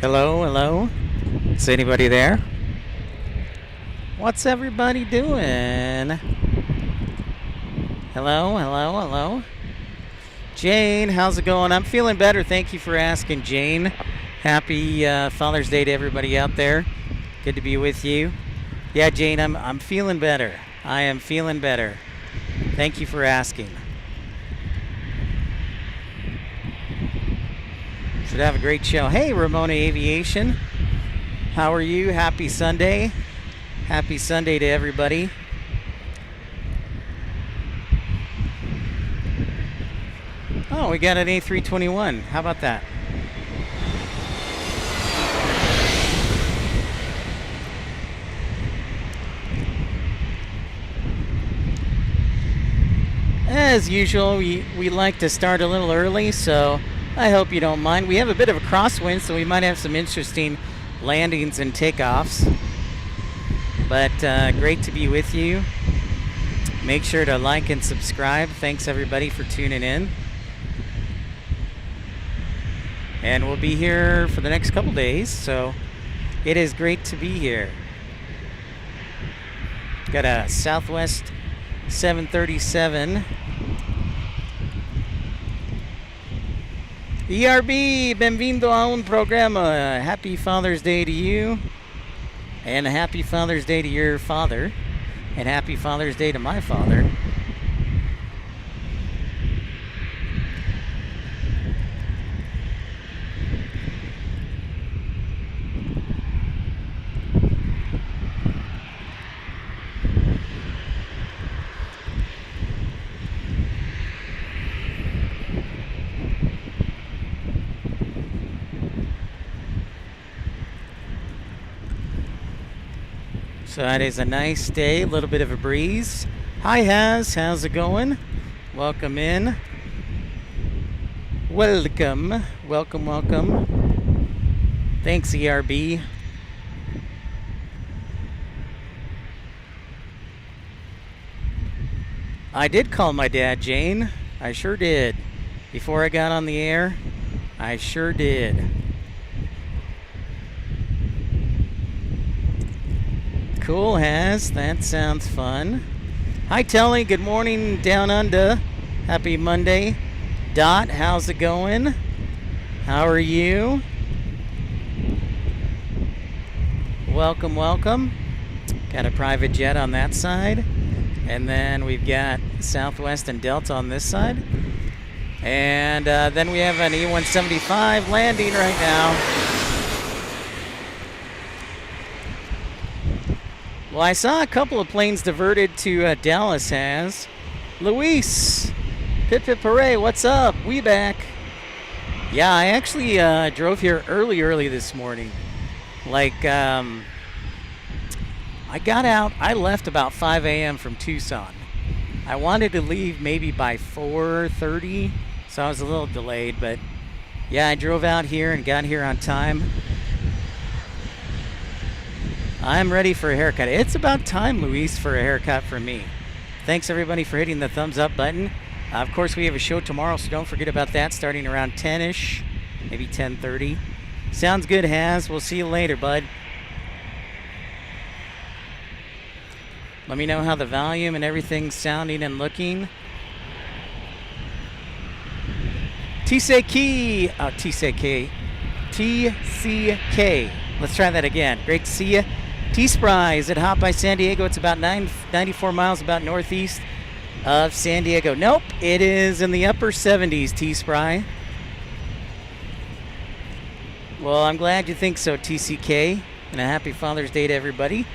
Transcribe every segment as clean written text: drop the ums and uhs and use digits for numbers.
Hello, hello. Is anybody there? What's everybody doing? Hello, hello, hello. Jane, how's it going? I'm feeling better. Thank you for asking, Jane. Happy Father's Day to everybody out there. Good to be with you. Yeah, Jane, I'm feeling better. I am feeling better. Thank you for asking. Should have a great show. Hey, Ramona Aviation. How are you? Happy Sunday. Happy Sunday to everybody. Oh, we got an A321. How about that? As usual, we like to start a little early, so I hope you don't mind. We have a bit of a crosswind, so we might have some interesting landings and takeoffs. But great to be with you. Make sure to like and subscribe. Thanks everybody for tuning in. And we'll be here for the next couple days, so it is great to be here. Got a Southwest 737. ERB, benvindo a un programa. Happy Father's Day to you. And a happy Father's Day to your father. And happy Father's Day to my father. So that is a nice day, a little bit of a breeze. Hi Haz, how's it going? Welcome in. Welcome, welcome, welcome. Thanks ERB. I did call my dad, Jane. I sure did. Before I got on the air, I sure did. Cool, Has. That sounds fun. Hi, Telly. Good morning, down under. Happy Monday. Dot, how's it going? How are you? Welcome, welcome. Got a private jet on that side. And then we've got Southwest and Delta on this side. And then we have an E-175 landing right now. Well, I saw a couple of planes diverted to Dallas, Has. Luis, Pip Pip Hooray, what's up? We back. Yeah, I actually drove here early this morning. Like, I got out, I left about 5 a.m. from Tucson. I wanted to leave maybe by 4:30, so I was a little delayed, but yeah, I drove out here and got here on time. I'm ready for a haircut. It's about time, Luis, for a haircut for me. Thanks, everybody, for hitting the thumbs up button. Of course, we have a show tomorrow, so don't forget about that, starting around 10-ish, maybe 10:30. Sounds good, Has. We'll see you later, bud. Let me know how the volume and everything's sounding and looking. TCK. Let's try that again. Great to see you. T-Spry is at hot by San Diego. It's about 94 miles about northeast of San Diego. Nope, it is in the upper 70s, T-Spry. Well, I'm glad you think so, TCK. And a happy Father's Day to everybody.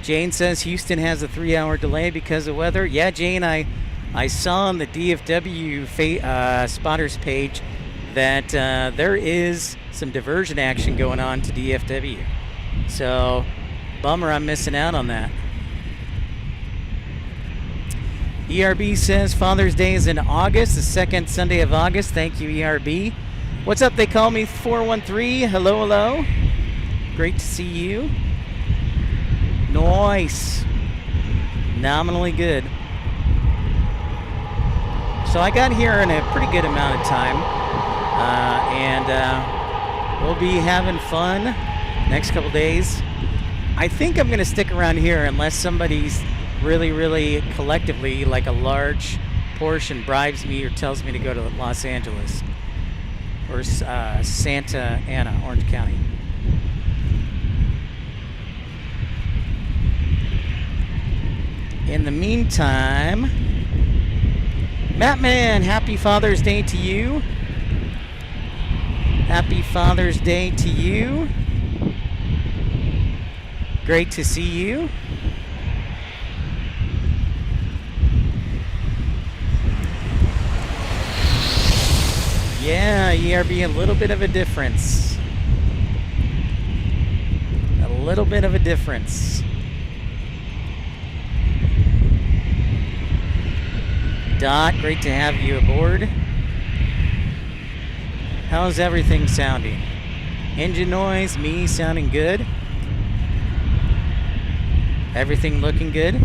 Jane says Houston has a 3-hour delay because of weather. Yeah, Jane, I saw on the DFW spotters page that there is some diversion action going on to DFW. So, bummer I'm missing out on that. ERB says Father's Day is in August, the second Sunday of August. Thank you, ERB. What's up? They call me 413. Hello, hello. Great to see you. Nice. Nominally good. So I got here in a pretty good amount of time. and we'll be having fun next couple days. I think I'm going to stick around here unless somebody's really collectively, like a large portion, bribes me or tells me to go to Los Angeles or Santa Ana, Orange County. In the meantime, Mattman, happy Father's Day to you. Happy Father's Day to you. Great to see you. Yeah, ERB, a little bit of a difference. A little bit of a difference. Dot, great to have you aboard. How's everything sounding? Engine noise, me sounding good. Everything looking good.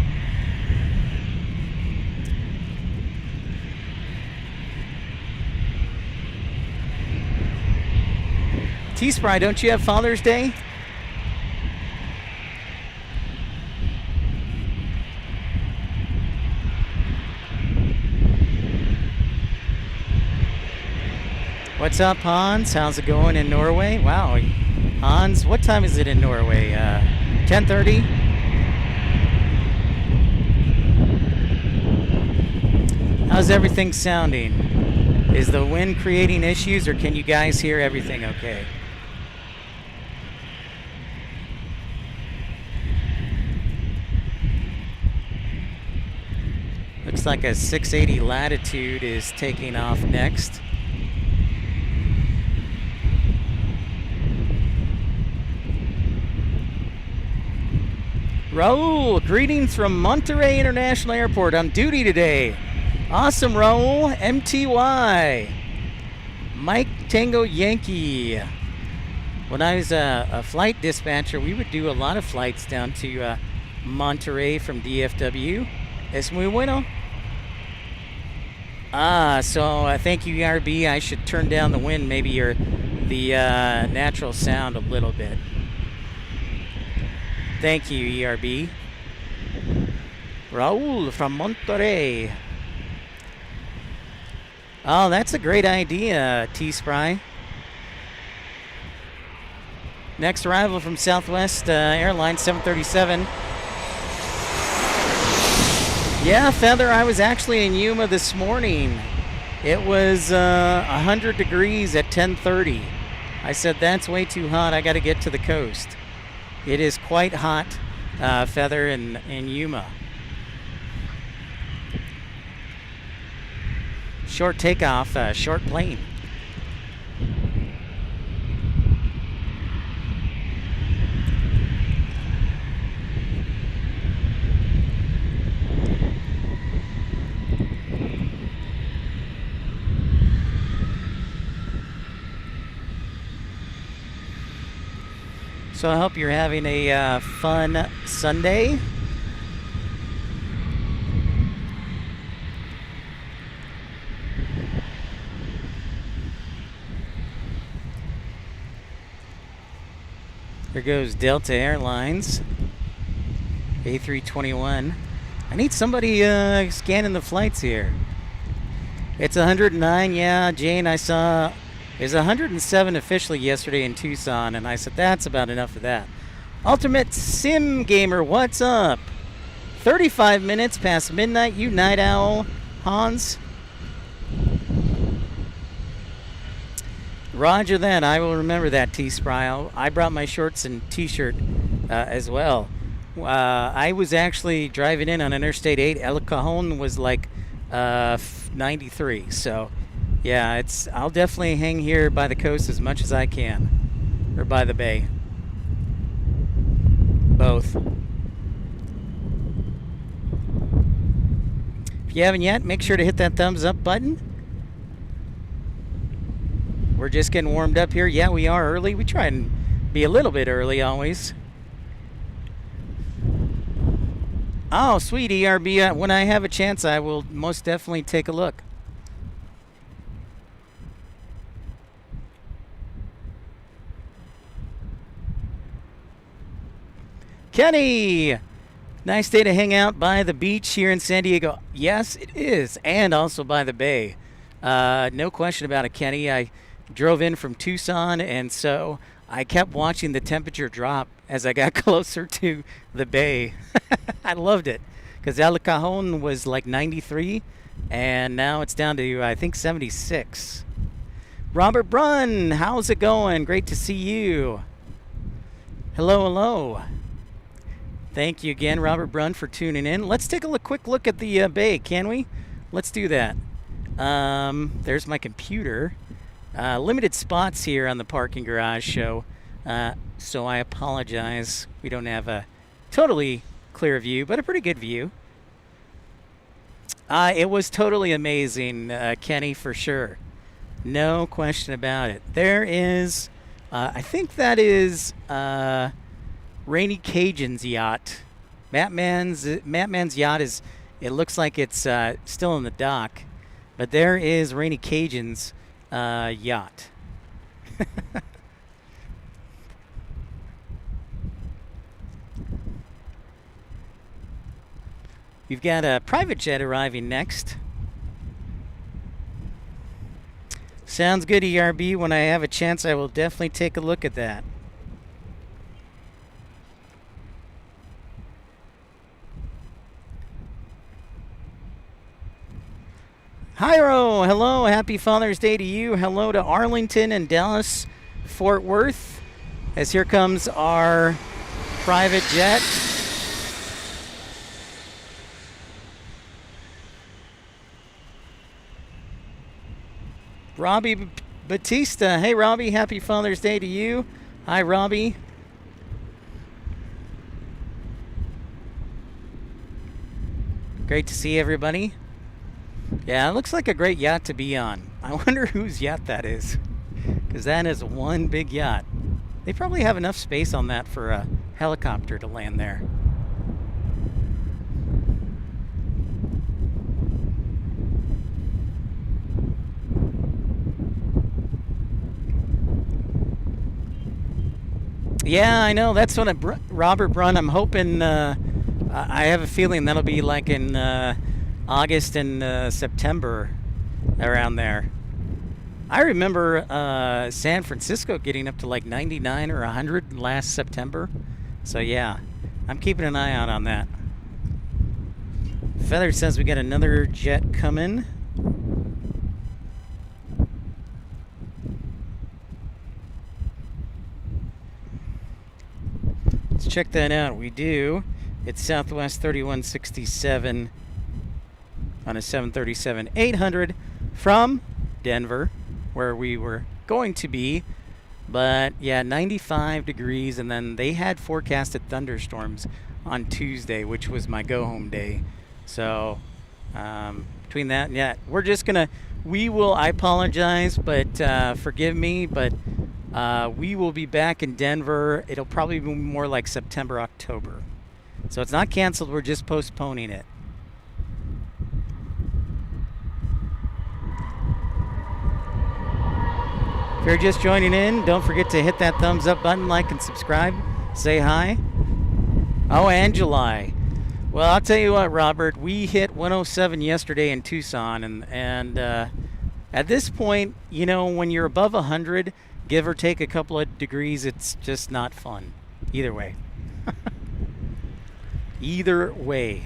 T-Spry, don't you have Father's Day? What's up, Hans? How's it going in Norway? Wow, Hans, what time is it in Norway? 10:30? How's everything sounding? Is the wind creating issues, or can you guys hear everything okay? Looks like a 680 Latitude is taking off next. Raul, greetings from Monterey International Airport. On duty today. Awesome, Raul. MTY. Mike Tango Yankee. When I was a flight dispatcher, we would do a lot of flights down to Monterey from DFW. Es muy bueno. So thank you, ERB. I should turn down the wind, maybe the natural sound a little bit. Thank you, ERB. Raul from Monterey. Oh, that's a great idea, T-Spry. Next arrival from Southwest Airlines, 737. Yeah, Feather, I was actually in Yuma this morning. It was 100 degrees at 10:30. I said, that's way too hot. I got to get to the coast. It is quite hot, Feather, in Yuma. Short takeoff, short plane. So I hope you're having a fun Sunday. There goes Delta Airlines, A321. I need somebody scanning the flights here. It's 109, yeah, Jane, I saw. It was 107 officially yesterday in Tucson, and I said, that's about enough of that. Ultimate Sim Gamer, what's up? 35 minutes past midnight, you night owl, Hans. Roger that, I will remember that, T-Spry. I brought my shorts and t-shirt as well. I was actually driving in on Interstate 8. El Cajon was like 93, so... yeah, I'll definitely hang here by the coast as much as I can. Or by the bay. Both. If you haven't yet, make sure to hit that thumbs up button. We're just getting warmed up here. Yeah, we are early. We try and be a little bit early always. Oh, sweet, ERB. When I have a chance, I will most definitely take a look. Kenny! Nice day to hang out by the beach here in San Diego. Yes, it is, and also by the bay. No question about it, Kenny. I drove in from Tucson, and so I kept watching the temperature drop as I got closer to the bay. I loved it because El Cajon was like 93, and now it's down to, I think, 76. Robert Brunn, how's it going? Great to see you. Hello, hello. Thank you again, Robert Brunn, for tuning in. Let's take a quick look at the bay, can we? Let's do that. There's my computer. Limited spots here on the parking garage show, so I apologize. We don't have a totally clear view, but a pretty good view. It was totally amazing, Kenny, for sure. No question about it. There is, I think that is Rainy Cajun's yacht. Mattman's yacht is, it looks like it's still in the dock, but there is Rainy Cajun's yacht. We've got a private jet arriving next. Sounds good, ERB. When I have a chance, I will definitely take a look at that. Hyro, hello. Happy Father's Day to you. Hello to Arlington and Dallas, Fort Worth. As here comes our private jet. Robbie Batista. Hey, Robbie. Happy Father's Day to you. Hi, Robbie. Great to see everybody. Yeah, it looks like a great yacht to be on. I wonder whose yacht that is, because that is one big yacht. They probably have enough space on that for a helicopter to land there. Yeah, I know. That's what Robert Brunn. I'm hoping. I have a feeling that'll be like in August and September, around there. I remember San Francisco getting up to like 99 or 100 last September. So yeah, I'm keeping an eye out on that. Feather says we got another jet coming. Let's check that out. We do. It's Southwest 3167 on a 737-800 from Denver, where we were going to be. But yeah, 95 degrees, and then they had forecasted thunderstorms on Tuesday, which was my go-home day. So between that and yeah, we're just gonna, I apologize, but forgive me, but we will be back in Denver. It'll probably be more like September, October. So it's not canceled, we're just postponing it. If you're just joining in, don't forget to hit that thumbs up button, like and subscribe. Say hi. Oh, and July. Well, I'll tell you what, Robert, we hit 107 yesterday in Tucson, and at this point, you know, when you're above 100, give or take a couple of degrees, it's just not fun. Either way. Either way.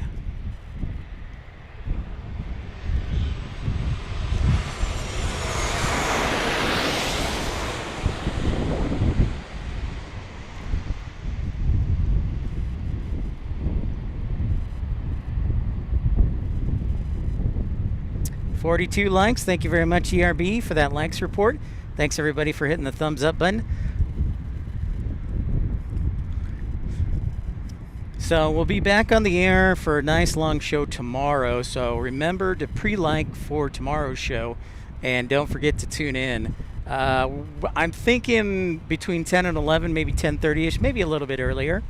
$42 likes. Thank you very much, ERB, for that likes report. Thanks, everybody, for hitting the thumbs up button. So we'll be back on the air for a nice long show tomorrow. So remember to pre-like for tomorrow's show, and don't forget to tune in. I'm thinking between 10 and 11, maybe 10:30ish, maybe a little bit earlier.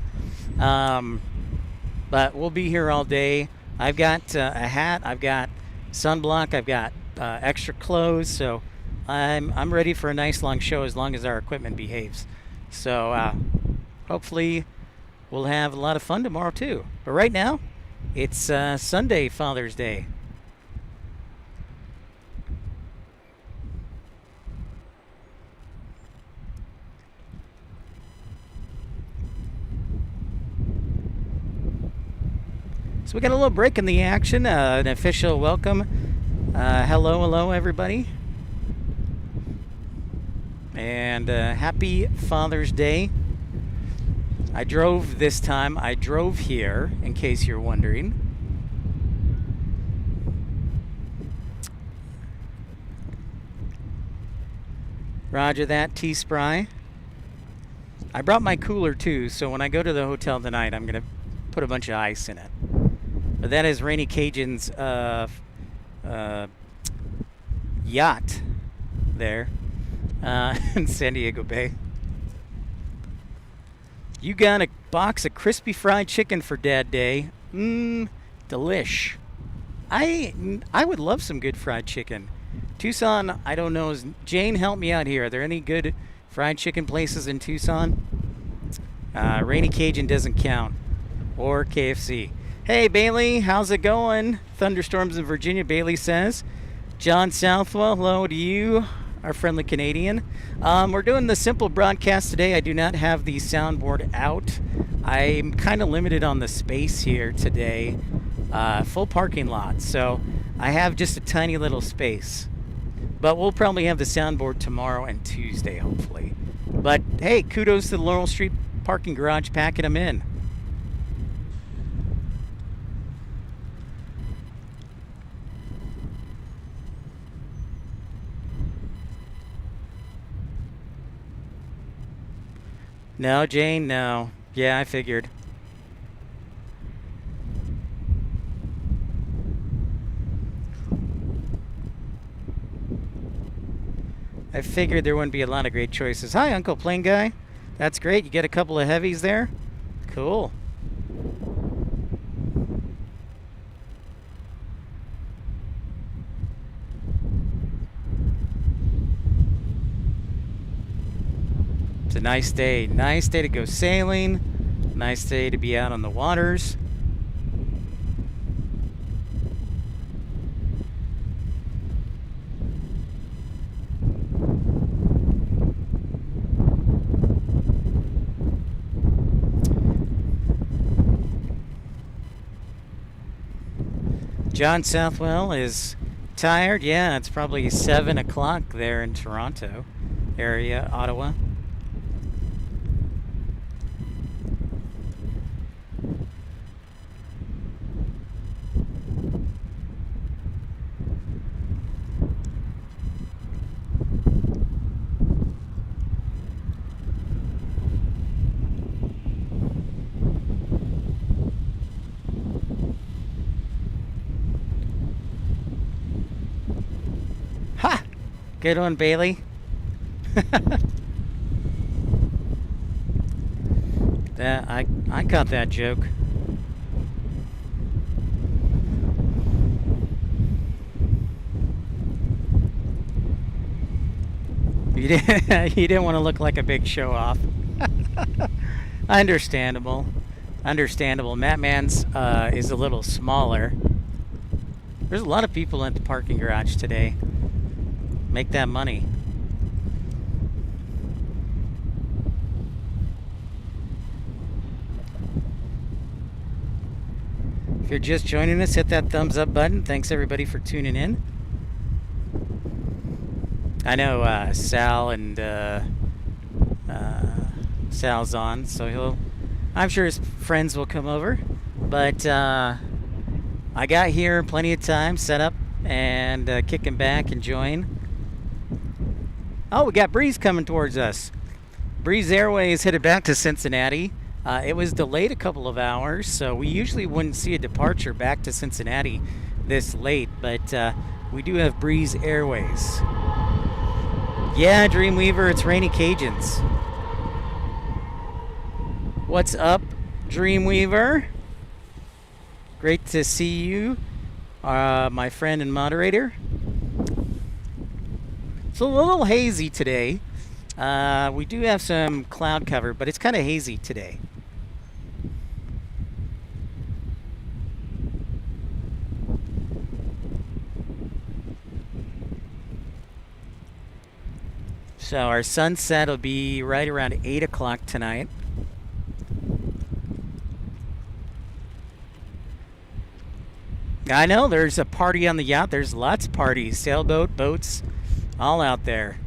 But we'll be here all day. I've got a hat. I've got sunblock. I've got extra clothes. So I'm ready for a nice long show as long as our equipment behaves. So hopefully we'll have a lot of fun tomorrow too. But right now, it's Sunday, Father's Day. So we got a little break in the action, an official welcome. Hello, everybody. And happy Father's Day. I drove this time. I drove here, in case you're wondering. Roger that, T-Spry. I brought my cooler too, so when I go to the hotel tonight, I'm going to put a bunch of ice in it. But that is Rainy Cajun's yacht there in San Diego Bay. You got a box of crispy fried chicken for Dad Day. Delish. I would love some good fried chicken. Tucson, I don't know. Jane, help me out here. Are there any good fried chicken places in Tucson? Rainy Cajun doesn't count. Or KFC. Hey, Bailey, how's it going? Thunderstorms in Virginia, Bailey says. John Southwell, hello to you, our friendly Canadian. We're doing the simple broadcast today. I do not have the soundboard out. I'm kind of limited on the space here today. Full parking lot, so I have just a tiny little space. But we'll probably have the soundboard tomorrow and Tuesday, hopefully. But hey, kudos to the Laurel Street parking garage packing them in. No, Jane, no. Yeah, I figured. I figured there wouldn't be a lot of great choices. Hi, Uncle Plane Guy. That's great. You get a couple of heavies there. Cool. It's a nice day. Nice day to go sailing. Nice day to be out on the waters. John Southwell is tired. Yeah, it's probably 7 o'clock there in Toronto area, Ottawa. Good one, Bailey. I got that joke. You didn't want to look like a big show off. Understandable. Understandable. Mattman's is a little smaller. There's a lot of people at the parking garage today. Make that money. If you're just joining us, hit that thumbs up button. Thanks everybody for tuning in. I know Sal and Sal's on, so I'm sure his friends will come over. But I got here plenty of time, set up and kicking back, enjoying. Oh, we got Breeze coming towards us. Breeze Airways headed back to Cincinnati. It was delayed a couple of hours, so we usually wouldn't see a departure back to Cincinnati this late, but we do have Breeze Airways. Yeah, Dreamweaver, it's Rainy Cajuns. What's up, Dreamweaver? Great to see you, my friend and moderator. It's a little hazy today. We do have some cloud cover, but it's kind of hazy today. So our sunset will be right around 8 o'clock tonight. I know there's a party on the yacht. There's lots of parties, sailboat, boats, all out there.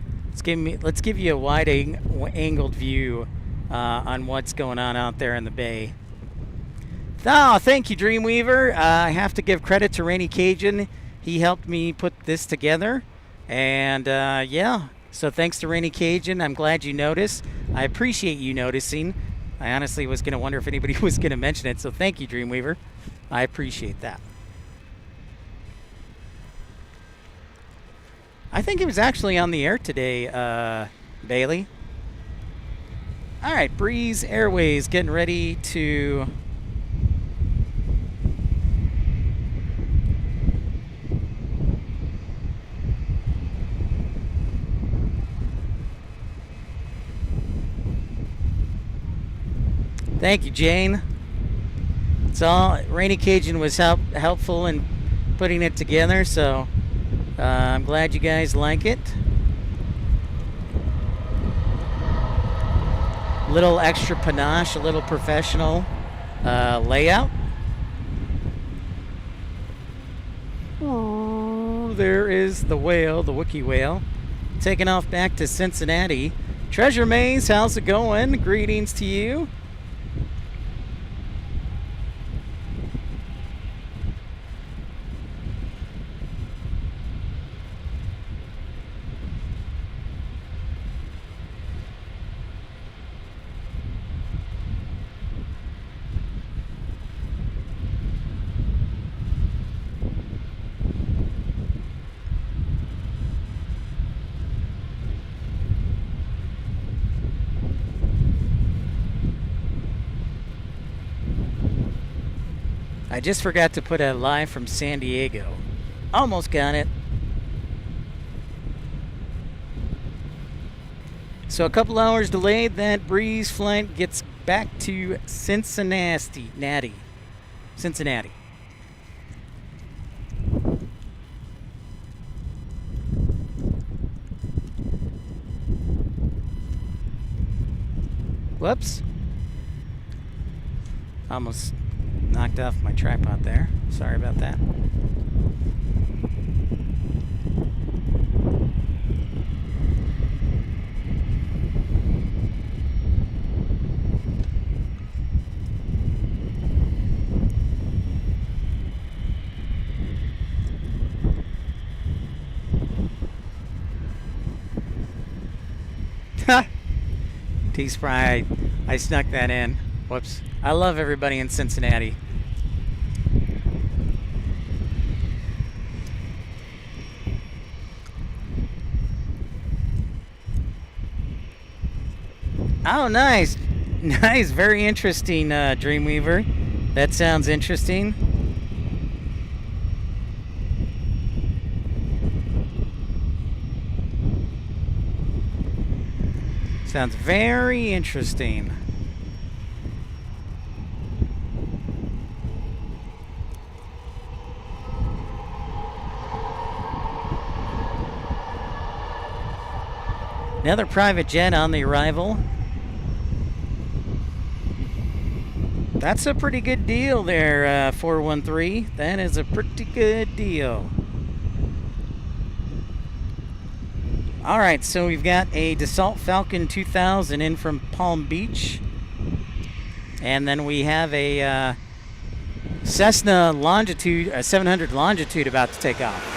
Let's give you a wide angled view on what's going on out there in the bay. Oh, thank you, Dreamweaver. I have to give credit to Rainy Cajun. He helped me put this together. And yeah, so thanks to Rainy Cajun. I'm glad you noticed. I appreciate you noticing. I honestly was going to wonder if anybody was going to mention it. So thank you, Dreamweaver. I appreciate that. I think it was actually on the air today, Bailey. All right, Breeze Airways getting ready to... Thank you, Jane. It's all... Rainy Cajun was helpful in putting it together, so... I'm glad you guys like it. Little extra panache, a little professional layout. Oh, there is the whale, the Wookiee whale, taking off back to Cincinnati. Treasure Maze, how's it going? Greetings to you. I just forgot to put a live from San Diego. Almost got it. So a couple hours delayed, that Breeze flight gets back to Cincinnati. Cincinnati. Whoops. Almost knocked off my tripod there. Sorry about that. T-Spry, I snuck that in. Whoops. I love everybody in Cincinnati. Oh, nice. Nice. Very interesting, Dreamweaver. That sounds interesting. Sounds very interesting. Another private jet on the arrival. That's a pretty good deal there, 413. That is a pretty good deal. All right, so we've got a Dassault Falcon 2000 in from Palm Beach. And then we have a Cessna Longitude, a 700 Longitude about to take off.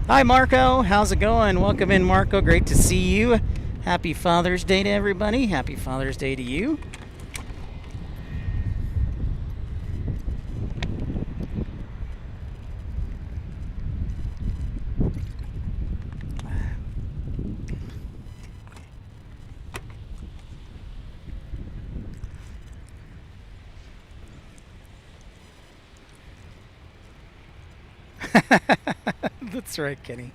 Hi, Marco. How's it going? Welcome in, Marco. Great to see you. Happy Father's Day to everybody. Happy Father's Day to you. That's right, Kenny.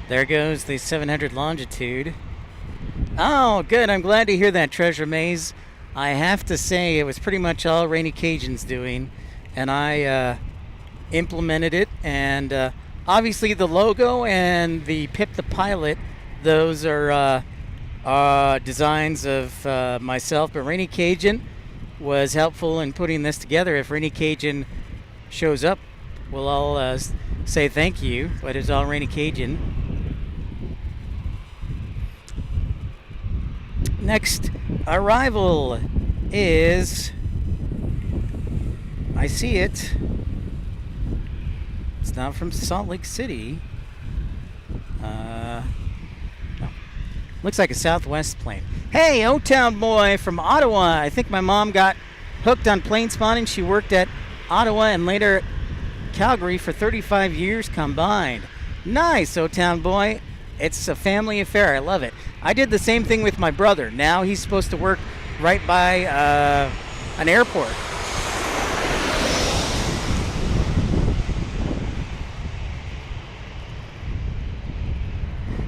There goes the 700 longitude. Oh, good. I'm glad to hear that, Treasure Maze. I have to say, it was pretty much all Rainy Cajun's doing, and I implemented it. And obviously, the logo and the Pip the Pilot, those are designs of myself. But Rainy Cajun was helpful in putting this together. If Rainy Cajun shows up, we'll all say thank you. But it's all Rainy Cajun. Next arrival is, I see it. It's not from Salt Lake City. No. Looks like a Southwest plane. Hey, O-Town boy from Ottawa. I think my mom got hooked on plane spotting. She worked at Ottawa and later Calgary for 35 years combined. Nice, O-Town boy. It's a family affair. I love it. I did the same thing with my brother. Now he's supposed to work right by an airport.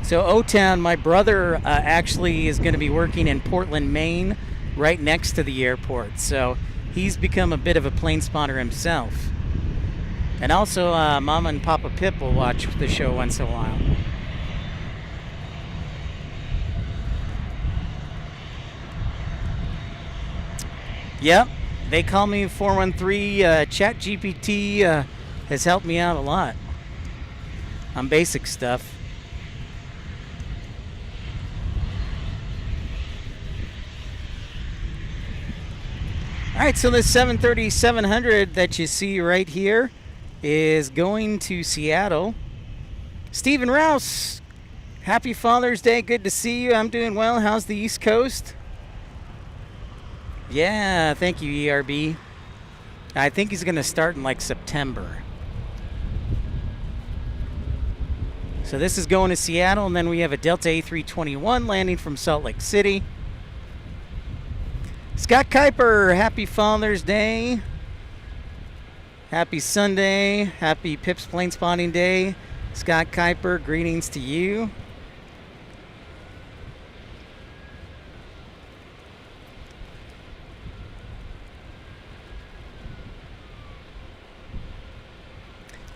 So O-Town, my brother actually is going to be working in Portland, Maine, right next to the airport. So he's become a bit of a plane spotter himself. And also Mama and Papa Pip will watch the show once in a while. Yep, they call me 413. ChatGPT has helped me out a lot on basic stuff. All right, so this 730-700 that you see right here is going to Seattle. Stephen Rouse, happy Father's Day. Good to see you. I'm doing well. How's the East Coast? Yeah, thank you, ERB. I think he's going to start in like September. So this is going to Seattle, and then we have a Delta A321 landing from Salt Lake City. Scott Kuiper, happy Father's Day. Happy Sunday. Happy Pip's Plane Spotting Day. Scott Kuiper, greetings to you.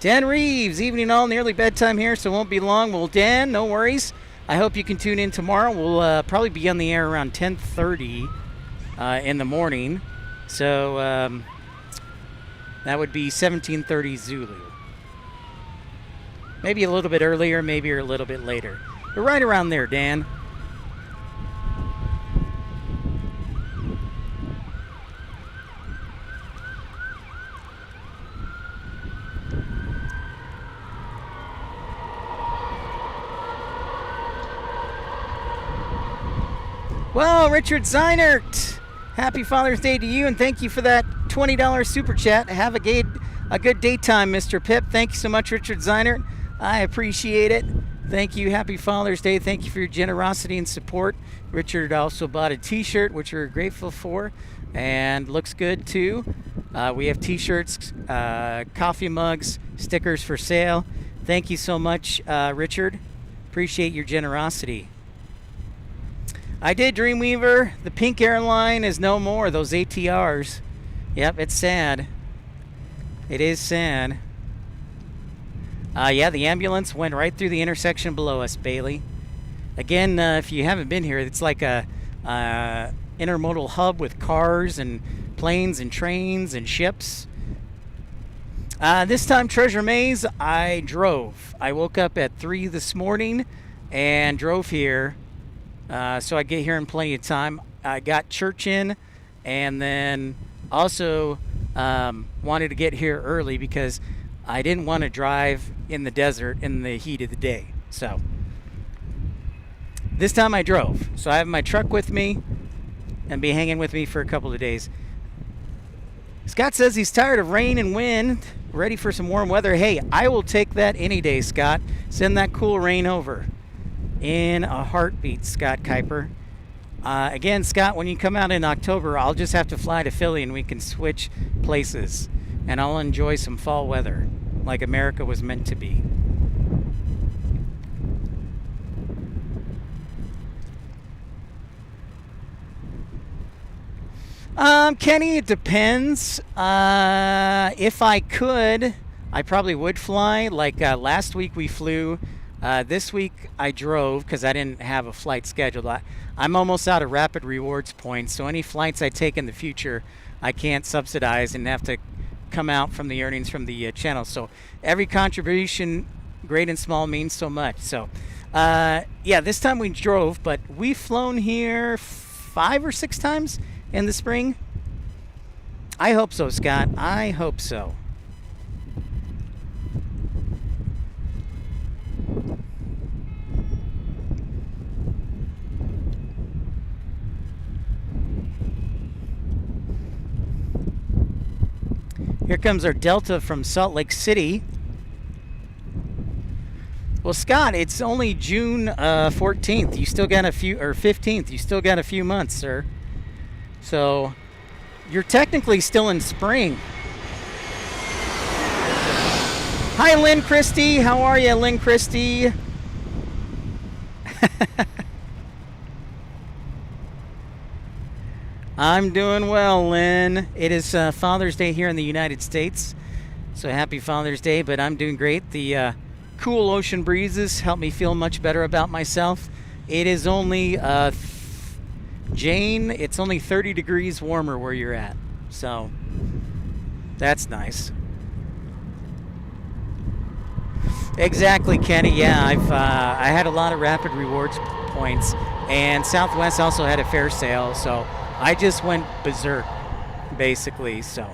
Dan Reeves, evening all, nearly bedtime here, so it won't be long. Well, Dan, no worries. I hope you can tune in tomorrow. We'll probably be on the air around 10:30 in the morning. So that would be 17:30 Zulu. Maybe a little bit earlier, maybe a little bit later. But right around there, Dan. Well, Richard Zeinert, happy Father's Day to you, and thank you for that $20 super chat. Have a good daytime, Mr. Pip. Thank you so much, Richard Zeinert. I appreciate it. Thank you. Happy Father's Day. Thank you for your generosity and support. Richard also bought a T-shirt, which we're grateful for, and looks good too. We have T-shirts, coffee mugs, stickers for sale. Thank you so much, Richard. Appreciate your generosity. I did, Dreamweaver. The pink airline is no more. Those ATRs. Yep, it's sad. It is sad. Yeah, the ambulance went right through the intersection below us, Bailey. Again, if you haven't been here, it's like a intermodal hub with cars and planes and trains and ships. This time, Treasure Maze, I drove. I woke up at 3 this morning and drove here. So I get here in plenty of time. I got church in, and then also wanted to get here early because I didn't want to drive in the desert in the heat of the day. So this time I drove. So I have my truck with me and be hanging with me for a couple of days. Scott says he's tired of rain and wind, ready for some warm weather. Hey, I will take that any day, Scott. Send that cool rain over. In a heartbeat, Scott Kuiper. Again, Scott, when you come out in October, I'll just have to fly to Philly and we can switch places. And I'll enjoy some fall weather like America was meant to be. Kenny, it depends. If I could, I probably would fly. Like last week we flew. This week I drove because I didn't have a flight scheduled. I'm almost out of rapid rewards points, so any flights I take in the future, I can't subsidize and have to come out from the earnings from the channel. So every contribution, great and small, means so much. So yeah, this time we drove, but we've flown here 5 or 6 times in the spring. I hope so, Scott. I hope so. Here comes our Delta from Salt Lake City. Well, Scott, it's only June 14th. You still got a few, or 15th. You still got a few months, sir. So you're technically still in spring. Hi, Lynn Christie. How are you, Lynn Christie? I'm doing well, Lynn. It is Father's Day here in the United States. So happy Father's Day, but I'm doing great. The cool ocean breezes help me feel much better about myself. It is only Jane, it's only 30 degrees warmer where you're at, so that's nice. Exactly, Kenny. Yeah, I had a lot of rapid rewards points, and Southwest also had a fare sale, so I just went berserk, basically. So,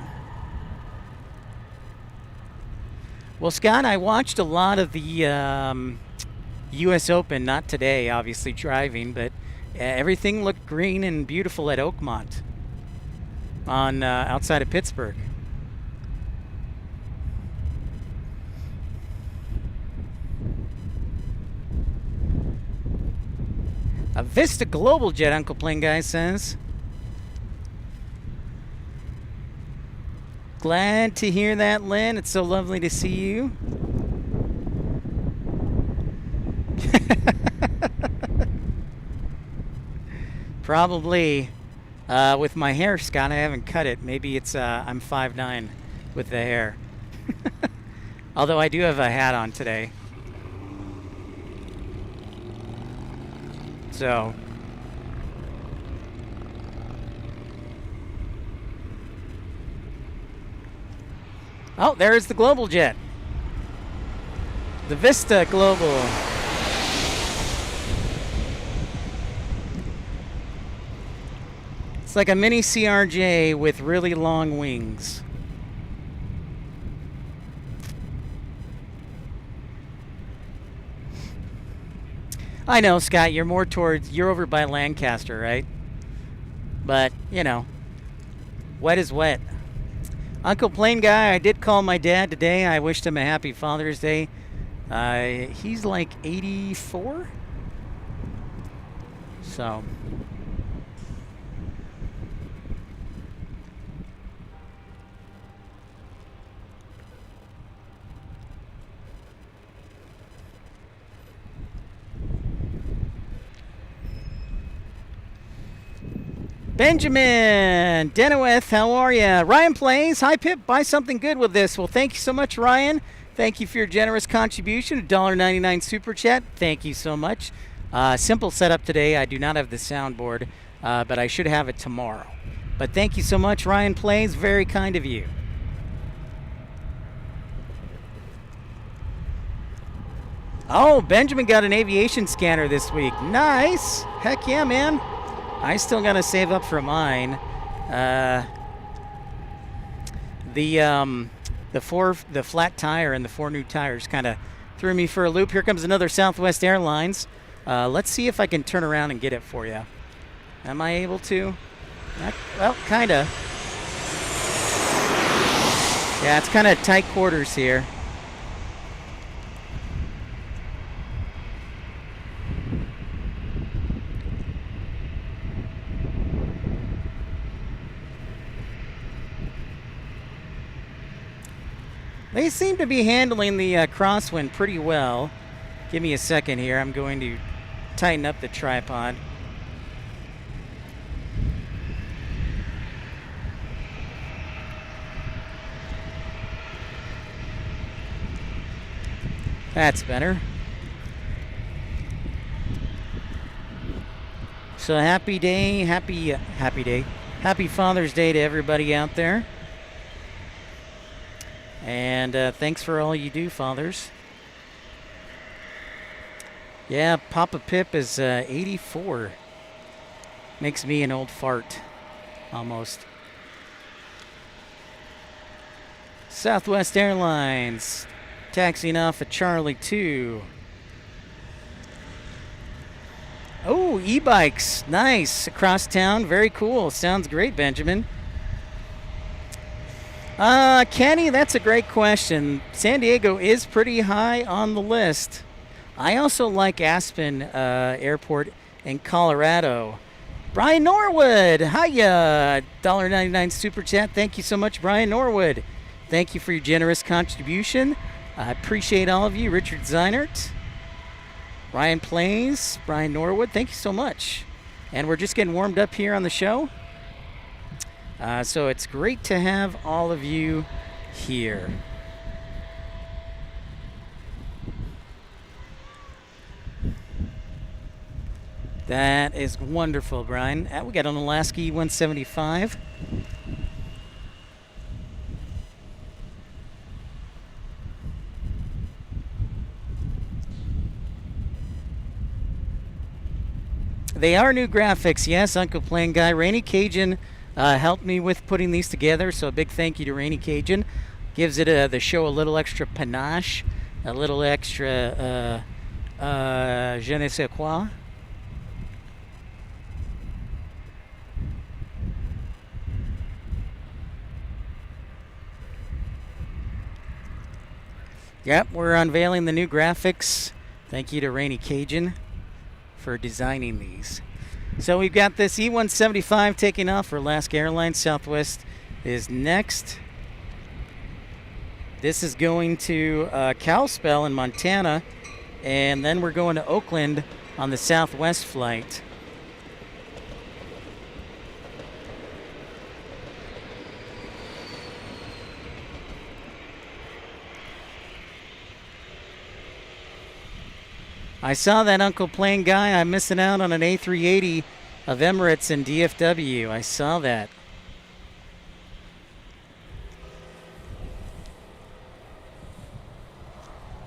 well, Scott, I watched a lot of the U.S. Open, not today, obviously driving, but everything looked green and beautiful at Oakmont on outside of Pittsburgh. A Vista Global Jet, Uncle Plane Guy says. Glad to hear that, Lynn. It's so lovely to see you. Probably with my hair, Scott. I haven't cut it. Maybe it's I'm 5'9" with the hair. Although I do have a hat on today. So oh, there's the Global Jet. The Vista Global. It's like a mini CRJ with really long wings. I know, Scott, you're more towards, you're over by Lancaster, right? But, you know, wet is wet. Uncle Plane Guy, I did call my dad today. I wished him a happy Father's Day. He's like 84. So Benjamin Denoweth, how are you? Ryan Plays, hi Pip, buy something good with this. Well, thank you so much, Ryan. Thank you for your generous contribution, $1.99 super chat. Thank you so much. Simple setup today. I do not have the soundboard, but I should have it tomorrow. But thank you so much, Ryan Plays. Very kind of you. Oh, Benjamin got an aviation scanner this week. Nice. Heck yeah, man. I still gotta save up for mine. The flat tire and the 4 new tires kind of threw me for a loop. Here comes another Southwest Airlines. Let's see if I can turn around and get it for you. Am I able to? Well, kinda. Yeah, it's kind of tight quarters here. They seem to be handling the crosswind pretty well. Give me a second here. I'm going to tighten up the tripod. That's better. So happy day, happy day. Happy Father's Day to everybody out there. And thanks for all you do, fathers. Yeah, Papa Pip is 84. Makes me an old fart, almost. Southwest Airlines, taxiing off at Charlie 2. Oh, e-bikes, nice, across town, very cool. Sounds great, Benjamin. Kenny, that's a great question. San Diego is pretty high on the list. I also like Aspen Airport in Colorado. Brian Norwood, hiya, $1.99 super chat. Thank you so much, Brian Norwood. Thank you for your generous contribution. I appreciate all of you. Richard Zeinert, Ryan Plays, Brian Norwood, thank you so much. And we're just getting warmed up here on the show. So it's great to have all of you here. That is wonderful, Brian. We got an Alaska E-175. They are new graphics, yes, Uncle Plane Guy. Rainy Cajun helped me with putting these together, so a big thank you to Rainy Cajun. Gives it the show a little extra panache, a little extra je ne sais quoi. Yep, we're unveiling the new graphics. Thank you to Rainy Cajun for designing these. So we've got this E-175 taking off for Alaska Airlines. Southwest is next. This is going to Kalispell in Montana, and then we're going to Oakland on the Southwest flight. I saw that, Uncle Plane Guy. I'm missing out on an A380 of Emirates and DFW. I saw that.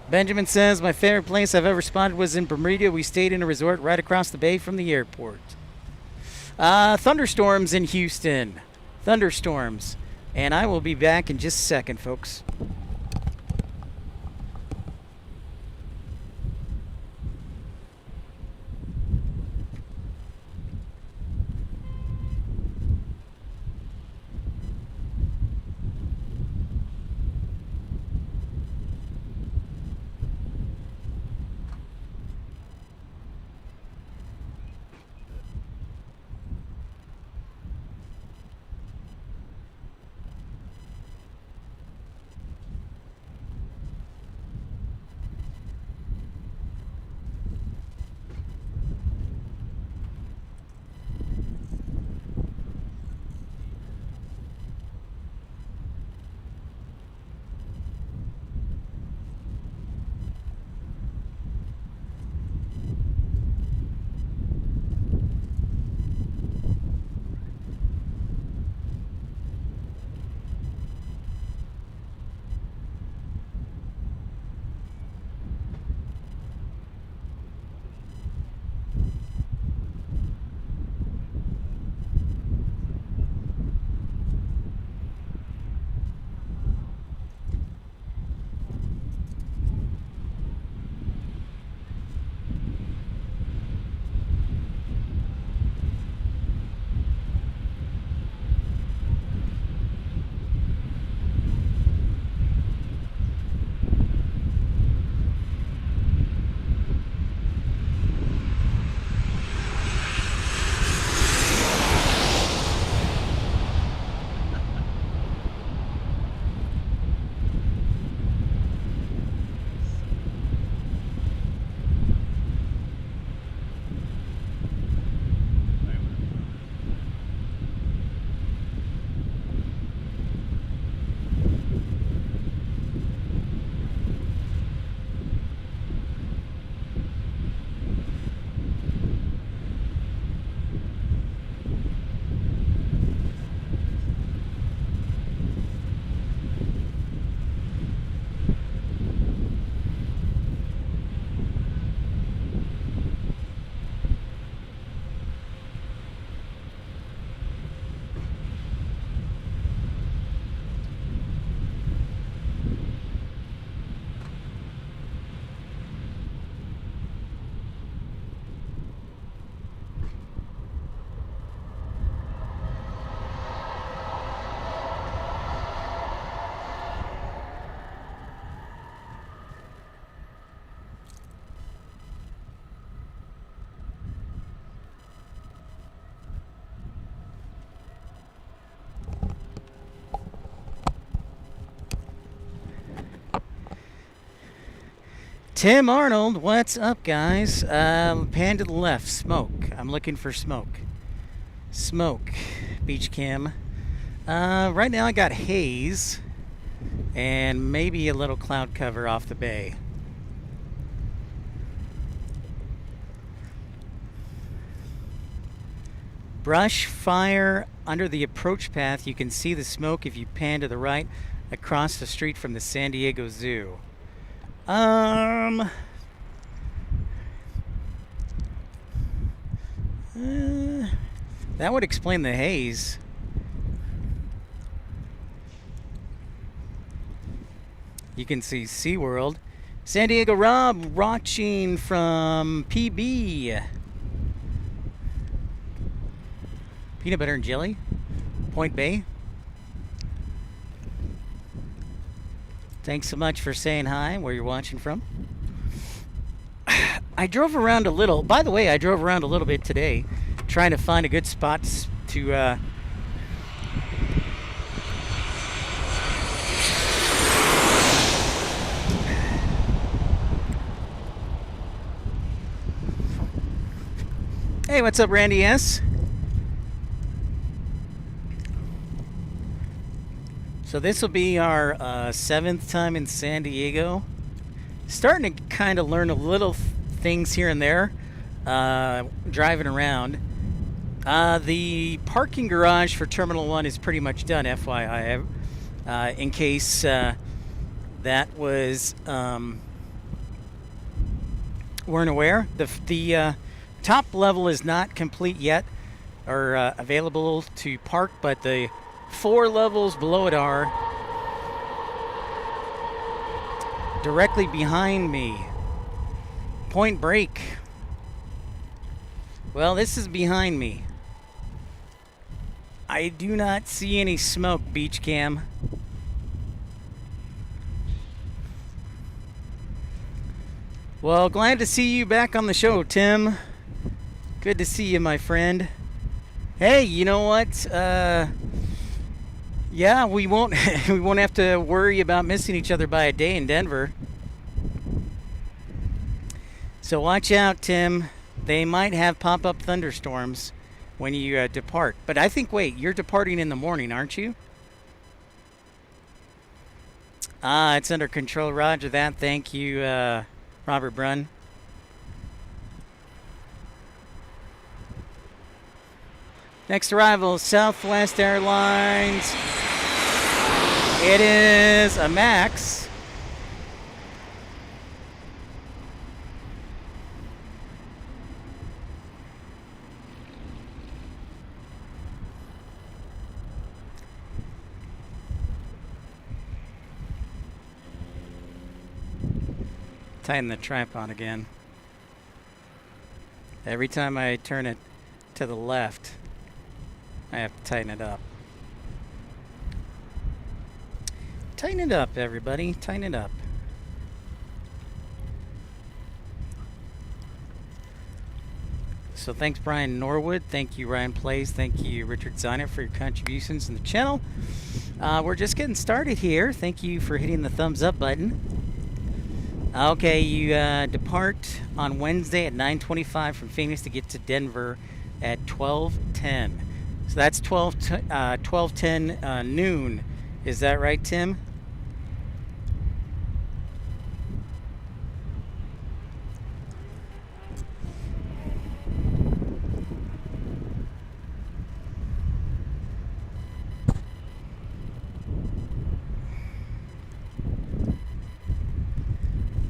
Benjamin says, my favorite place I've ever spotted was in Bermuda. We stayed in a resort right across the bay from the airport. Thunderstorms in Houston. Thunderstorms. And I will be back in just a second, folks. Tim Arnold, what's up, guys? Pan to the left. Smoke. I'm looking for smoke. Smoke. Beach cam. Right now I got haze and maybe a little cloud cover off the bay. Brush fire under the approach path. You can see the smoke if you pan to the right across the street from the San Diego Zoo. That would explain the haze. You can see SeaWorld. San Diego Rob watching from PB. Peanut butter and jelly. Point Bay. Thanks so much for saying hi, where you're watching from. I drove around a little. By the way, I drove around a little bit today, trying to find a good spot to Hey, what's up, Randy S? So this will be our 7th time in San Diego. Starting to kind of learn a little things here and there, driving around. The parking garage for Terminal 1 is pretty much done, FYI. In case that was weren't aware. The top level is not complete yet or available to park, but the 4 levels below it are. Directly behind me. Point Break. Well, this is behind me. I do not see any smoke, Beach Cam. Well, glad to see you back on the show, Tim. Good to see you, my friend. Hey, you know what? Yeah, we won't have to worry about missing each other by a day in Denver. So watch out, Tim. They might have pop-up thunderstorms when you depart. But I think, wait, you're departing in the morning, aren't you? It's under control. Roger that. Thank you, Robert Brunn. Next arrival, Southwest Airlines. It is a Max. Tighten the tripod again. Every time I turn it to the left, I have to tighten it up. Tighten it up, everybody. Tighten it up. So thanks, Brian Norwood. Thank you, Ryan Plays. Thank you, Richard Ziner, for your contributions in the channel. We're just getting started here. Thank you for hitting the thumbs up button. Okay, you depart on Wednesday at 9:25 from Phoenix to get to Denver at 12:10. So that's 12:10 noon. Is that right, Tim?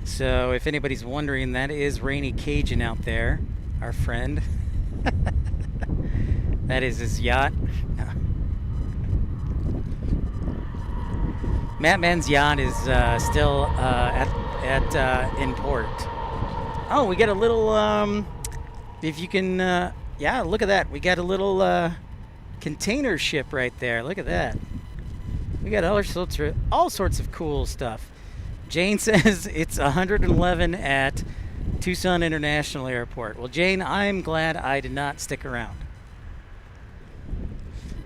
So if anybody's wondering, that is Rainy Cajun out there, our friend. That is his yacht. Mattman's yacht is still in port. Oh, we got a little, if you can, yeah, look at that. We got a little container ship right there. Look at that. We got all sorts of cool stuff. Jane says it's 111 at Tucson International Airport. Well, Jane, I'm glad I did not stick around.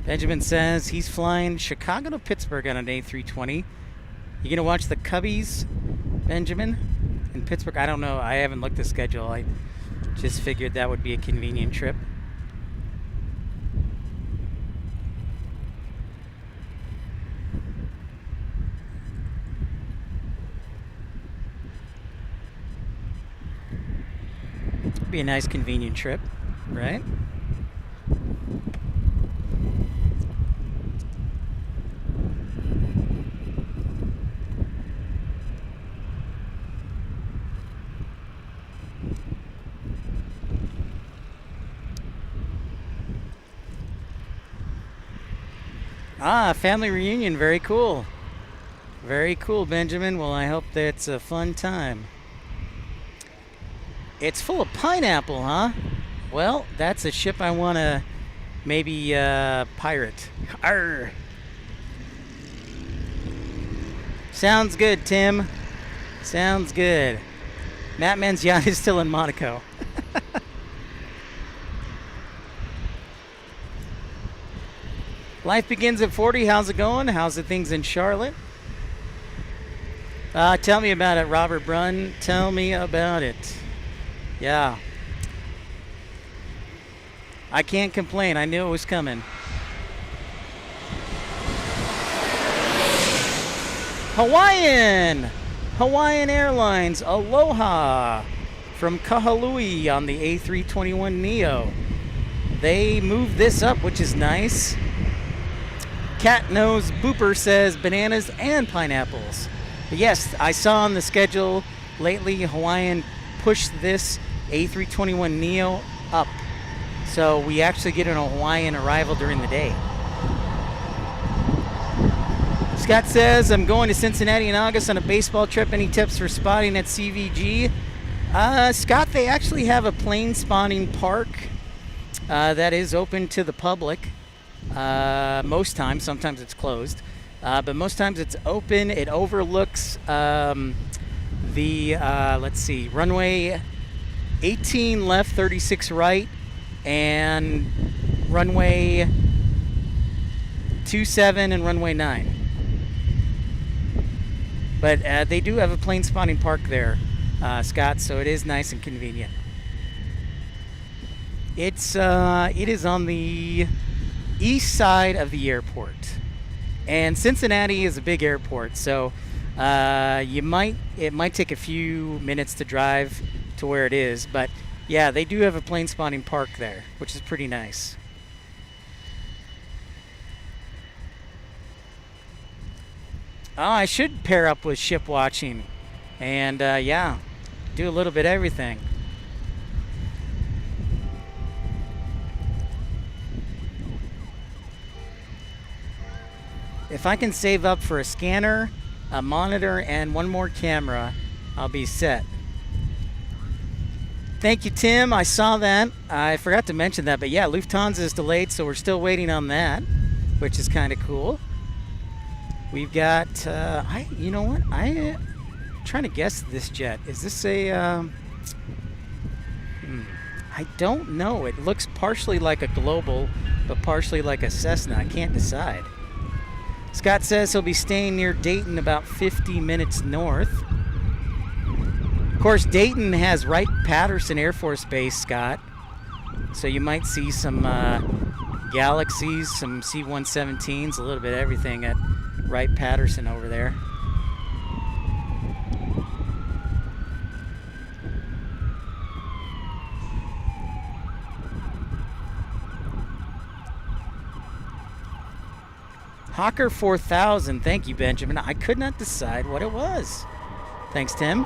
Benjamin says he's flying Chicago to Pittsburgh on an A320. You gonna watch the Cubbies, Benjamin? in Pittsburgh. I don't know. I haven't looked at the schedule. I just figured that would be a convenient trip. Be a nice convenient trip, right? Ah, family reunion. Very cool. Very cool, Benjamin. Well, I hope that's a fun time. It's full of pineapple, huh? Well, that's a ship I want to maybe pirate. Arr. Sounds good, Tim. Sounds good. Matt Man's yacht is still in Monaco. Life begins at 40. How's it going? How's the things in Charlotte? Tell me about it, Robert Brunn. Tell me about it. Yeah. I can't complain. I knew it was coming. Hawaiian Airlines, aloha, from Kahului on the A321neo. They moved this up, which is nice. Cat Nose Booper says bananas and pineapples. But yes, I saw on the schedule lately Hawaiian pushed this A321neo up. So we actually get an Hawaiian arrival during the day. Scott says, I'm going to Cincinnati in August on a baseball trip. Any tips for spotting at CVG? Scott, they actually have a plane spotting park that is open to the public. Most times, sometimes it's closed, but most times it's open. It overlooks let's see, runway 18 left, 36 right, and runway 27 and runway 9. But they do have a plane spotting park there, Scott, so it is nice and convenient. It is on the east side of the airport, and Cincinnati is a big airport, so it might take a few minutes to drive to where it is, but yeah, they do have a plane spotting park there, which is pretty nice. Oh, I should pair up with ship watching and yeah, do a little bit of everything. If I can save up for a scanner, a monitor, and one more camera, I'll be set. Thank you, Tim. I saw that. I forgot to mention that, but yeah, Lufthansa is delayed, so we're still waiting on that, which is kind of cool. We've got, you know what? I'm trying to guess this jet. Is this a, I don't know. It looks partially like a Global, but partially like a Cessna. I can't decide. Scott says he'll be staying near Dayton, about 50 minutes north. Of course, Dayton has Wright-Patterson Air Force Base, Scott. So you might see some Galaxies, some C-117s, a little bit of everything at Wright-Patterson over there. Hawker 4000, thank you, Benjamin. I could not decide what it was. Thanks, Tim.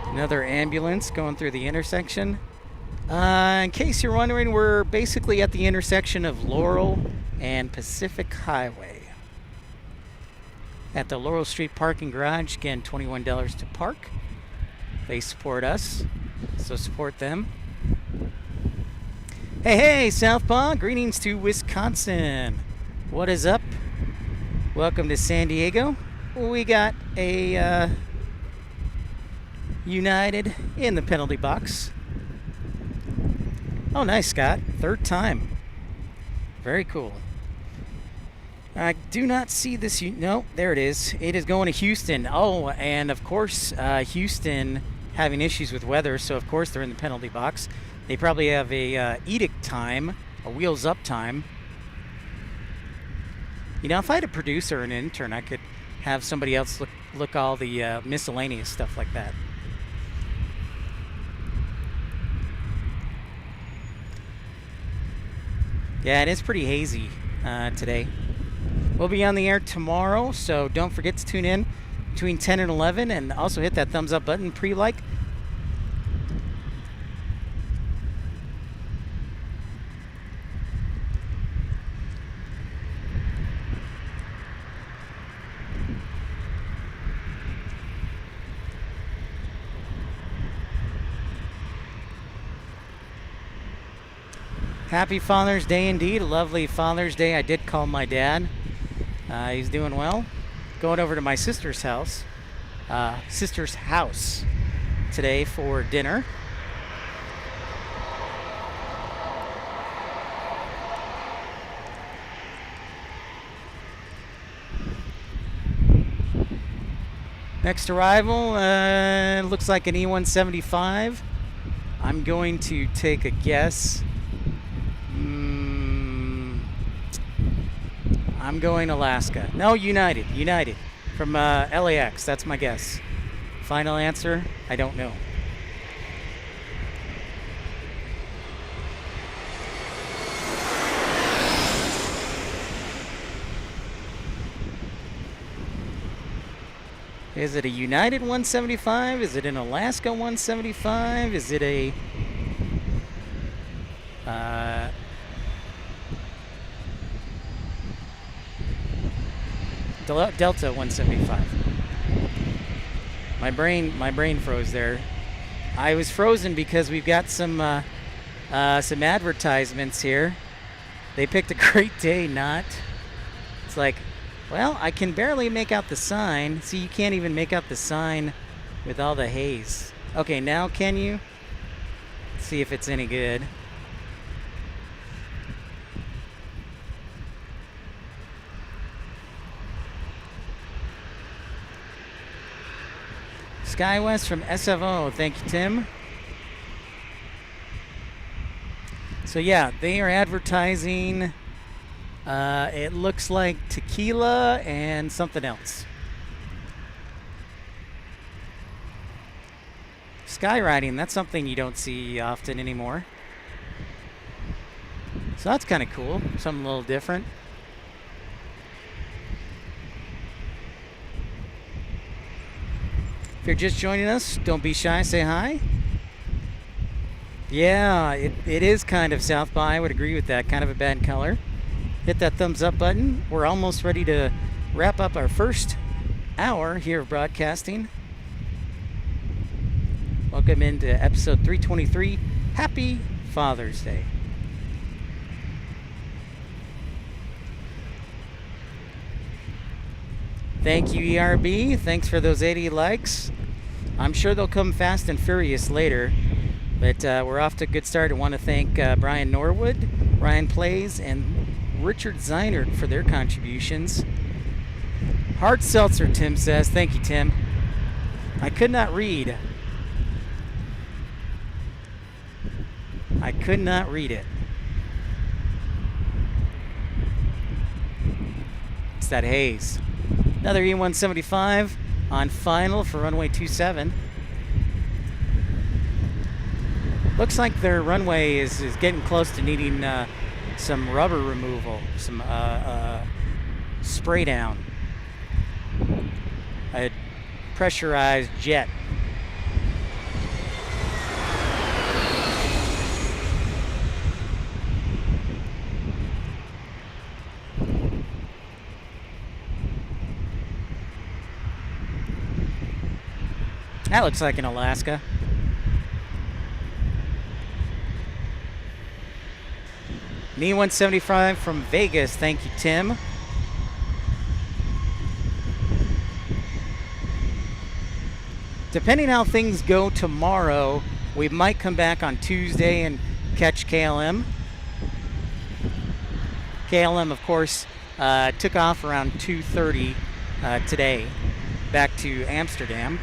Another ambulance going through the intersection. In case you're wondering, we're basically at the intersection of Laurel and Pacific Highway. At the Laurel Street Parking Garage, again, $21 to park. They support us, so support them. Hey, Southpaw, greetings to Wisconsin. What is up? Welcome to San Diego. We got a United in the penalty box. Oh, nice, Scott. Third time. Very cool. I do not see this. No, there it is. It is going to Houston. Oh, and of course, Houston having issues with weather, so of course they're in the penalty box. They probably have a edict time, a wheels up time. You know, if I had a producer or an intern, I could have somebody else look all the miscellaneous stuff like that. Yeah, it is pretty hazy today. We'll be on the air tomorrow, so don't forget to tune in between 10 and 11, and also hit that thumbs up button, pre-like. Happy Father's Day indeed. A lovely Father's Day. I did call my dad. He's doing well. Going over to my sister's house today for dinner. Next arrival looks like an E-175. I'm going to take a guess. I'm going Alaska. No, United from LAX. That's my guess. Final answer, I don't know. Is it a United 175? Is it an Alaska 175? Is it a Delta 175? My brain froze there. I was frozen because we've got some advertisements here. They picked a great day, not. It's like, well, I can barely make out the sign. See, you can't even make out the sign with all the haze. Okay, now can you? Let's see if it's any good. SkyWest from SFO. Thank you, Tim. So yeah, they are advertising, it looks like tequila and something else. Skywriting, that's something you don't see often anymore. So that's kind of cool, something a little different. If you're just joining us, don't be shy, say hi. Yeah, it is kind of South by. I would agree with that. Kind of a bad color. Hit that thumbs up button. We're almost ready to wrap up our first hour here of broadcasting. Welcome into episode 323. Happy Father's Day. Thank you, ERB. Thanks for those 80 likes. I'm sure they'll come fast and furious later. But we're off to a good start. I want to thank Brian Norwood, Ryan Plays, and Richard Zeinert for their contributions. Hard seltzer, Tim says. Thank you, Tim. I could not read. I could not read it. It's that haze. Another E-175 on final for runway 27. Looks like their runway is getting close to needing some rubber removal, some spray down. A pressurized jet. That looks like an Alaska. E-175 from Vegas. Thank you, Tim. Depending how things go tomorrow, we might come back on Tuesday and catch KLM. KLM, of course, Took off around 2:30 today, back to Amsterdam.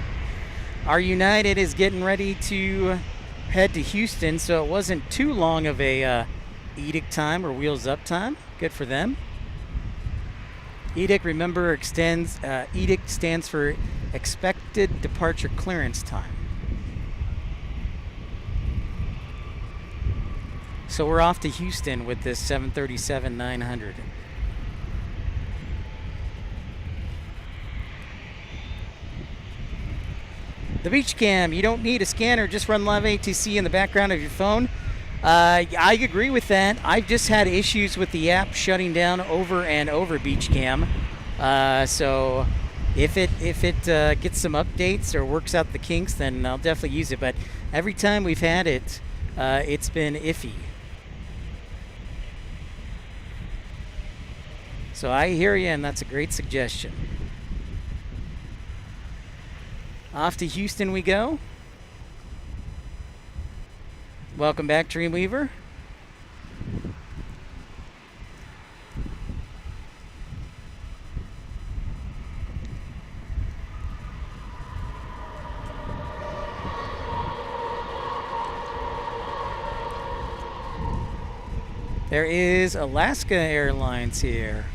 Our United is getting ready to head to Houston, so it wasn't too long of a edict time or wheels up time. Good for them. Edict, remember, edict stands for expected departure clearance time. So we're off to Houston with this 737-900. The beach cam, you don't need a scanner, just run live ATC in the background of your phone. I agree with that. I've just had issues with the app shutting down over and over beach cam. So if it gets some updates or works out the kinks, then I'll definitely use it. But every time we've had it, it's been iffy. So I hear you, and that's a great suggestion. Off to Houston we go. Welcome back, Dreamweaver. There is Alaska Airlines here.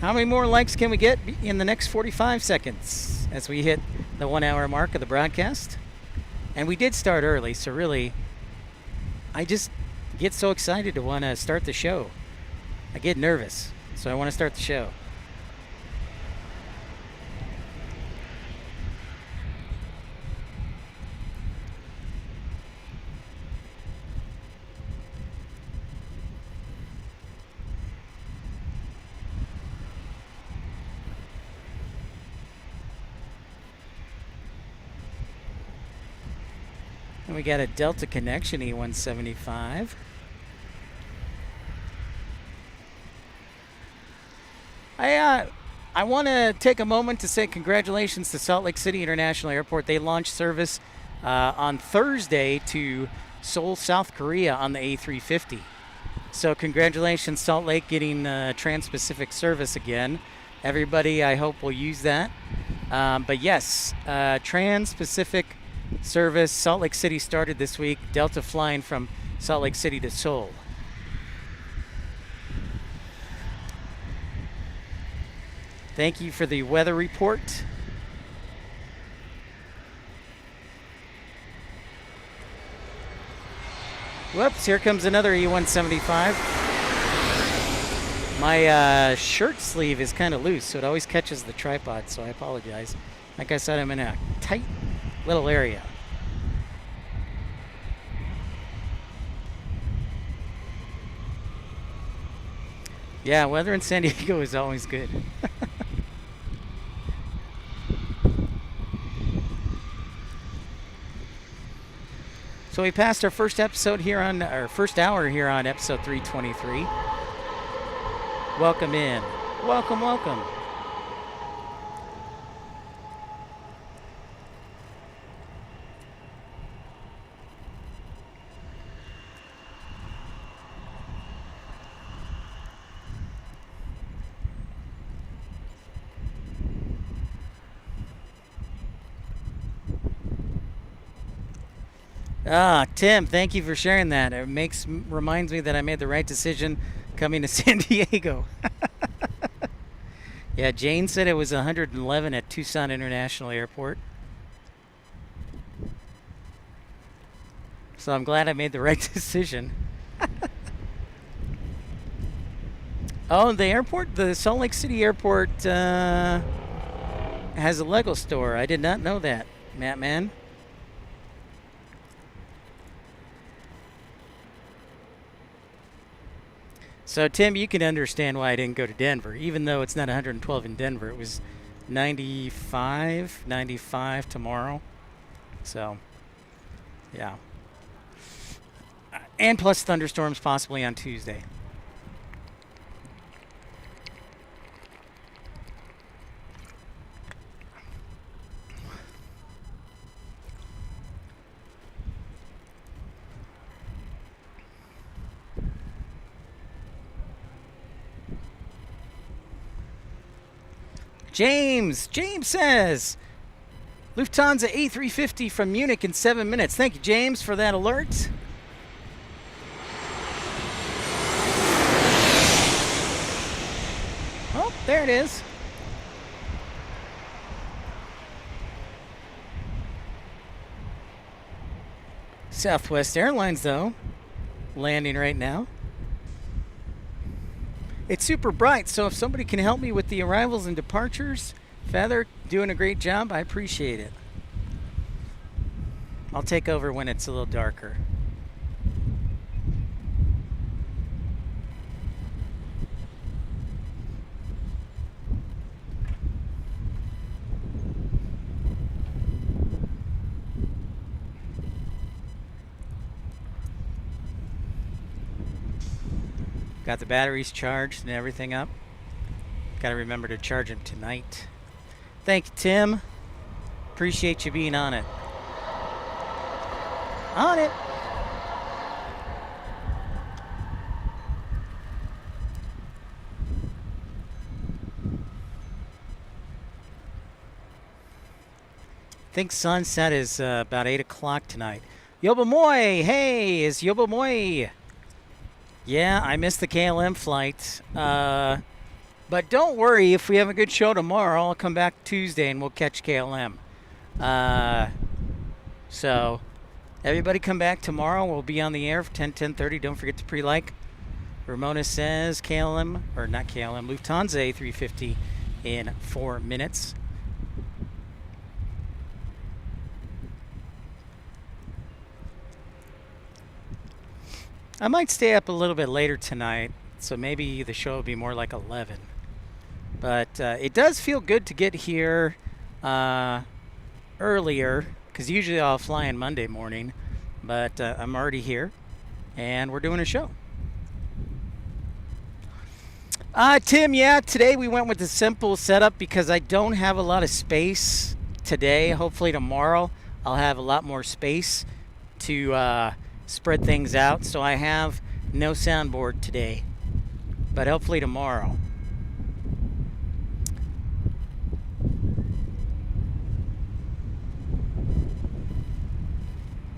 How many more likes can we get in the next 45 seconds as we hit the 1 hour mark of the broadcast? And we did start early, so really, I just get so excited to want to start the show. I get nervous, so I want to start the show. And we got a Delta Connection E175. I want to take a moment to say congratulations to Salt Lake City International Airport. They launched service on Thursday to Seoul, South Korea on the A350. So congratulations, Salt Lake, getting Trans-Pacific service again. Everybody, I hope, will use that. But yes, Trans-Pacific service, Salt Lake City started this week. Delta flying from Salt Lake City to Seoul. Thank you for the weather report. Whoops, here comes another E175. My shirt sleeve is kind of loose, so it always catches the tripod, so I apologize. Like I said, I'm in a tight little area. Yeah, weather in San Diego is always good. So we passed our first episode here on our first hour here on episode 323. Welcome in. Welcome, welcome. Tim, thank you for sharing that. It reminds me that I made the right decision coming to San Diego. Yeah, Jane said it was 111 at Tucson International Airport. So I'm glad I made the right decision. Oh, the airport, the Salt Lake City Airport has a Lego store. I did not know that, Matt Man. So, Tim, you can understand why I didn't go to Denver. Even though it's not 112 in Denver, it was 95 tomorrow. So, yeah. And plus thunderstorms possibly on Tuesday. James says, Lufthansa A350 from Munich in 7 minutes. Thank you, James, for that alert. Oh, there it is. Southwest Airlines, though, landing right now. It's super bright, so if somebody can help me with the arrivals and departures, Feather, doing a great job. I appreciate it. I'll take over when it's a little darker. Got the batteries charged and everything up. Got to remember to charge them tonight. Thank you, Tim. Appreciate you being on it. On it. I think sunset is about 8 o'clock tonight. Yobamoy, hey, is Yobamoy. Yeah, I missed the KLM flight. But don't worry, if we have a good show tomorrow, I'll come back Tuesday and we'll catch KLM. So, everybody come back tomorrow. We'll be on the air for 10:30. Don't forget to pre-like. Ramona says KLM, or not KLM, Lufthansa A350 in 4 minutes. I might stay up a little bit later tonight, so maybe the show will be more like 11. But it does feel good to get here earlier, because usually I'll fly in Monday morning. But I'm already here, and we're doing a show. Tim, yeah, today we went with the simple setup because I don't have a lot of space today. Hopefully tomorrow I'll have a lot more space to spread things out. So I have no soundboard today, but hopefully tomorrow.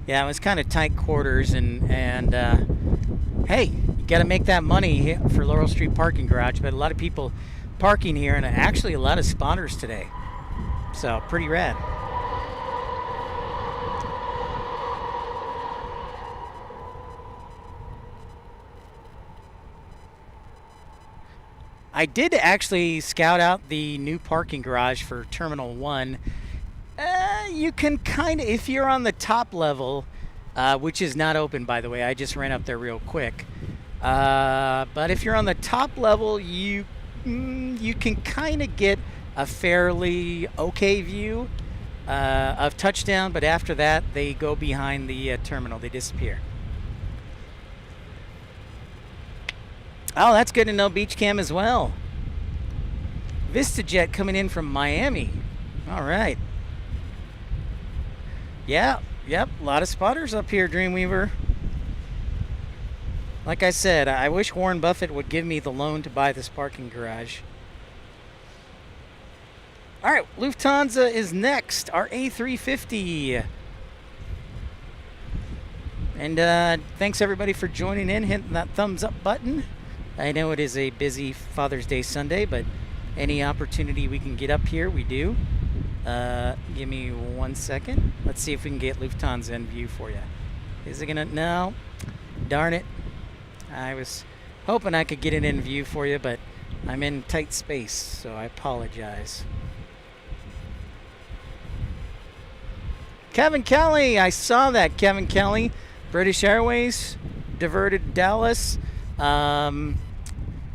Yeah, it was kind of tight quarters, and hey, you got to make that money for Laurel Street Parking Garage. But a lot of people parking here, and actually a lot of spotters today. So pretty rad. I did actually scout out the new parking garage for Terminal 1. You can kind of, if you're on the top level, which is not open, by the way. I just ran up there real quick. But if you're on the top level, you can kind of get a fairly okay view of touchdown. But after that, they go behind the terminal. They disappear. Oh, that's good to know. Beach Cam as well. VistaJet coming in from Miami. All right. Yeah, yep, a lot of spotters up here, Dreamweaver. Like I said, I wish Warren Buffett would give me the loan to buy this parking garage. All right, Lufthansa is next, our A350. And thanks everybody for joining in, hitting that thumbs up button. I know it is a busy Father's Day Sunday, but any opportunity we can get up here, we do. Give me 1 second. Let's see if we can get Lufthansa in view for you. Is it gonna? No. Darn it. I was hoping I could get it in view for you, but I'm in tight space, so I apologize. Kevin Kelly, I saw that. Kevin Kelly, British Airways diverted Dallas.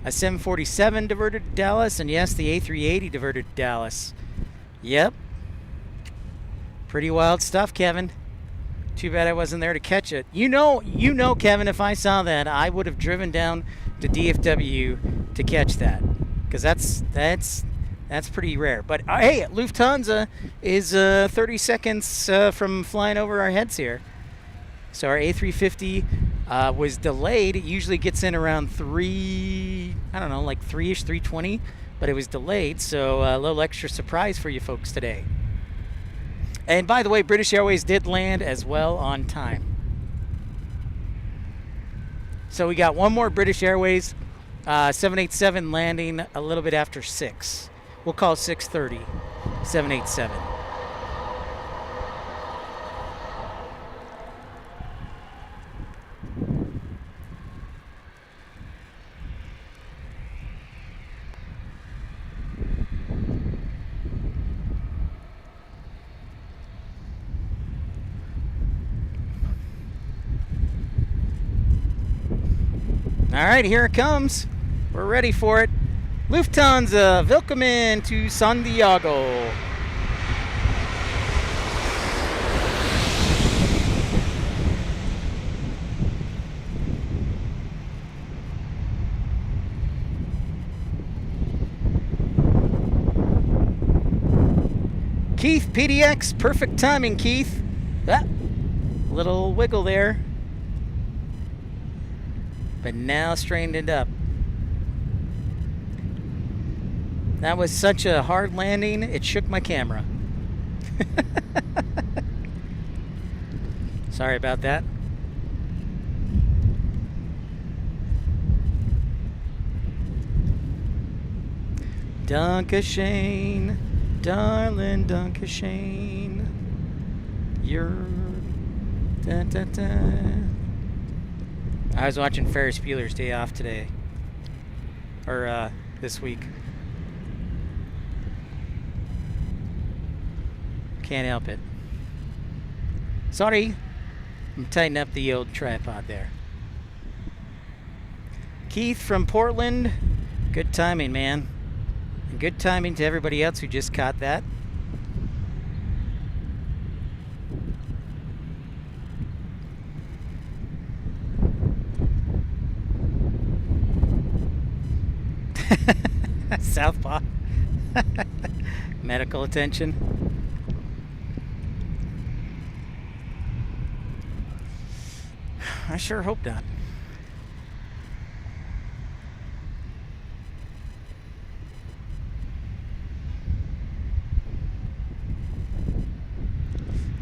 A 747 diverted Dallas, and yes, the A380 diverted Dallas. Yep. Pretty wild stuff, Kevin. Too bad I wasn't there to catch it. You know, Kevin, if I saw that, I would have driven down to DFW to catch that, because that's pretty rare. But hey, Lufthansa is 30 seconds from flying over our heads here. So our A350 was delayed. It usually gets in around 3, I don't know, like 3-ish, 3:20. but it was delayed, so a little extra surprise for you folks today. And by the way, British Airways did land as well on time. So we got one more British Airways 787 landing a little bit after 6. We'll call it 6:30, 787. All right, here it comes. We're ready for it. Lufthansa, willkommen to San Diego. Keith, PDX, perfect timing, Keith. Ah, little wiggle there. But now straightened it up. That was such a hard landing, it shook my camera. Sorry about that. Dankeschön, darling, Dankeschön. You're da da da. I was watching Ferris Bueller's Day Off today, or this week. Can't help it. Sorry, I'm tightening up the old tripod there. Keith from Portland, good timing, man. And good timing to everybody else who just caught that. Southpaw. Medical attention. I sure hope not.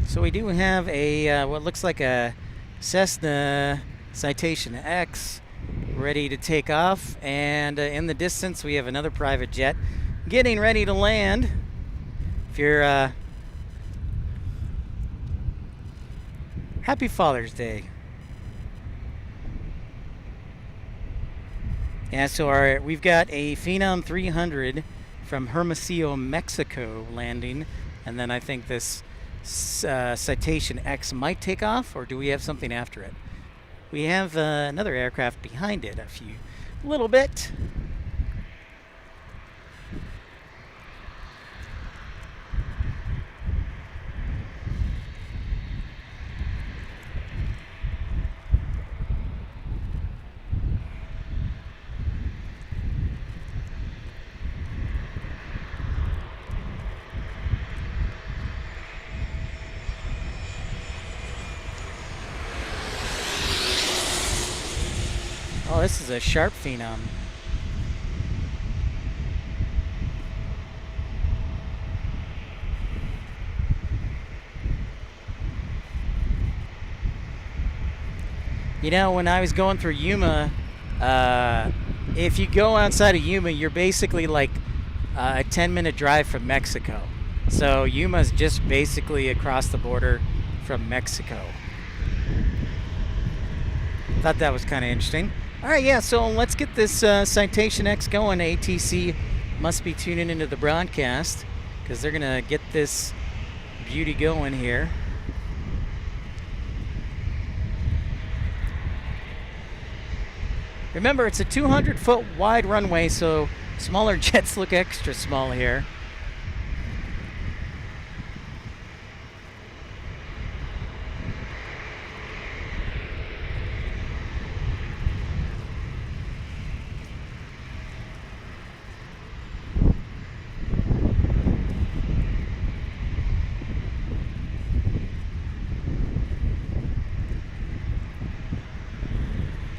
So we do have a what looks like a Cessna Citation X ready to take off, and in the distance we have another private jet getting ready to land. If you're Happy Father's Day. Yeah, so we've got a Phenom 300 from Hermosillo, Mexico landing, and then I think this Citation X might take off, or do we have something after it? We have another aircraft behind it, a little bit. Oh, this is a sharp Phenom. You know, when I was going through Yuma, if you go outside of Yuma, you're basically like a 10-minute drive from Mexico. So Yuma's just basically across the border from Mexico. Thought that was kind of interesting. All right, yeah, so let's get this Citation X going. ATC must be tuning into the broadcast because they're going to get this beauty going here. Remember, it's a 200-foot wide runway, so smaller jets look extra small here.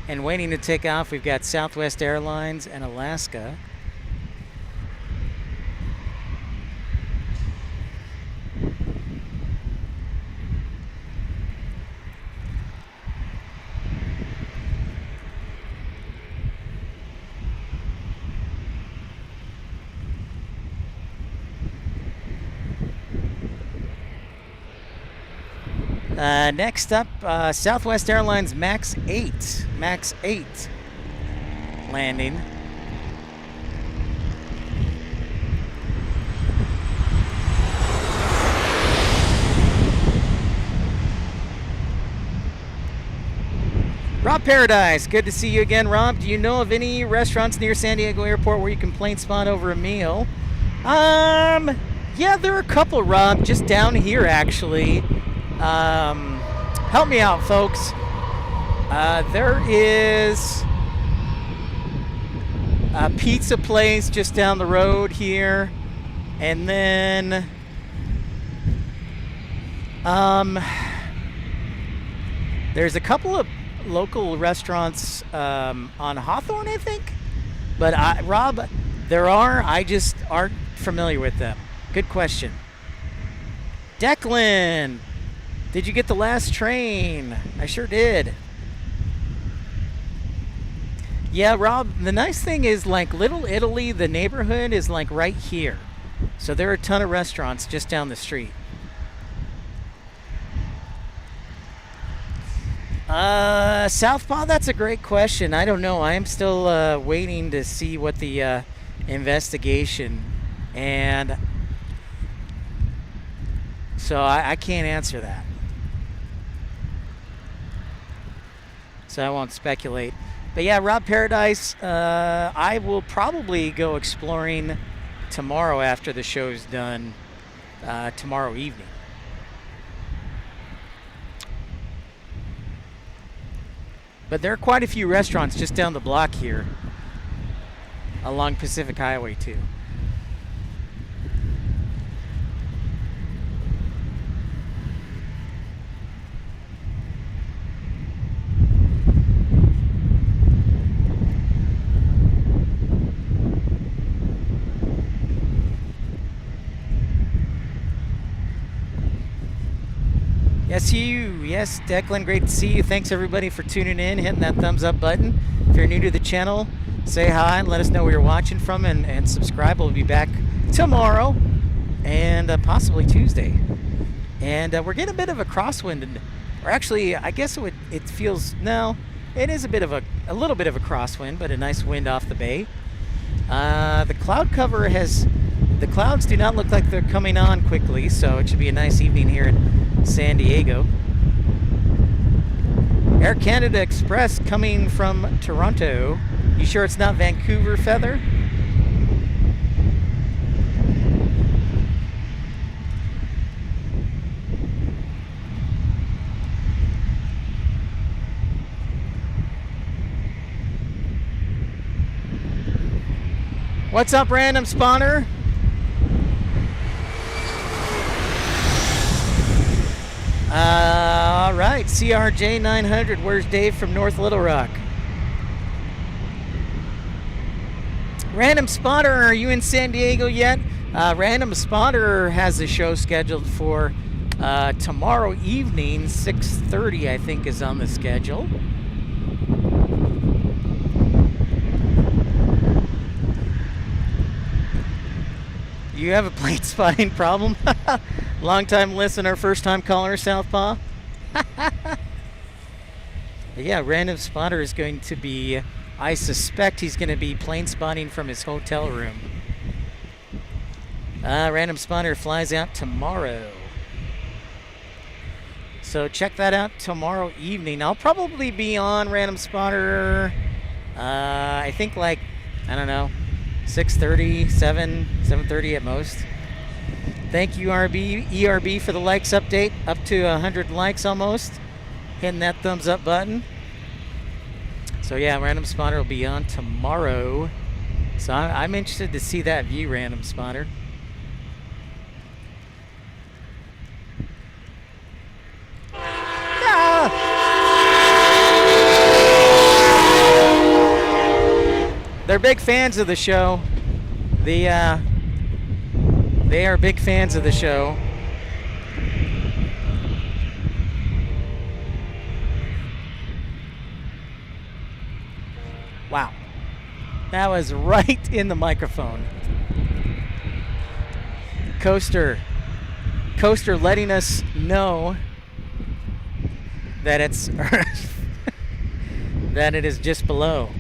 And waiting to take off, we've got Southwest Airlines and Alaska. Next up, Southwest Airlines MAX 8. MAX 8 landing. Rob Paradise, good to see you again, Rob. Do you know of any restaurants near San Diego Airport where you can plane spot over a meal? Yeah, there are a couple, Rob, just down here, actually. Help me out, folks. There is a pizza place just down the road here. And then, there's a couple of local restaurants on Hawthorne, I think. But Rob, there are. I just aren't familiar with them. Good question. Declan, did you get the last train? I sure did. Yeah, Rob, the nice thing is, like, Little Italy, the neighborhood is like right here. So there are a ton of restaurants just down the street. Southpaw, that's a great question. I don't know. I am still waiting to see what the investigation, and so I can't answer that. So I won't speculate. But yeah, Rob Paradise, I will probably go exploring tomorrow after the show's done, tomorrow evening. But there are quite a few restaurants just down the block here along Pacific Highway too. Yes, Declan, great to see you. Thanks everybody for tuning in, hitting that thumbs up button. If you're new to the channel, say hi and let us know where you're watching from, and subscribe. We'll be back tomorrow and possibly Tuesday. And we're getting a bit of a crosswind, or actually, I guess it is a little bit of a crosswind, but a nice wind off the bay. The cloud cover the clouds do not look like they're coming on quickly, so it should be a nice evening here in San Diego. Air Canada Express coming from Toronto. You sure it's not Vancouver Feather? What's up, Random Spawner? All right, CRJ 900. Where's Dave from North Little Rock? Random Spotter, are you in San Diego yet? Random Spotter has a show scheduled for tomorrow evening, 6:30, I think, is on the schedule. You have a plane spotting problem? Long-time listener, first-time caller, Southpaw. Yeah, Random Spotter is going to be, I suspect he's going to be plane spotting from his hotel room. Random Spotter flies out tomorrow. So check that out tomorrow evening. I'll probably be on Random Spotter, I think, like, I don't know, 6:30, 7:30 at most. Thank you, ERB, for the likes update. Up to 100 likes almost. Hitting that thumbs up button. So yeah, Random Spotter will be on tomorrow. So I'm interested to see that view, Random Spotter. Ah! They're big fans of the show. They are big fans of the show. Wow. That was right in the microphone. Coaster letting us know that it's that it is just below.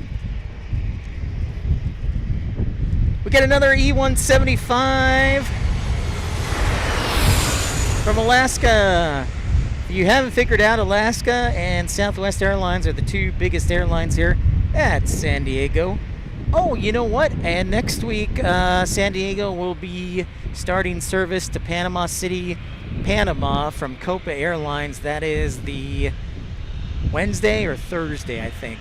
We got another E175 from Alaska. If you haven't figured out, Alaska and Southwest Airlines are the two biggest airlines here at San Diego. Oh, you know what? And next week, San Diego will be starting service to Panama City, Panama from Copa Airlines. That is the Wednesday or Thursday, I think.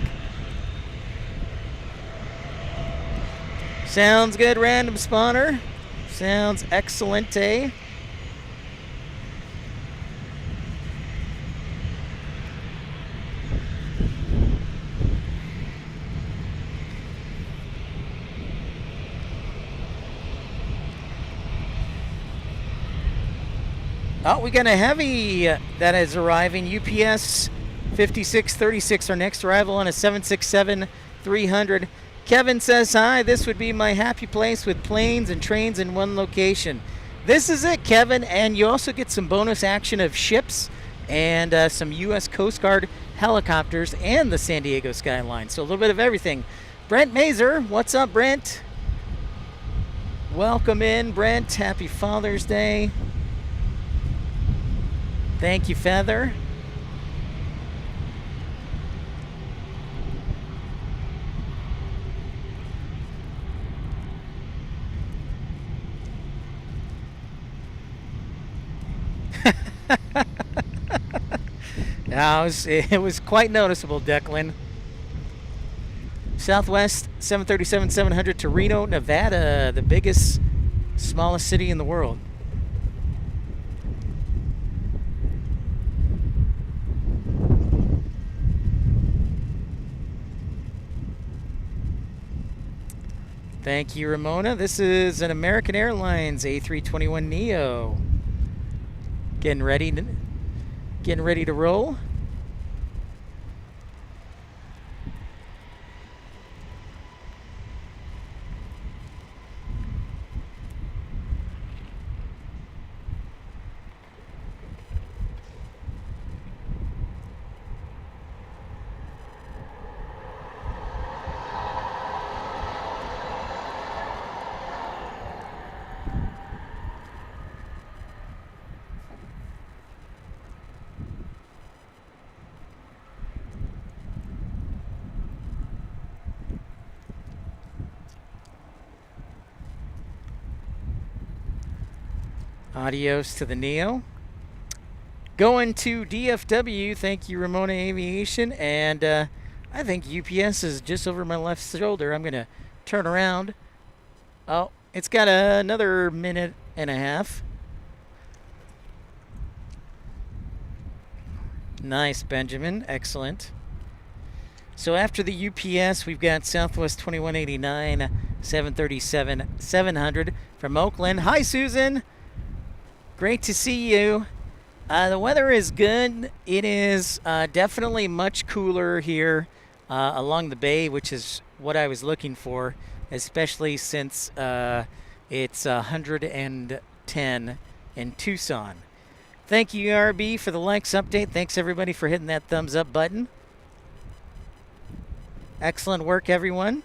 Sounds good, random spawner. Sounds excellent, eh? Oh, we got a heavy that is arriving. UPS 5636, our next arrival on a 767-300. Kevin says, hi, this would be my happy place with planes and trains in one location. This is it, Kevin, and you also get some bonus action of ships and some U.S. Coast Guard helicopters and the San Diego skyline. So a little bit of everything. Brent Mazer, what's up, Brent? Welcome in, Brent. Happy Father's Day. Thank you, Feather. Yeah, it was quite noticeable, Declan. Southwest 737-700 to Reno, Nevada, the biggest, smallest city in the world. Thank you, Ramona. This is an American Airlines A321neo. Getting ready to roll. Adios to the Neo. Going to DFW. Thank you, Ramona Aviation. And I think UPS is just over my left shoulder. I'm going to turn around. Oh, it's got another minute and a half. Nice, Benjamin. Excellent. So after the UPS, we've got Southwest 2189, 737-700 from Oakland. Hi, Susan. Great to see you. The weather is good. It is definitely much cooler here along the bay, which is what I was looking for, especially since it's 110 in Tucson. Thank you, RB, for the likes update. Thanks, everybody, for hitting that thumbs up button. Excellent work, everyone.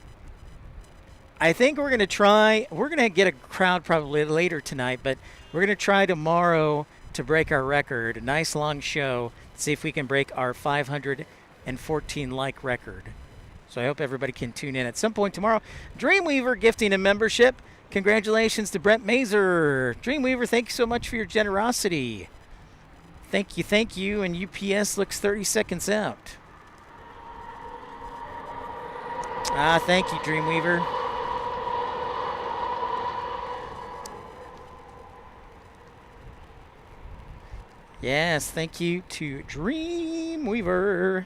I think we're going to get a crowd probably later tonight, but we're going to try tomorrow to break our record. A nice long show. See if we can break our 514 like record. So I hope everybody can tune in at some point tomorrow. Dreamweaver gifting a membership. Congratulations to Brent Mazer. Dreamweaver, thank you so much for your generosity. Thank you. And UPS looks 30 seconds out. Thank you, Dreamweaver. Yes, thank you to Dreamweaver.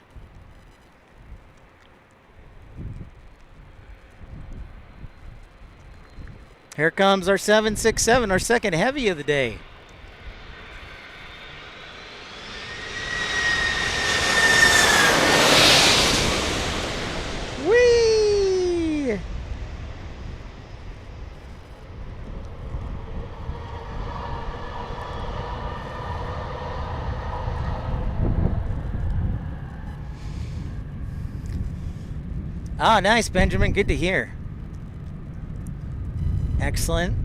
Here comes our 767, our second heavy of the day. Whee! Oh, nice, Benjamin. Good to hear. Excellent.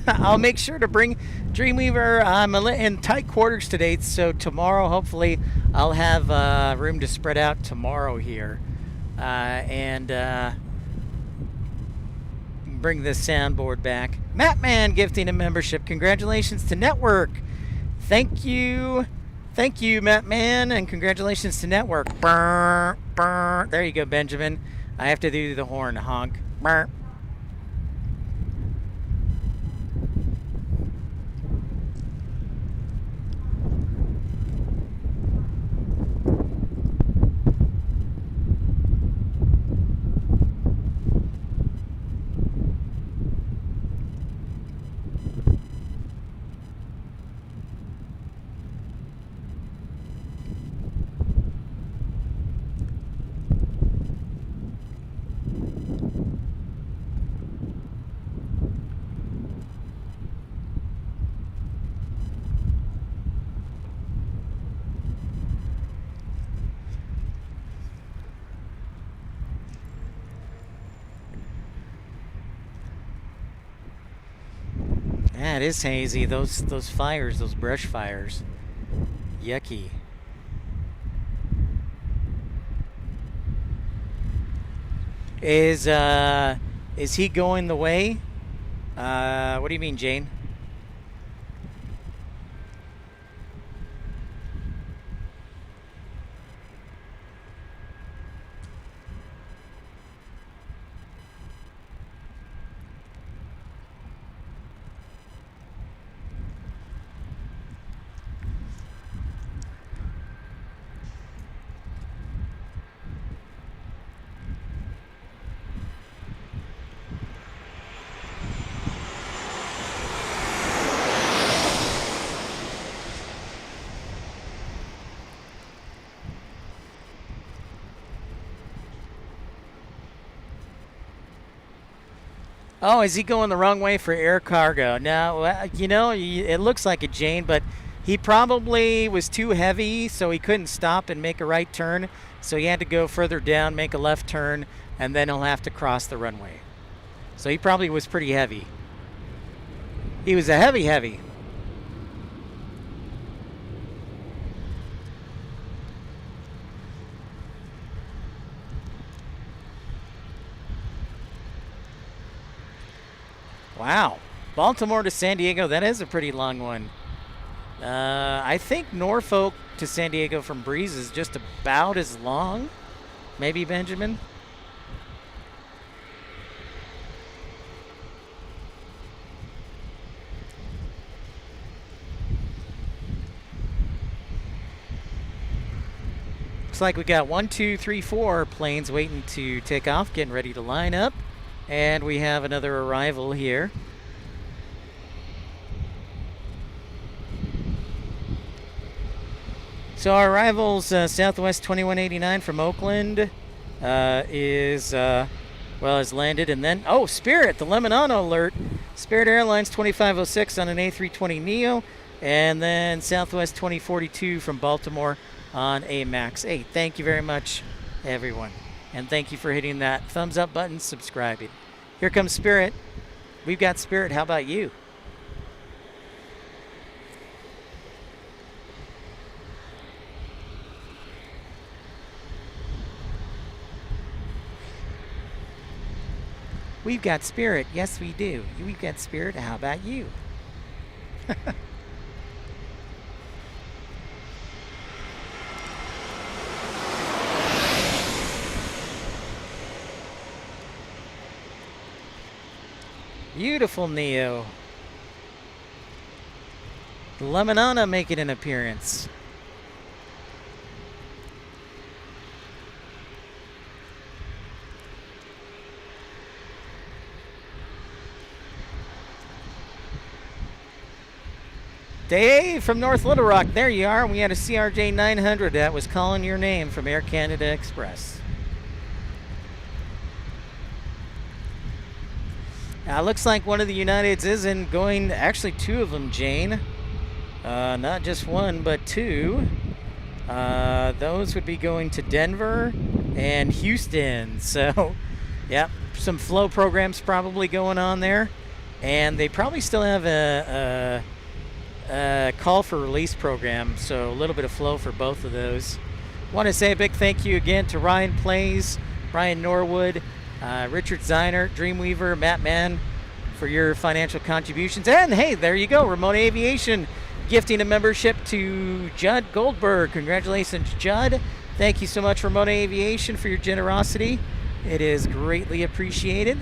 I'll make sure to bring Dreamweaver. I'm in tight quarters today, so tomorrow, hopefully, I'll have room to spread out tomorrow here. And bring this soundboard back. Mattman gifting a membership. Congratulations to Network. Thank you. Thank you, Mattman, and congratulations to Network. Burr, burr. There you go, Benjamin. I have to do the horn honk. Burr. Yeah, it is hazy. Those fires, those brush fires. Yucky. Is he going the way? What do you mean, Jane? Oh, is he going the wrong way for air cargo? No, you know, it looks like a Jane, but he probably was too heavy, so he couldn't stop and make a right turn. So he had to go further down, make a left turn, and then he'll have to cross the runway. So he probably was pretty heavy. He was a heavy. Wow. Baltimore to San Diego, that is a pretty long one. I think Norfolk to San Diego from Breeze is just about as long. Maybe, Benjamin? Looks like we got 1, 2, 3, 4 planes waiting to take off, getting ready to line up. And we have another arrival here. So our arrivals, Southwest 2189 from Oakland is landed. And then, oh, Spirit, the Lemonano alert. Spirit Airlines 2506 on an A320neo. And then Southwest 2042 from Baltimore on a MAX 8. Thank you very much, everyone. And thank you for hitting that thumbs up button, subscribing. Here comes Spirit. We've got Spirit. How about you? We've got Spirit. Yes, we do. We've got Spirit. How about you? Beautiful Neo. Lemonana making an appearance. Dave from North Little Rock. There you are. We had a CRJ 900 that was calling your name from Air Canada Express. Looks like one of the Uniteds is in going, actually two of them, Jane. Not just one, but two. Those would be going to Denver and Houston. So, yeah, some flow programs probably going on there. And they probably still have a call for release program, so a little bit of flow for both of those. Want to say a big thank you again to Ryan Plays, Brian Norwood, Richard Ziner, Dreamweaver, Matt Mann for your financial contributions. And hey, there you go, Remote Aviation gifting a membership to Judd Goldberg. Congratulations, Judd. Thank you so much, Remote Aviation, for your generosity. It is greatly appreciated.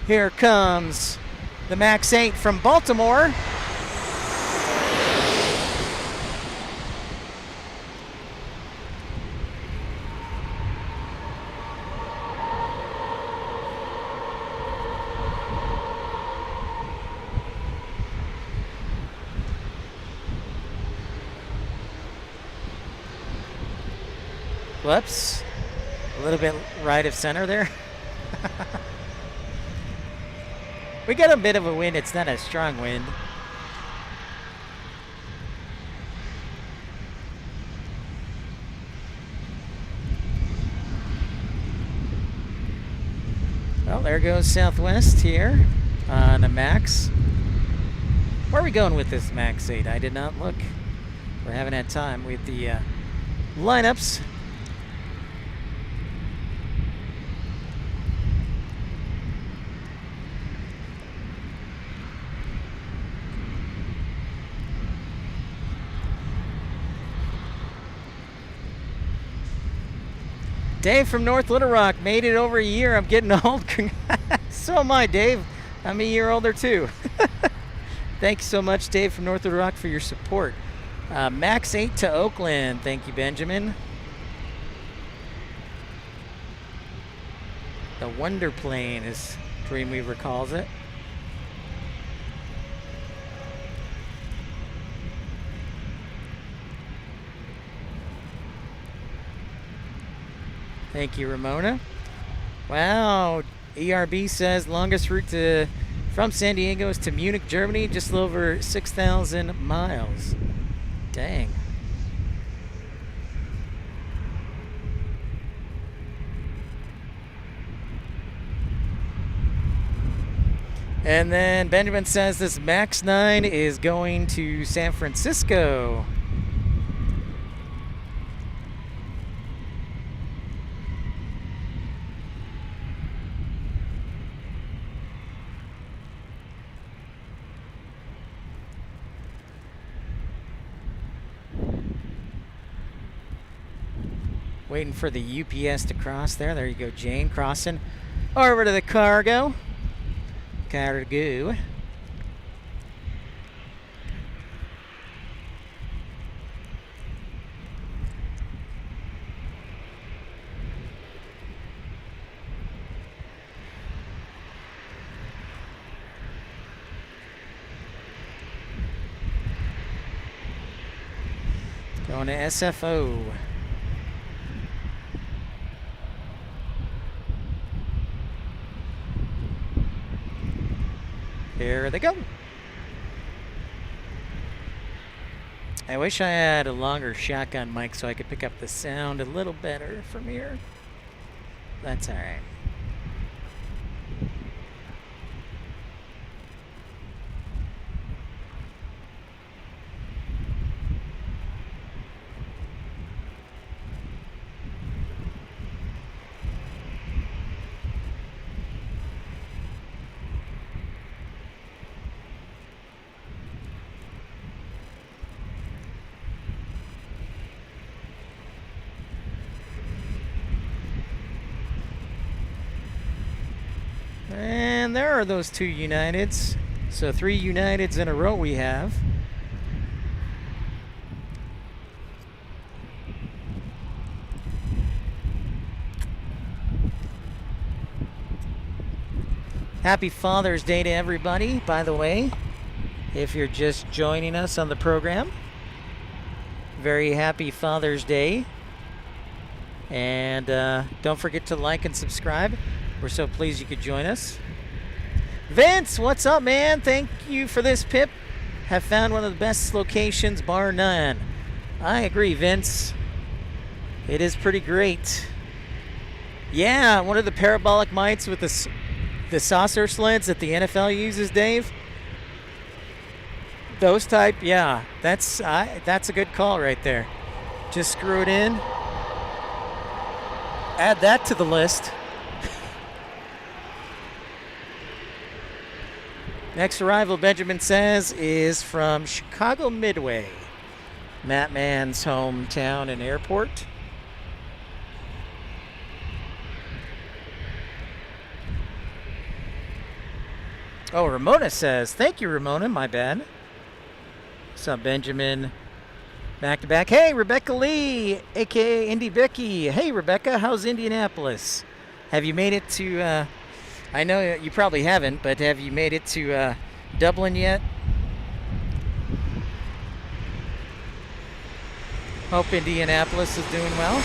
Here comes the Max 8 from Baltimore. Whoops, a little bit right of center there. We got a bit of a wind. It's not a strong wind. Well, there goes Southwest here on a Max. Where are we going with this Max 8? I did not look. We haven't had time with the lineups. Dave from North Little Rock made it over a year. I'm getting old. So am I, Dave. I'm a year older too. Thank you so much, Dave from North Little Rock, for your support. Max 8 to Oakland. Thank you, Benjamin. The Wonder Plane, as Dreamweaver calls it. Thank you, Ramona. Wow, ERB says longest route from San Diego is to Munich, Germany, just a little over 6,000 miles. Dang. And then Benjamin says this Max 9 is going to San Francisco. Waiting for the UPS to cross there. There you go, Jane, crossing over to the cargo. Cargo. Going to SFO. Here they go. I wish I had a longer shotgun mic so I could pick up the sound a little better from here. That's all right. And there are those two Uniteds. So 3 Uniteds in a row we have. Happy Father's Day to everybody, by the way, if you're just joining us on the program. very happy Father's Day. And don't forget to like and subscribe. We're so pleased you could join us. Vince, what's up, man? Thank you for this, Pip. Have found one of the best locations, bar none. I agree, Vince. It is pretty great. Yeah, one of the parabolic mites with the saucer sleds that the NFL uses, Dave. Those type, yeah, that's a good call right there. Just screw it in. Add that to the list. Next arrival, Benjamin says, is from Chicago Midway, Matt Mann's hometown and airport. Oh, Ramona says, thank you, Ramona, my bad. What's up, Benjamin? Back to back. Hey, Rebecca Lee, a.k.a. Indy Becky. Hey, Rebecca, how's Indianapolis? Have you made it to, I know you probably haven't, but have you made it to Dublin yet? Hope Indianapolis is doing well.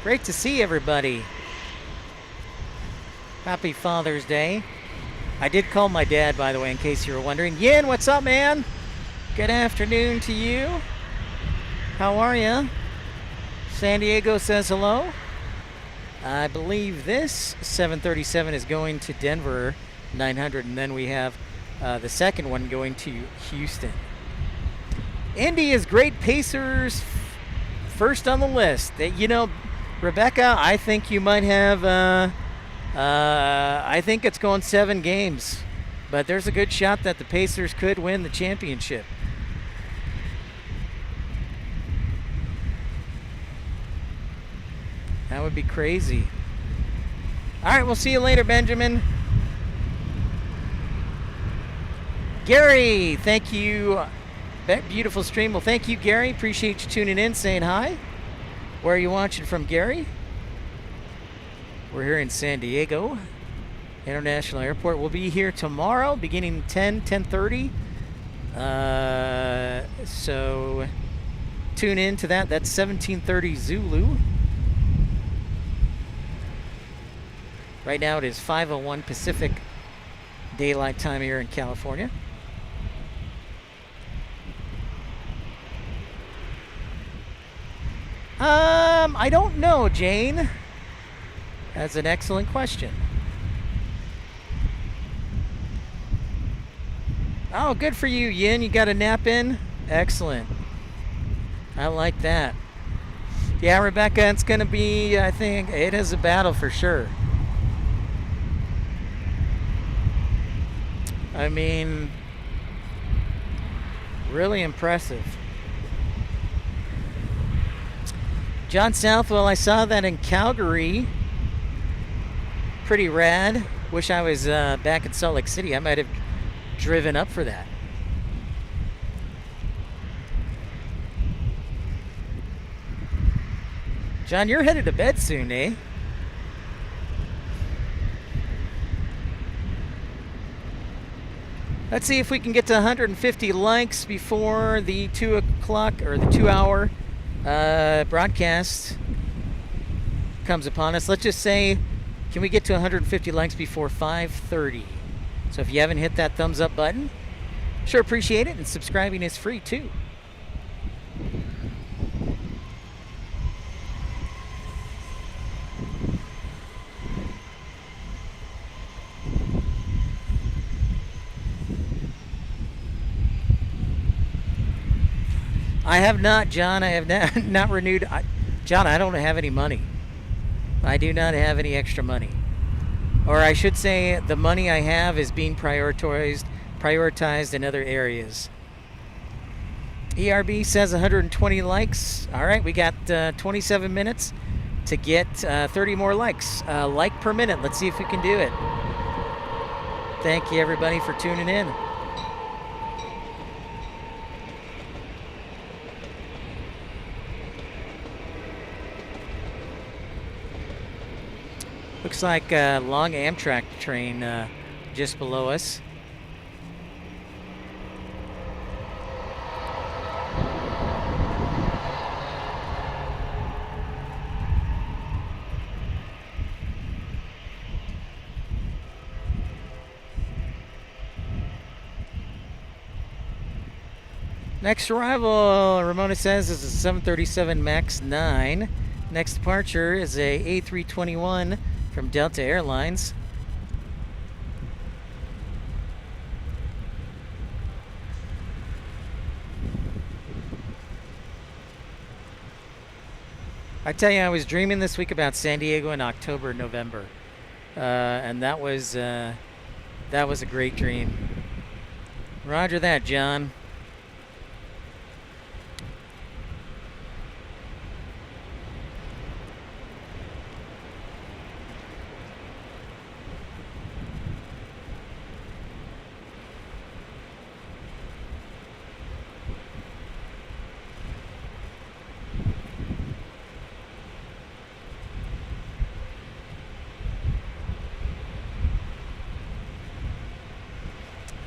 Great to see everybody. Happy Father's Day. I did call my dad, by the way, in case you were wondering. Yin, what's up, man? Good afternoon to you. How are you? San Diego says hello. I believe this 737 is going to Denver 900, and then we have the second one going to Houston. Indy is great. Pacers first on the list. You know, Rebecca, I think you might have, I think it's going 7 games, but there's a good shot that the Pacers could win the championship. That would be crazy. All right, we'll see you later, Benjamin. Gary, thank you. Beautiful stream. Well, thank you, Gary. Appreciate you tuning in, saying hi. Where are you watching from, Gary? We're here in San Diego International Airport. We'll be here tomorrow beginning 10:30. So tune in to that. That's 17:30 Zulu. Right now it is 5:01 Pacific Daylight Time here in California. I don't know, Jane. That's an excellent question. Oh, good for you, Yin. You got a nap in? Excellent. I like that. Yeah, Rebecca, it's going to be, I think, it is a battle for sure. I mean, really impressive. John Southwell, I saw that in Calgary. Pretty rad. Wish I was back in Salt Lake City. I might have driven up for that. John, you're headed to bed soon, eh? Let's see if we can get to 150 likes before the 2 o'clock or the 2-hour broadcast comes upon us. Let's just say, can we get to 150 likes before 5:30? So if you haven't hit that thumbs up button, sure appreciate it, and subscribing is free too. I have not, John. I have not renewed. John, I don't have any money. I do not have any extra money. Or I should say the money I have is being prioritized in other areas. ERB says 120 likes. All right, we got 27 minutes to get 30 more likes. Like per minute. Let's see if we can do it. Thank you, everybody, for tuning in. Looks like a long Amtrak train just below us. Next arrival, Ramona says, is a 737 MAX 9. Next departure is a A321 from Delta Airlines. I tell you, I was dreaming this week about San Diego in October, November, and that was a great dream. Roger that, John.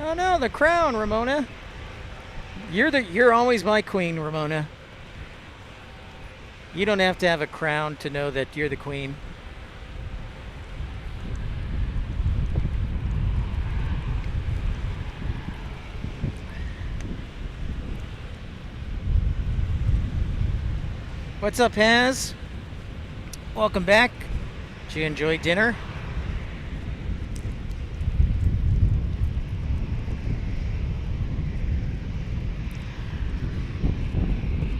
Oh no, the crown, Ramona. You're always my queen, Ramona. You don't have to have a crown to know that you're the queen. What's up, Haz? Welcome back. Did you enjoy dinner?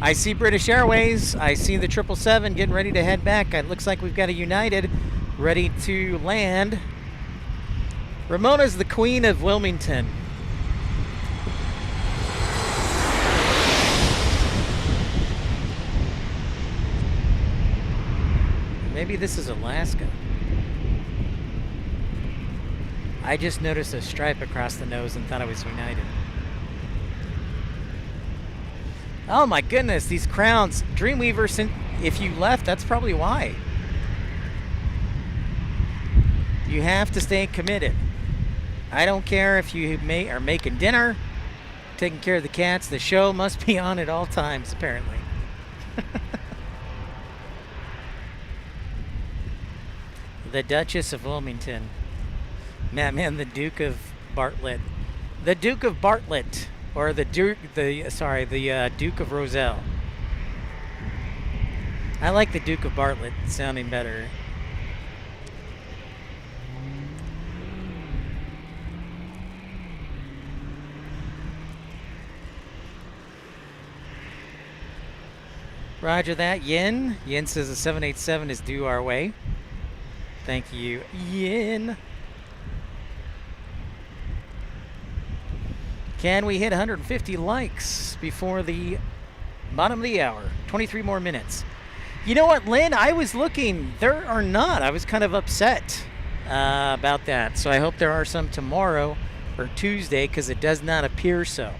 I see British Airways. I see the 777 getting ready to head back. It looks like we've got a United ready to land. Ramona's the queen of Wilmington. Maybe this is Alaska. I just noticed a stripe across the nose and thought it was United. Oh my goodness, these crowns. Dreamweaver, if you left, that's probably why. You have to stay committed. I don't care if you are making dinner, taking care of the cats. The show must be on at all times, apparently. The Duchess of Wilmington. Man, the Duke of Bartlett. The Duke of Bartlett. Or the Duke of Roselle. I like the Duke of Bartlett sounding better. Roger that, Yin. Yin says the 787 is due our way. Thank you, Yin. Can we hit 150 likes before the bottom of the hour? 23 more minutes. You know what, Lynn? I was looking. There are not. I was kind of upset about that. So I hope there are some tomorrow or Tuesday, because it does not appear so.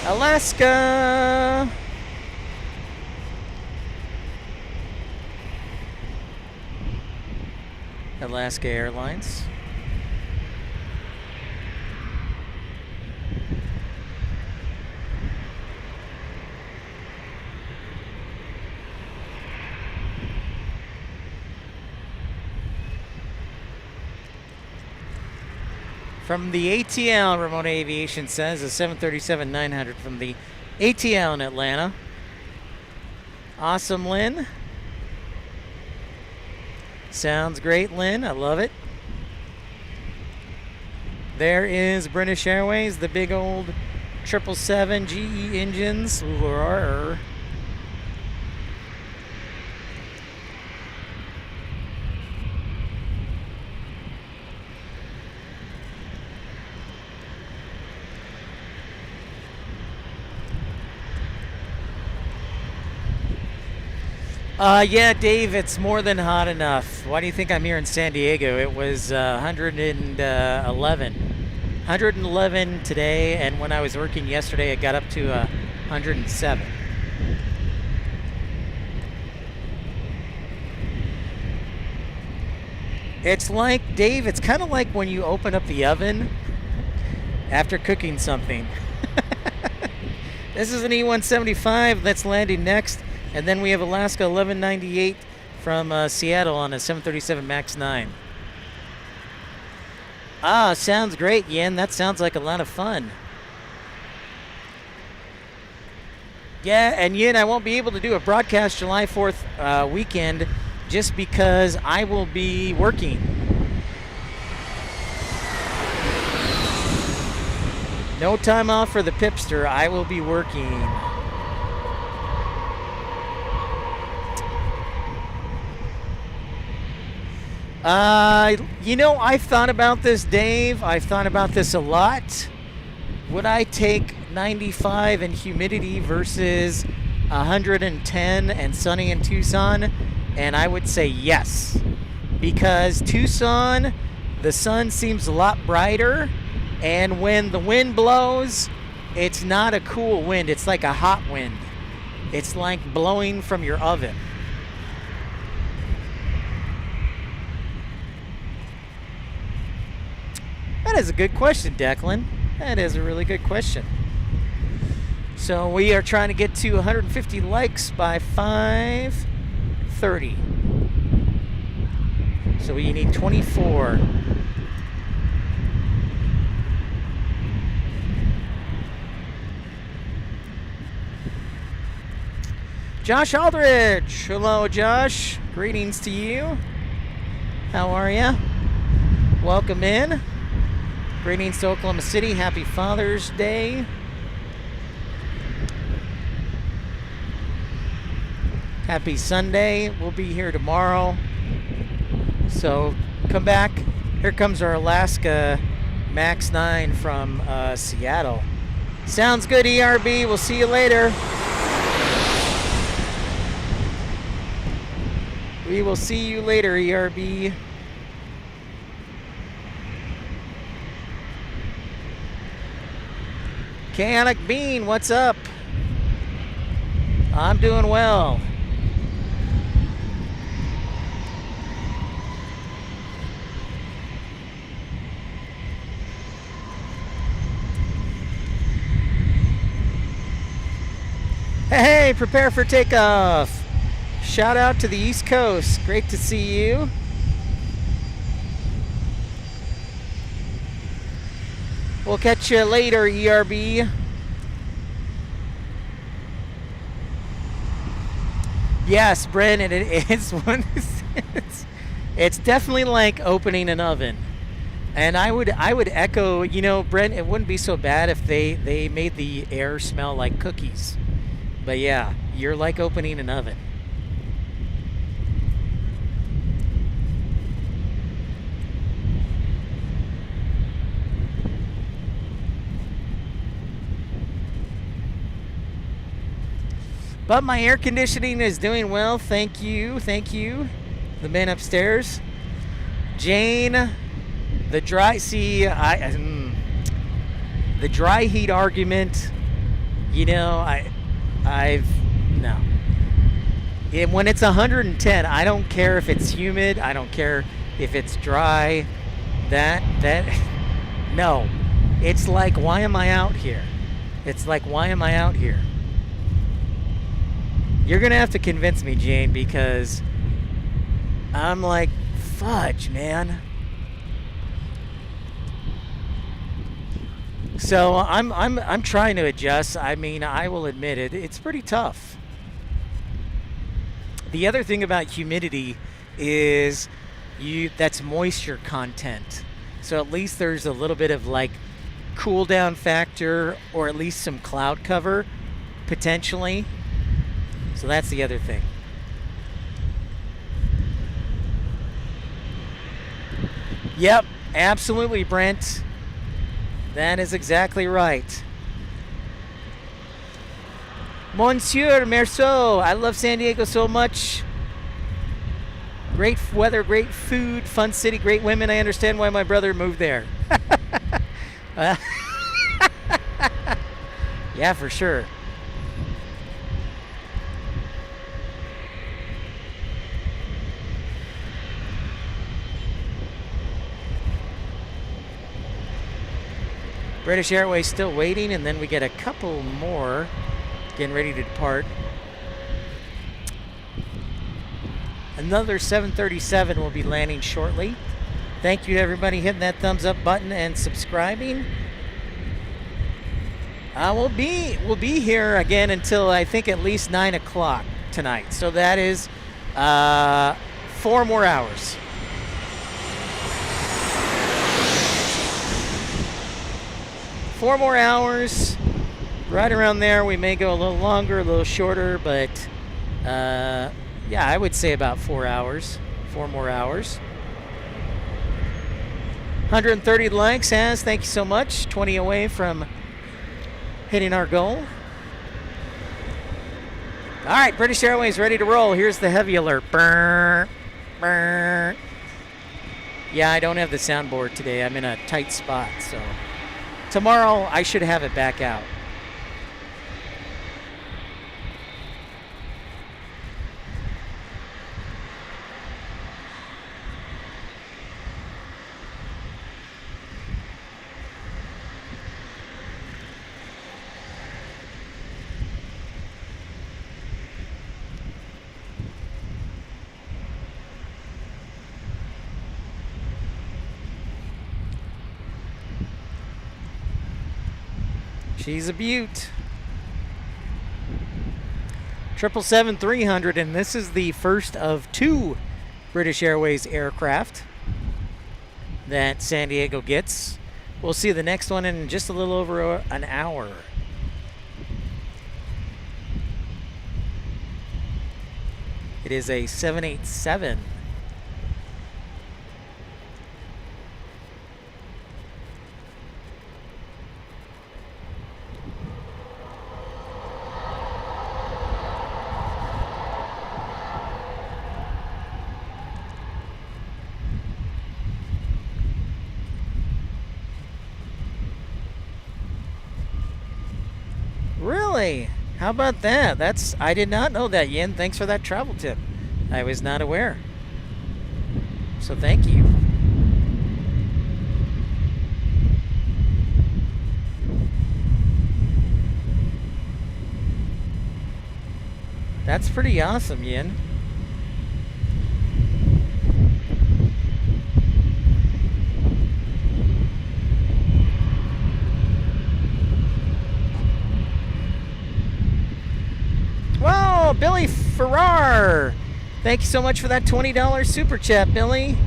Alaska. Alaska Airlines. From the ATL, Ramona Aviation says, a 737-900 from the ATL in Atlanta. Awesome, Lynn. Sounds great, Lynn. I love it. There is British Airways, the big old 777 GE engines. Roar. Yeah, Dave, it's more than hot enough. Why do you think I'm here in San Diego? It was 111. 111 today, and when I was working yesterday, it got up to 107. It's like, Dave, it's kind of like when you open up the oven after cooking something. This is an E175 that's landing next. And then we have Alaska 1198 from Seattle on a 737 MAX 9. Ah, sounds great, Yen. That sounds like a lot of fun. Yeah, and Yen, I won't be able to do a broadcast July 4th weekend just because I will be working. No time off for the Pipster. I will be working. You know, I've thought about this, Dave. I've thought about this a lot. Would I take 95 and humidity versus 110 and sunny in Tucson? And I would say yes. Because Tucson, the sun seems a lot brighter. And when the wind blows, it's not a cool wind. It's like a hot wind. It's like blowing from your oven. That is a good question, Declan. That is a really good question. So we are trying to get to 150 likes by 5:30. So we need 24. Josh Aldridge. Hello, Josh. Greetings to you. How are you? Welcome in. Greetings to Oklahoma City. Happy Father's Day. Happy Sunday. We'll be here tomorrow. So come back. Here comes our Alaska MAX 9 from Seattle. Sounds good, ERB. We'll see you later. We will see you later, ERB. Chaotic Bean, what's up? I'm doing well. Hey, prepare for takeoff. Shout out to the East Coast. Great to see you. We'll catch you later, ERB. Yes, Brandon, it is one. It's definitely like opening an oven. And I would echo, you know, Brent, it wouldn't be so bad if they made the air smell like cookies. But yeah, you're like opening an oven. But my air conditioning is doing well. Thank you. Thank you. The man upstairs. Jane, the dry, see, the dry heat argument, you know, no. When it's 110, I don't care if it's humid. I don't care if it's dry. No. It's like, why am I out here? It's like, why am I out here? You're going to have to convince me, Jane, because I'm like, fudge, man. So I'm trying to adjust. I mean, I will admit it. It's pretty tough. The other thing about humidity is that's moisture content. So at least there's a little bit of like cool down factor or at least some cloud cover, potentially. So that's the other thing. Yep, absolutely, Brent. That is exactly right. Monsieur Merceau, I love San Diego so much. Great weather, great food, fun city, great women. I understand why my brother moved there. Yeah, for sure. British Airways still waiting, and then we get a couple more getting ready to depart. Another 737 will be landing shortly. Thank you to everybody hitting that thumbs up button and subscribing. We'll be here again until I think at least 9 o'clock tonight. So that is 4 more hours. Four more hours, right around there. We may go a little longer, a little shorter, but yeah, I would say about 4 hours. 4 more hours. 130 likes, thank you so much. 20 away from hitting our goal. All right, British Airways ready to roll. Here's the heavy alert. Brr, brr. Yeah, I don't have the soundboard today. I'm in a tight spot, so tomorrow I should have it back out. She's a beaut. 777-300, and this is the first of 2 British Airways aircraft that San Diego gets. We'll see the next one in just a little over an hour. It is a 787. Really? How about that? I did not know that, Yin. Thanks for that travel tip. I was not aware. So thank you. That's pretty awesome, Yin. Whoa, Billy Farrar. Thank you so much for that $20 super chat, Billy.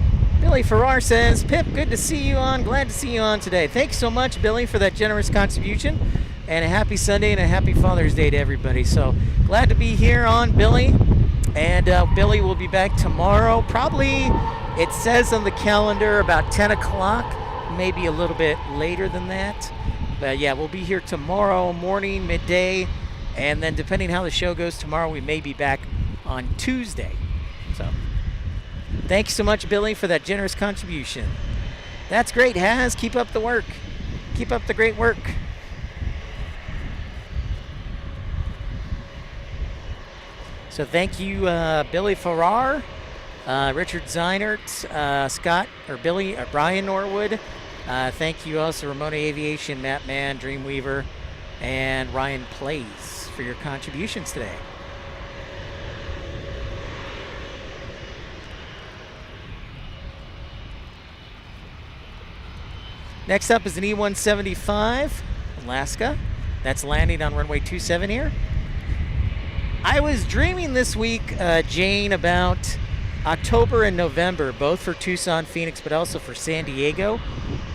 Billy Farrar says, Pip, good to see you on. Glad to see you on today. Thanks so much, Billy, for that generous contribution. And a happy Sunday and a happy Father's Day to everybody. So glad to be here on, Billy. And Billy will be back tomorrow. Probably, it says on the calendar, about 10 o'clock. Maybe a little bit later than that. But yeah, we'll be here tomorrow morning, midday. And then depending how the show goes tomorrow, we may be back on Tuesday. So thank you so much, Billy, for that generous contribution. That's great, Haz. Keep up the work. Keep up the great work. So thank you, Billy Farrar, Richard Zeinert, Scott, or Billy, Brian Norwood. Thank you also, Ramona Aviation, Matt Mann, Dreamweaver, and Ryan Plays for your contributions today. Next up is an E-175, Alaska. That's landing on runway 27 here. I was dreaming this week, Jane, about October and November, both for Tucson, Phoenix, but also for San Diego.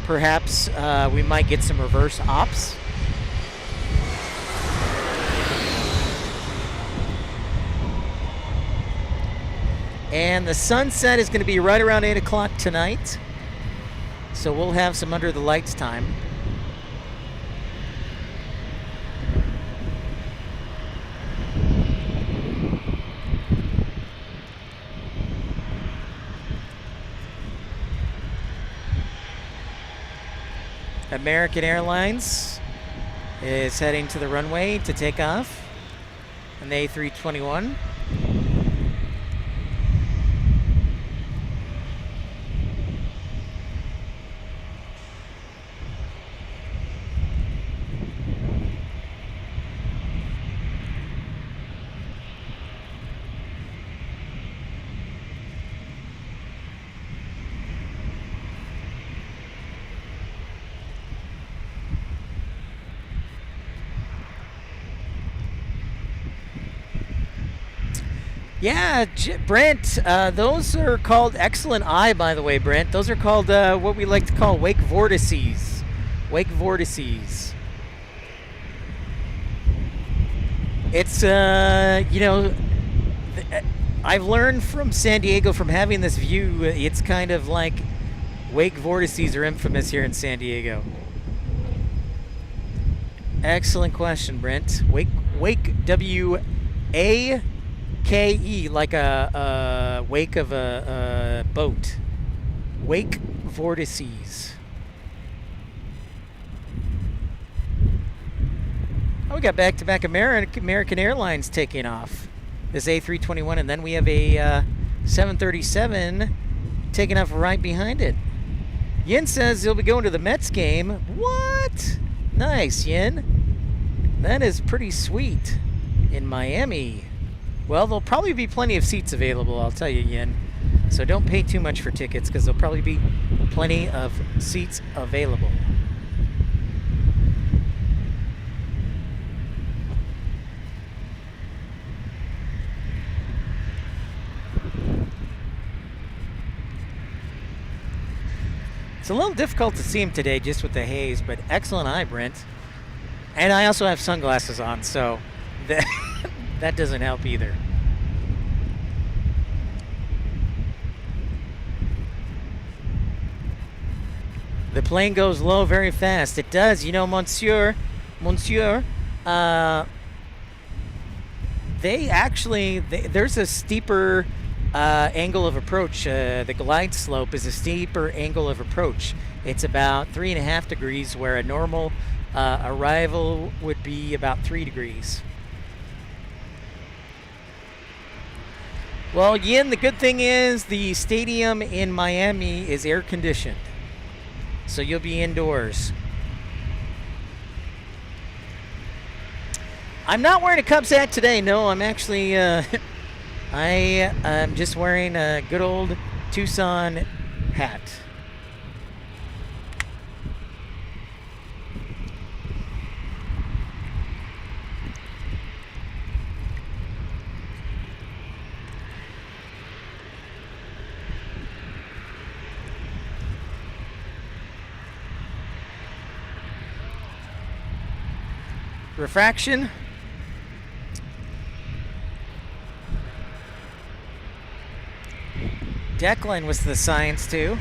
perhaps we might get some reverse ops. And the sunset is going to be right around 8 o'clock tonight. So we'll have some under the lights time. American Airlines is heading to the runway to take off on the A321. Yeah, Brent, those are called excellent eye, by the way, Brent. Those are called what we like to call wake vortices. Wake vortices. It's, you know, I've learned from San Diego, from having this view, it's kind of like wake vortices are infamous here in San Diego. Excellent question, Brent. Wake, W-A... K-E, like a wake of a boat. Wake vortices. Oh, we got back-to-back American Airlines taking off. This A321, and then we have a 737 taking off right behind it. Yin says he'll be going to the Mets game. What? Nice, Yin. That is pretty sweet. In Miami. Well, there'll probably be plenty of seats available, I'll tell you, Yin. So don't pay too much for tickets, because there'll probably be plenty of seats available. It's a little difficult to see him today just with the haze, but excellent eye, Brent. And I also have sunglasses on, so that doesn't help either. The plane goes low very fast. It does, you know, Monsieur. There's a steeper angle of approach. The glide slope is a steeper angle of approach. It's about 3.5 degrees, where a normal arrival would be about 3 degrees. Well, Yin, the good thing is the stadium in Miami is air conditioned, so you'll be indoors. I'm not wearing a Cubs hat today. No, I'm actually, I'm just wearing a good old Tucson hat. Refraction. Declan was the science too.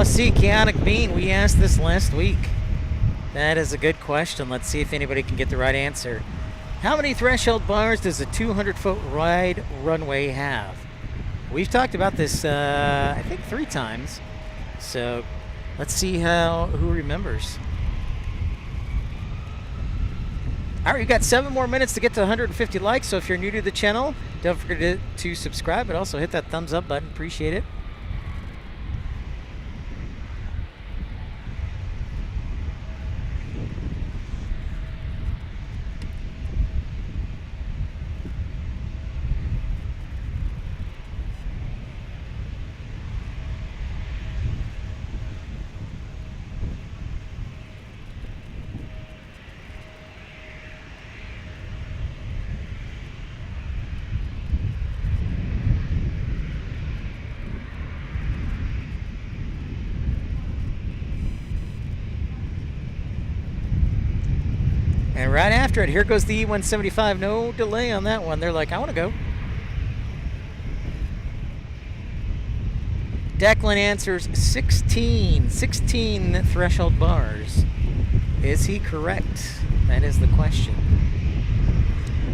see, Chaotic Bean, we asked this last week. That is a good question. Let's see if anybody can get the right answer. How many threshold bars does a 200-foot wide runway have? We've talked about this, I think, 3 times. So let's see who remembers. All right, we've got 7 more minutes to get to 150 likes. So if you're new to the channel, don't forget to subscribe, but also hit that thumbs up button. Appreciate it. And right after it, here goes the E-175. No delay on that one. They're like, I want to go. Declan answers 16. 16 threshold bars. Is he correct? That is the question.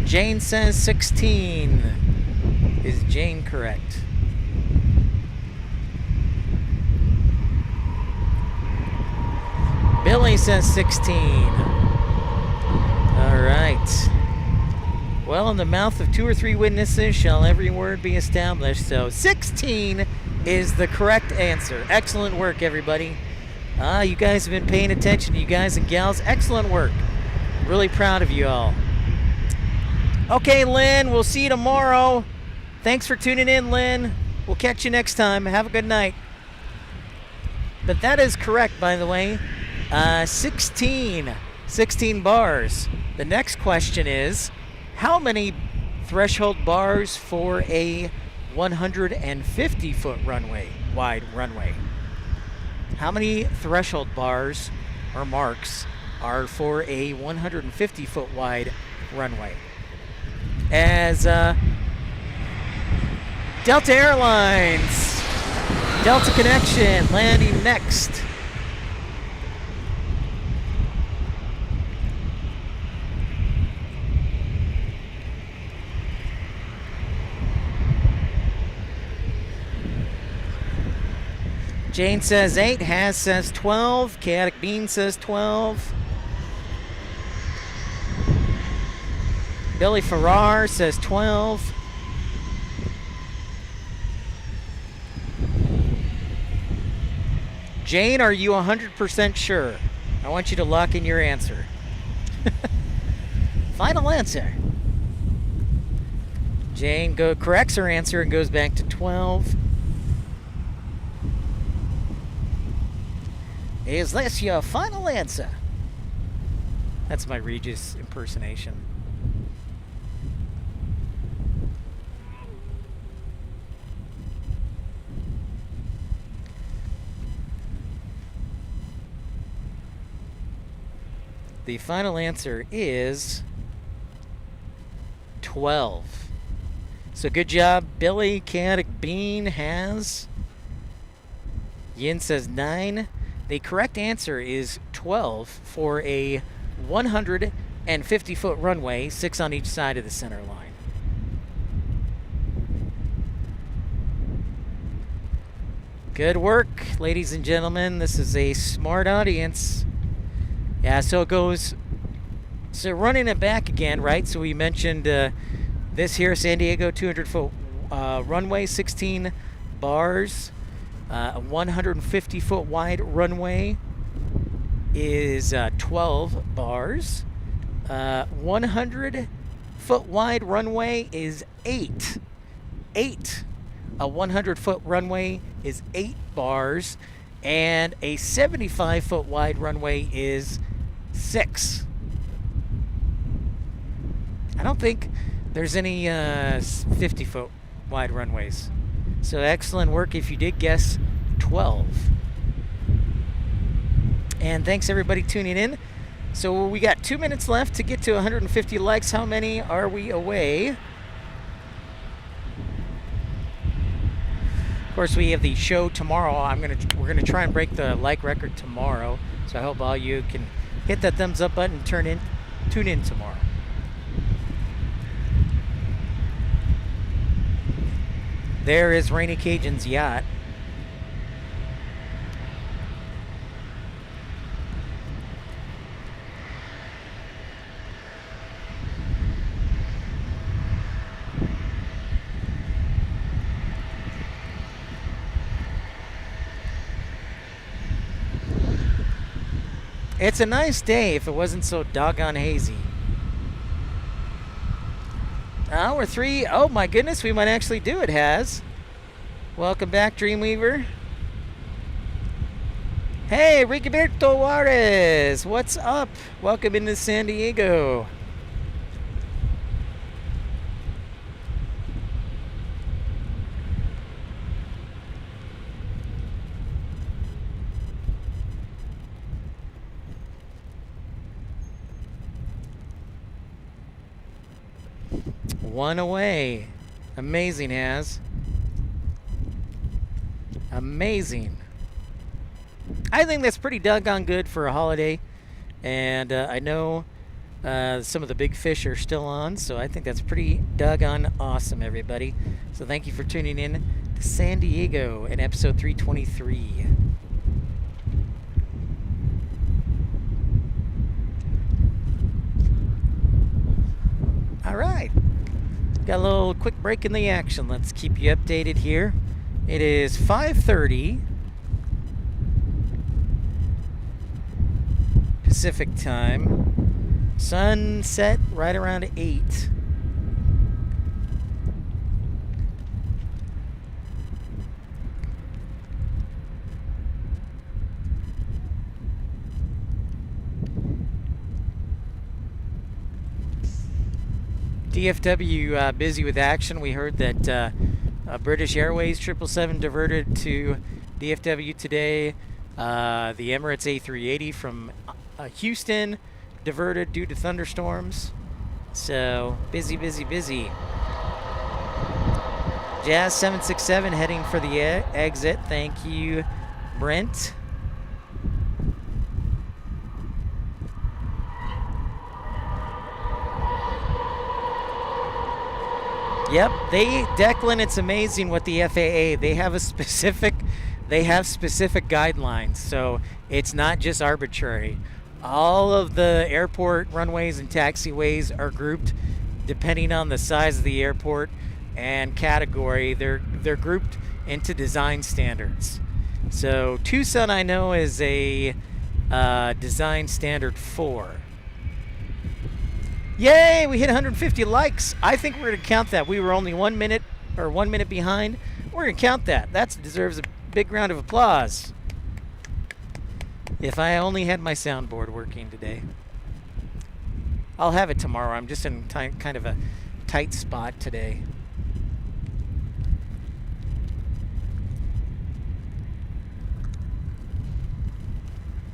Jane says 16. Is Jane correct? Billy says 16. All right. Well, in the mouth of 2 or 3 witnesses shall every word be established. So 16 is the correct answer. Excellent work, everybody. You guys have been paying attention, you guys and gals. Excellent work. Really proud of you all. Okay, Lynn, we'll see you tomorrow. Thanks for tuning in, Lynn. We'll catch you next time. Have a good night. But that is correct, by the way. 16 bars. The next question is, how many threshold bars for a 150-foot wide runway? How many threshold bars or marks are for a 150-foot wide runway? As Delta Airlines, Delta Connection landing next. Jane says 8, Haz says 12, Chaotic Bean says 12. Billy Farrar says 12. Jane, are you 100% sure? I want you to lock in your answer. Final answer. Jane corrects her answer and goes back to 12. Is this your final answer? That's my Regis impersonation. The final answer is 12. So good job, Billy. Chaotic Bean has. Yin says 9. The correct answer is 12 for a 150-foot runway, 6 on each side of the center line. Good work, ladies and gentlemen. This is a smart audience. Yeah, so it goes. So running it back again, right? So we mentioned this here, San Diego 200-foot runway, 16 bars. A 150-foot wide runway is 12 bars. 100-foot wide runway is 8. 8. A 100-foot runway is 8 bars. And a 75-foot wide runway is 6. I don't think there's any 50-foot wide runways. So excellent work if you did guess 12. And thanks everybody tuning in. So we got 2 minutes left to get to 150 likes. How many are we away? Of course, we have the show tomorrow. We're gonna try and break the like record tomorrow. So I hope all you can hit that thumbs up button and tune in tomorrow. There is Rainy Cajun's yacht. It's a nice day if it wasn't so doggone hazy. Hour 3. Oh my goodness, we might actually do it, Haz. Welcome back, Dreamweaver. Hey, Rigoberto Juarez. What's up? Welcome into San Diego. One away. Amazing, Haz. Amazing. I think that's pretty doggone good for a holiday. And I know some of the big fish are still on, so I think that's pretty doggone awesome, everybody. So thank you for tuning in to San Diego in episode 323. All right. Got a little quick break in the action. Let's keep you updated here. It is 5:30 Pacific time. Sunset right around 8. DFW busy with action. We heard that British Airways 777 diverted to DFW today. The Emirates A380 from Houston diverted due to thunderstorms. So busy, busy, busy. Jazz 767 heading for the exit. Thank you, Brent. Yep, Declan, it's amazing what the FAA, they have specific guidelines, so it's not just arbitrary. All of the airport runways and taxiways are grouped depending on the size of the airport and category. They're grouped into design standards. So Tucson, I know, is a design standard 4. Yay, we hit 150 likes. I think we're going to count that. We were only 1 minute behind. We're going to count that. That deserves a big round of applause. If I only had my soundboard working today. I'll have it tomorrow. I'm just in kind of a tight spot today.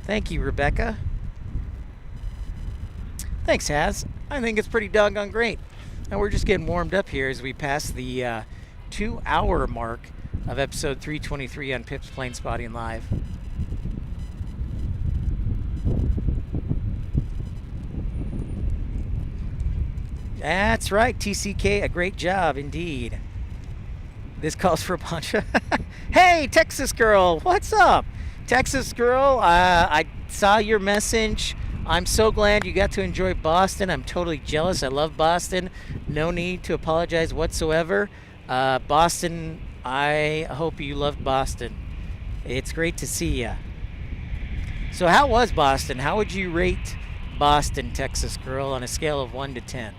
Thank you, Rebecca. Thanks, Haz. I think it's pretty doggone great. And we're just getting warmed up here as we pass the 2-hour mark of episode 323 on Pip's Plane Spotting Live. That's right, TCK, a great job indeed. This calls for a bunch of... Hey, Texas girl, what's up? Texas girl, I saw your message. I'm so glad you got to enjoy Boston. I'm totally jealous. I love Boston. No need to apologize whatsoever. Boston, I hope you loved Boston. It's great to see you. So how was Boston? How would you rate Boston, Texas girl, on a scale of 1 to 10?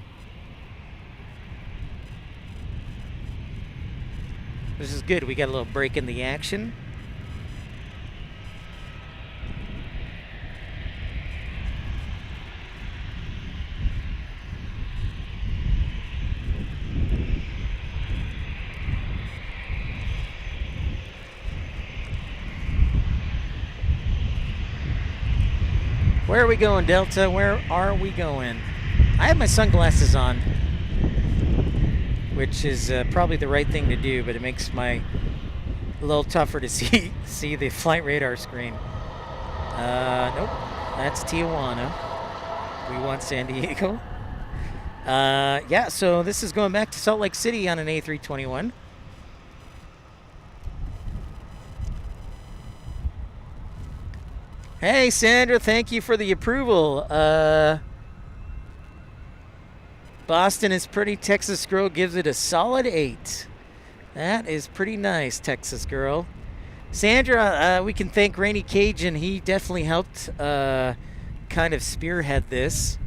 This is good. We got a little break in the action. Where are we going, Delta? Where are we going? I have my sunglasses on, which is probably the right thing to do, but it makes my A little tougher to see the flight radar screen. Nope, that's Tijuana. We want San Diego. Yeah, so this is going back to Salt Lake City on an A321. Hey, Sandra, thank you for the approval. Boston is pretty. Texas Girl gives it a solid 8. That is pretty nice, Texas Girl. Sandra, we can thank Rainy Cajun. He definitely helped kind of spearhead this.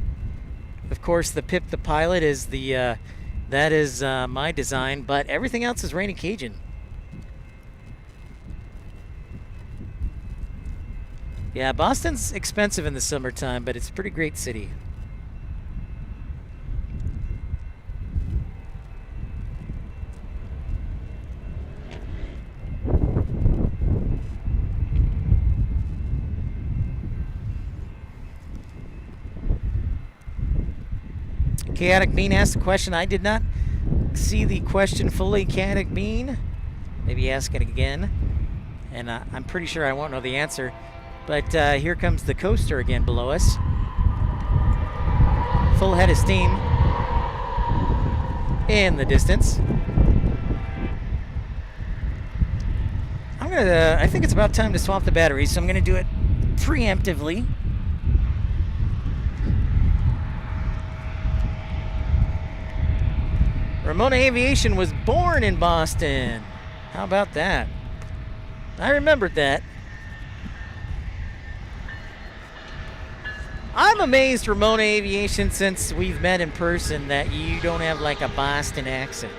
Of course, the Pip the Pilot is that is my design, but everything else is Rainy Cajun. Yeah, Boston's expensive in the summertime, but it's a pretty great city. Chaotic Bean asked a question. I did not see the question fully, Chaotic Bean. Maybe ask it again. And I'm pretty sure I won't know the answer. But here comes the coaster again below us. Full head of steam in the distance. I think it's about time to swap the batteries, so I'm gonna do it preemptively. Ramona Aviation was born in Boston. How about that? I remembered that. I'm amazed, Ramona Aviation, since we've met in person, that you don't have like a Boston accent.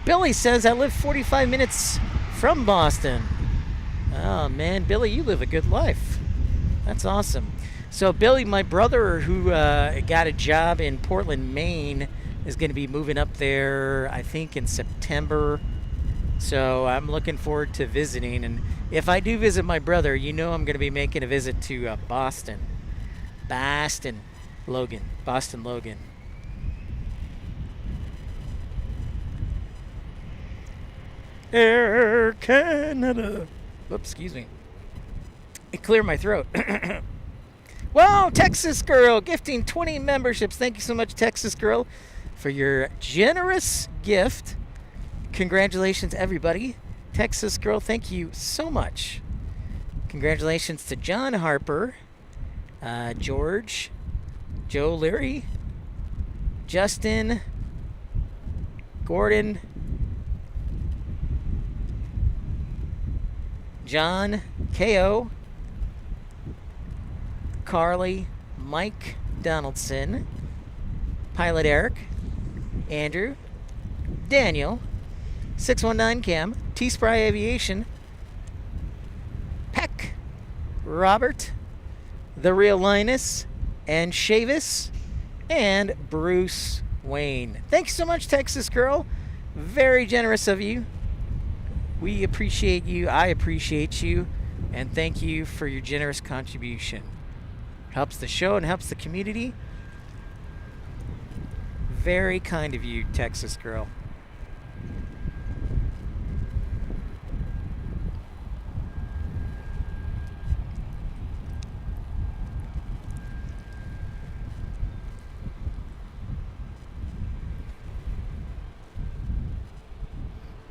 Billy says, I live 45 minutes from Boston. Oh man, Billy, you live a good life. That's awesome. So Billy, my brother, who got a job in Portland, Maine, is going to be moving up there, I think, in September. So I'm looking forward to visiting. And if I do visit my brother, you know I'm going to be making a visit to Boston. Boston, Logan. Air Canada. Whoops, excuse me. It cleared my throat. Wow, Texas Girl gifting 20 memberships. Thank you so much, Texas Girl, for your generous gift. Congratulations, everybody. Texas Girl, thank you so much. Congratulations to John Harper, George, Joe Leary, Justin, Gordon, John, K.O., Carly, Mike Donaldson, Pilot Eric, Andrew, Daniel, 619 Cam, T-Spry Aviation, Peck, Robert, The Real Linus, and Shavis, and Bruce Wayne. Thanks so much, Texas Girl. Very generous of you. We appreciate you. I appreciate you. And thank you for your generous contribution. Helps the show and helps the community. Very kind of you, Texas Girl.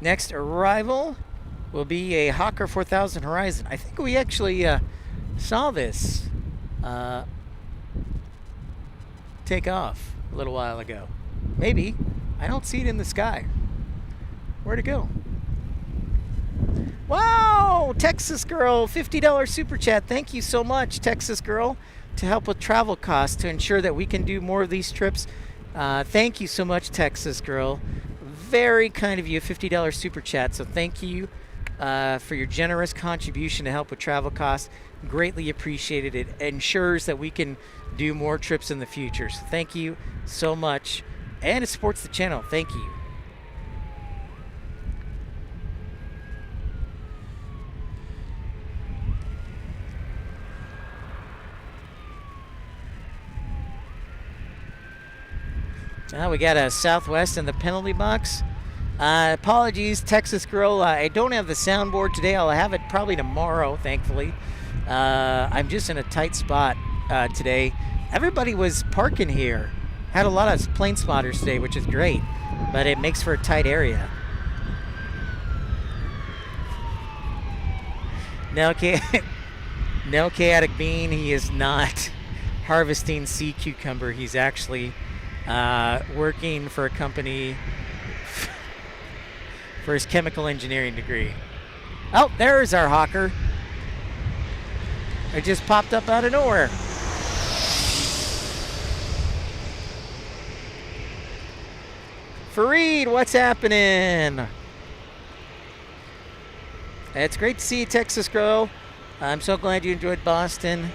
Next arrival will be a Hawker 4000 Horizon. I think we actually saw this take off a little while ago. Maybe. I don't see it in the sky. Where'd it go? Wow! Texas Girl, $50 super chat. Thank you so much, Texas Girl, to help with travel costs to ensure that we can do more of these trips. Thank you so much, Texas Girl. Very kind of you, $50 super chat. So thank you for your generous contribution to help with travel costs. Greatly appreciated. It ensures that we can do more trips in the future. So thank you so much. And it supports the channel. Thank you. Now we got a Southwest in the penalty box. Apologies, Texas Girl. I don't have the soundboard today. I'll have it probably tomorrow, thankfully. I'm just in a tight spot today. Everybody was parking here. Had a lot of plane spotters today, which is great, but it makes for a tight area. No chaotic bean. He is not harvesting sea cucumber. He's actually working for a company for his chemical engineering degree. Oh, there's our hawker. It just popped up out of nowhere. Fareed, what's happening? It's great to see you, Texas Girl. I'm so glad you enjoyed Boston.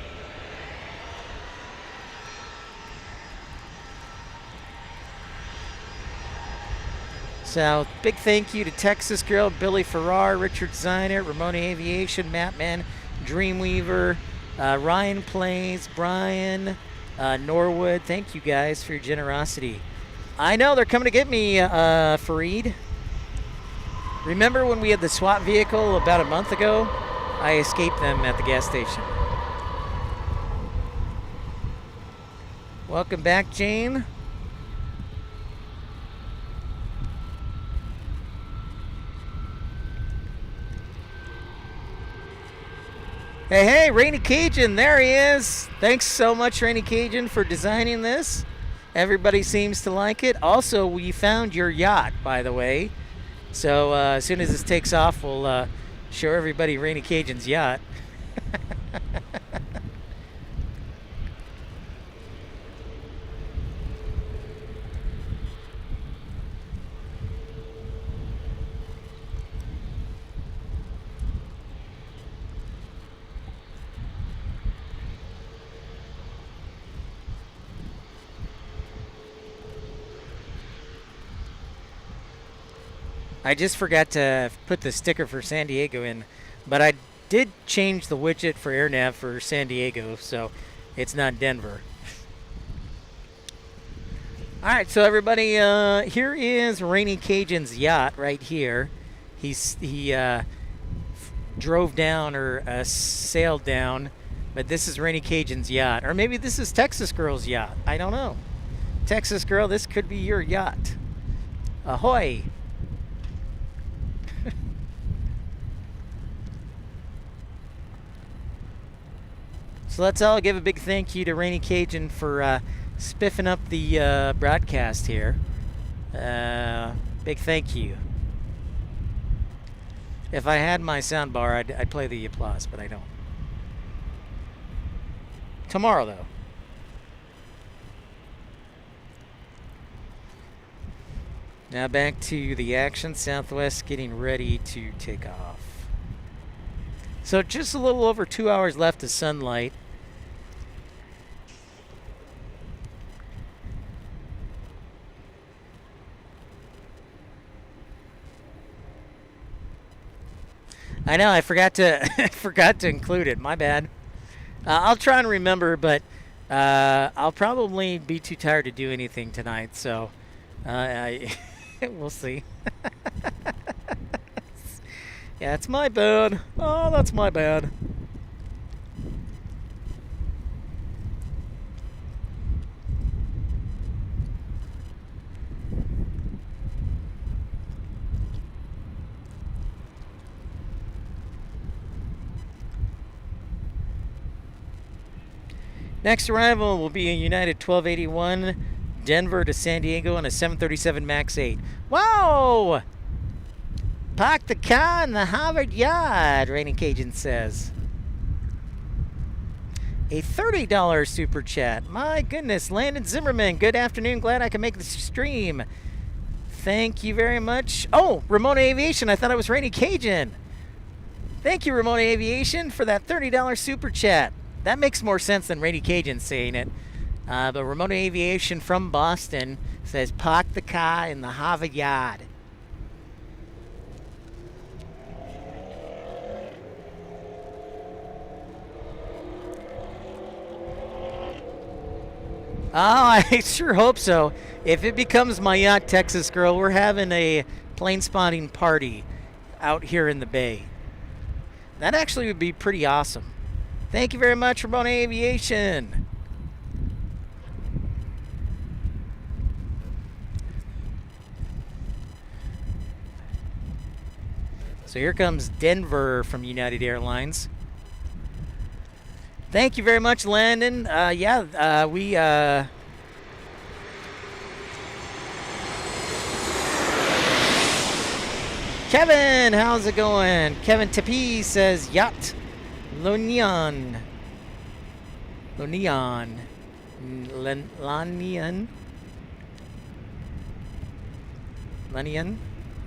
So, big thank you to Texas Girl, Billy Farrar, Richard Ziner, Ramona Aviation, Mattman, Dreamweaver, Ryan Plays, Brian, Norwood. Thank you guys for your generosity. I know they're coming to get me, Fareed. Remember when we had the SWAT vehicle about a month ago? I escaped them at the gas station. Welcome back, Jane. Hey, Rainy Cajun, there he is. Thanks so much, Rainy Cajun, for designing this. Everybody seems to like it. Also, we found your yacht, by the way. So as soon as this takes off, we'll show everybody Rainy Cajun's yacht. I just forgot to put the sticker for San Diego in, but I did change the widget for AirNav for San Diego, so it's not Denver. All right, so everybody, here is Rainy Cajun's yacht right here. He drove down or sailed down, but this is Rainy Cajun's yacht. Or maybe this is Texas Girl's yacht. I don't know. Texas Girl, this could be your yacht. Ahoy! So let's all give a big thank you to Rainy Cajun for spiffing up the broadcast here. Big thank you. If I had my sound bar, I'd play the applause, but I don't. Tomorrow, though. Now back to the action. Southwest getting ready to take off. So just a little over 2 hours left of sunlight. I know, I forgot to include it. My bad. I'll try and remember, but I'll probably be too tired to do anything tonight, so we'll see. Yeah, it's my bad. Oh, that's my bad. Next arrival will be a United 1281, Denver to San Diego on a 737 MAX 8. Wow! Park the car in the Harvard Yard, Rainy Cajun says. A $30 super chat. My goodness, Landon Zimmerman, good afternoon. Glad I can make the stream. Thank you very much. Oh, Ramona Aviation, I thought it was Rainy Cajun. Thank you, Ramona Aviation, for that $30 super chat. That makes more sense than Rainy Cajun saying it. But Ramona Aviation from Boston says, park the car in the Harvard Yard. Oh, I sure hope so. If it becomes my yacht, Texas Girl, we're having a plane spotting party out here in the Bay. That actually would be pretty awesome. Thank you very much, Ramona Aviation. So here comes Denver from United Airlines. Thank you very much, Landon. Kevin, how's it going? Kevin Tepe says yacht. Lonian. Lanian.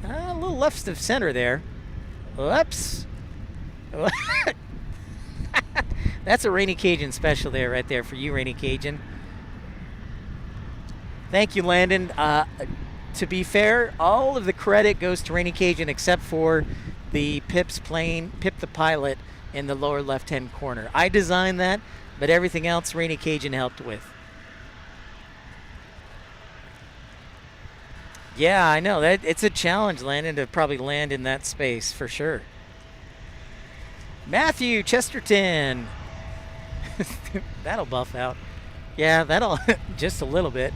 A little left of center there. Whoops. That's a Rainy Cajun special there, right there for you, Rainy Cajun. Thank you, Landon. To be fair, all of the credit goes to Rainy Cajun except for the Pip's plane, Pip the pilot, in the lower left-hand corner. I designed that, but everything else Rainy Cajun helped with. Yeah, I know. It's a challenge, Landon, to probably land in that space for sure. Matthew Chesterton. That'll buff out. Yeah, that'll just a little bit.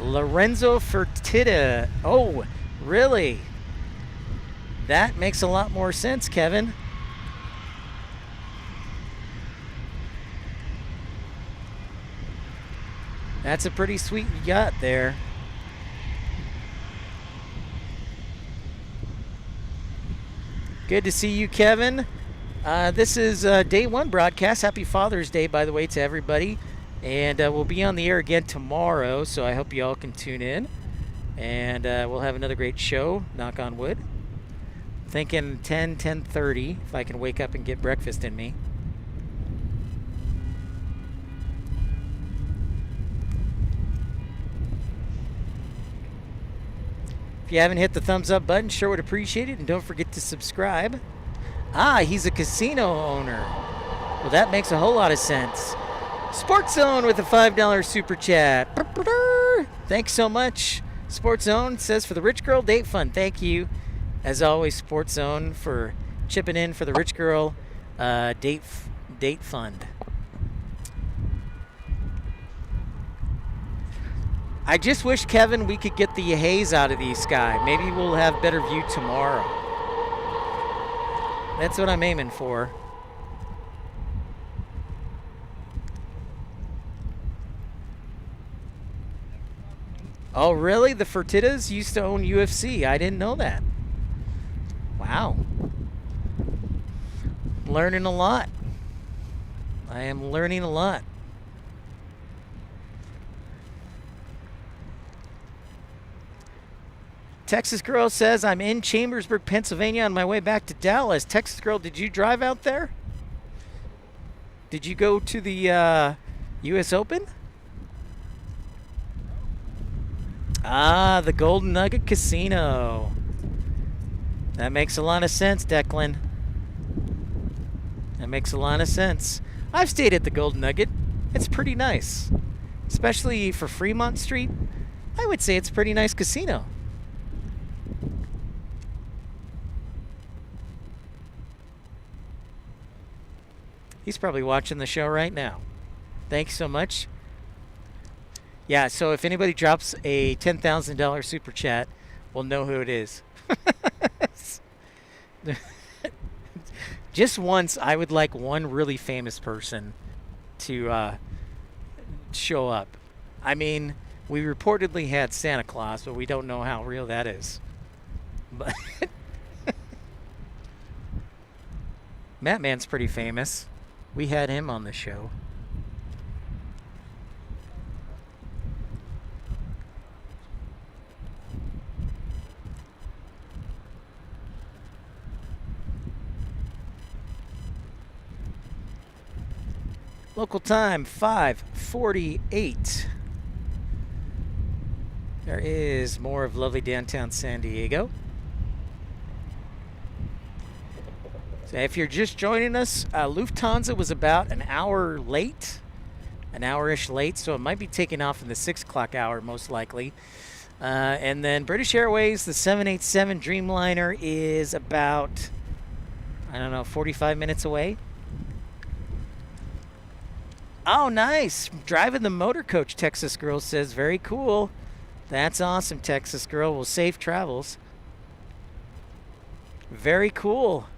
Lorenzo Fertitta. Oh, really? That makes a lot more sense, Kevin. That's a pretty sweet yacht there. Good to see you, Kevin. This is day one broadcast. Happy Father's Day, by the way, to everybody. And we'll be on the air again tomorrow, so I hope you all can tune in. And we'll have another great show, knock on wood. Thinking 10:30, if I can wake up and get breakfast in me. If you haven't hit the thumbs up button, sure would appreciate it. And don't forget to subscribe. Ah, he's a casino owner. Well, that makes a whole lot of sense. Sports Zone with a $5 super chat. Thanks so much. Sports Zone says for the Rich Girl Date Fund. Thank you, as always, Sports Zone, for chipping in for the Rich Girl Date Fund. I just wish, Kevin, we could get the haze out of the sky. Maybe we'll have better view tomorrow. That's what I'm aiming for. Oh, really? The Fertittas used to own UFC. I didn't know that. Wow. Learning a lot. I am learning a lot. Texas Girl says, I'm in Chambersburg, Pennsylvania on my way back to Dallas. Texas Girl, did you drive out there? Did you go to the U.S. Open? Ah, the Golden Nugget Casino. That makes a lot of sense, Declan. That makes a lot of sense. I've stayed at the Golden Nugget. It's pretty nice. Especially for Fremont Street. I would say it's a pretty nice casino. He's probably watching the show right now. Thanks so much. Yeah, so if anybody drops a $10,000 super chat, we'll know who it is. Just once, I would like one really famous person to show up. I mean, we reportedly had Santa Claus, but we don't know how real that is. But Matt Man's pretty famous. We had him on the show. Local time, 5:48. There is more of lovely downtown San Diego. So if you're just joining us, Lufthansa was about an hour late an hour-ish late, so it might be taking off in the 6 o'clock hour, most likely. And then British Airways, the 787 Dreamliner is about, I don't know, 45 minutes away. Oh, nice. Driving the motor coach, Texas Girl says. Very cool. That's awesome, Texas Girl. Well, safe travels. Very cool.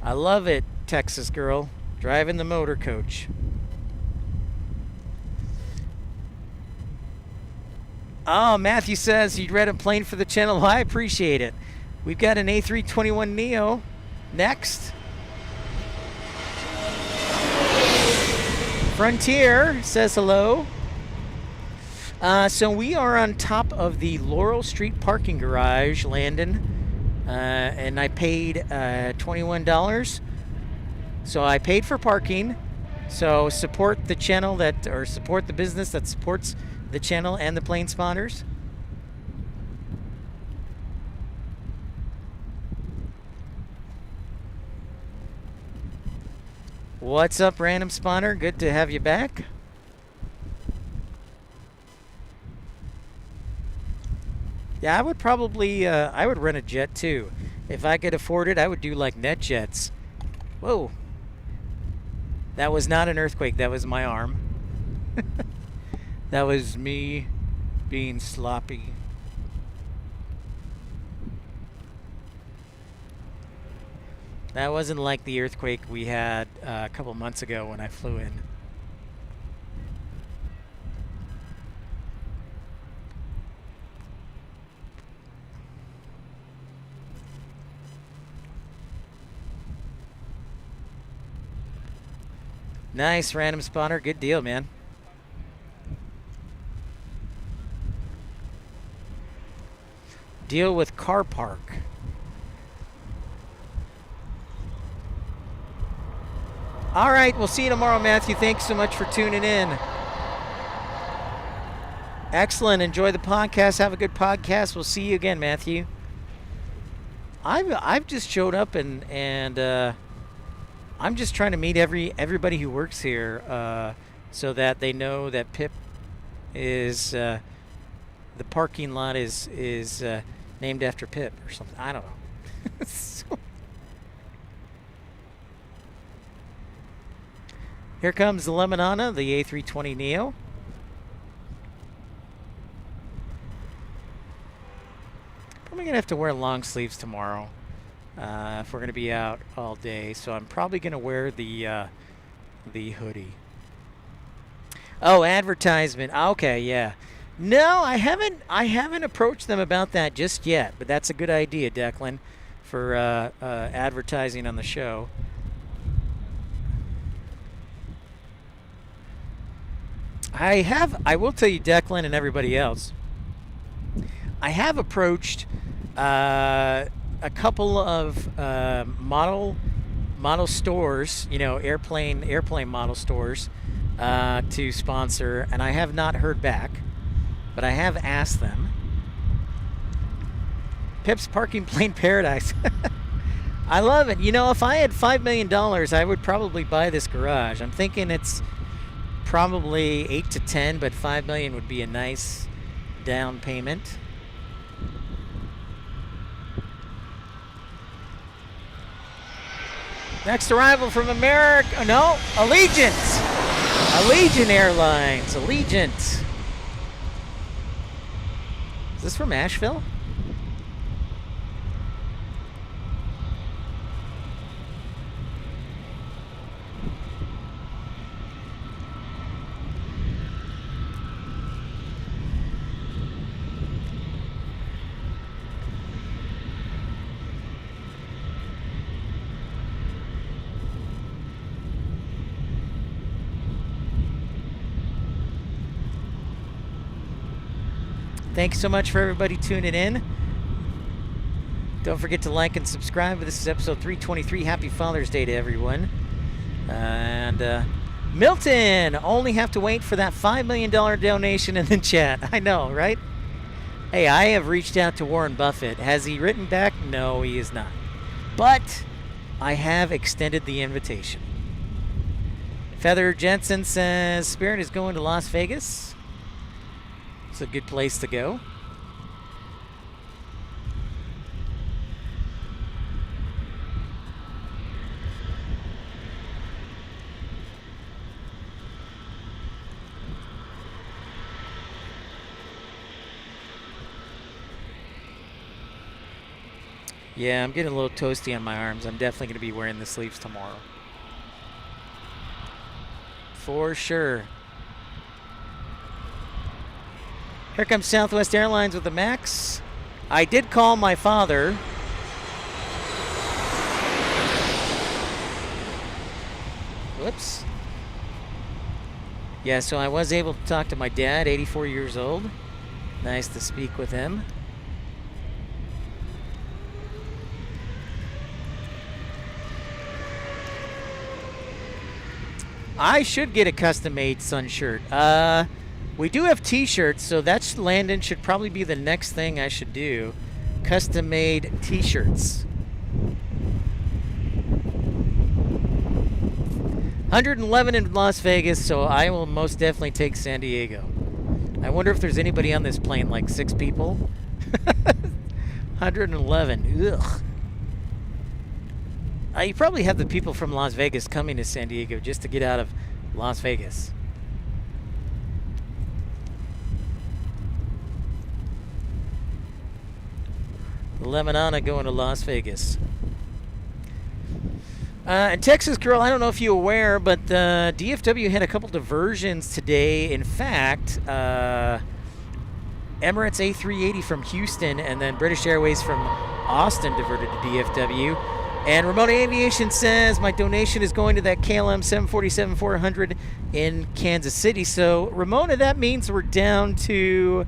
I love it, Texas Girl. Driving the motor coach. Oh, Matthew says he'd rent a plane for the channel. Well, I appreciate it. We've got an A321neo next. Frontier says hello. So we are on top of the Laurel Street parking garage, Landon, and I paid $21. So I paid for parking. So support the channel or support the business that supports the channel and the plane spotters. What's up, Random Spotter? Good to have you back. Yeah, I would probably, I would rent a jet too. If I could afford it, I would do like NetJets. Whoa. That was not an earthquake, that was my arm. That was me being sloppy. That wasn't like the earthquake we had a couple months ago when I flew in. Nice, Random Spotter. Good deal, man. Deal with car park. All right, we'll see you tomorrow, Matthew. Thanks so much for tuning in. Excellent. Enjoy the podcast. Have a good podcast. We'll see you again, Matthew. I've just showed up and I'm just trying to meet everybody who works here so that they know that Pip is the parking lot is named after Pip or something. I don't know. Here comes the Lemonana, the A320neo. Probably gonna have to wear long sleeves tomorrow if we're gonna be out all day. So I'm probably gonna wear the hoodie. Oh, advertisement. Okay, yeah. No, I haven't approached them about that just yet. But that's a good idea, Declan, for advertising on the show. I will tell you, Declan and everybody else, I have approached a couple of model stores, you know, airplane model stores to sponsor, and I have not heard back, but I have asked them. Pip's Parking Plane Paradise. I love it. You know, if I had $5 million, I would probably buy this garage. I'm thinking it's probably 8 to 10, but $5 million would be a nice down payment. Next arrival from America. No, Allegiant. Allegiant Airlines. Allegiant. Is this from Asheville? Thanks so much for everybody tuning in. Don't forget to like and subscribe. This is episode 323. Happy Father's Day to everyone. And Milton, only have to wait for that $5 million donation in the chat. I know, right? Hey, I have reached out to Warren Buffett. Has he written back? No, he is not. But I have extended the invitation. Feather Jensen says Spirit is going to Las Vegas. It's a good place to go. Yeah, I'm getting a little toasty on my arms. I'm definitely going to be wearing the sleeves tomorrow. For sure. Here comes Southwest Airlines with the MAX. I did call my father. Whoops. Yeah, so I was able to talk to my dad, 84 years old. Nice to speak with him. I should get a custom-made Sun shirt. We do have T-shirts, so that's Landon should probably be the next thing I should do. Custom-made T-shirts. 111 in Las Vegas, so I will most definitely take San Diego. I wonder if there's anybody on this plane, like 6 people. 111. Ugh. You probably have the people from Las Vegas coming to San Diego just to get out of Las Vegas. Lemonana going to Las Vegas. And Texas Girl, I don't know if you're aware, but DFW had a couple diversions today. In fact, Emirates A380 from Houston and then British Airways from Austin diverted to DFW. And Ramona Aviation says, my donation is going to that KLM 747-400 in Kansas City. So, Ramona, that means we're down to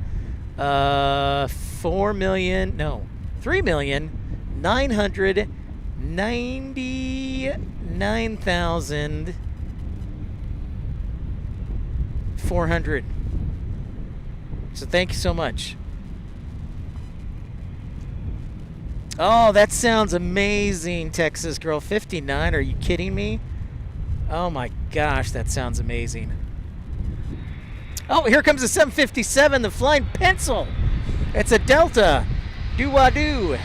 3,999,400. So, thank you so much. Oh, that sounds amazing, Texas Girl. 59, are you kidding me? Oh my gosh, that sounds amazing. Oh, here comes the 757, the Flying Pencil. It's a Delta. Do-wah-doo.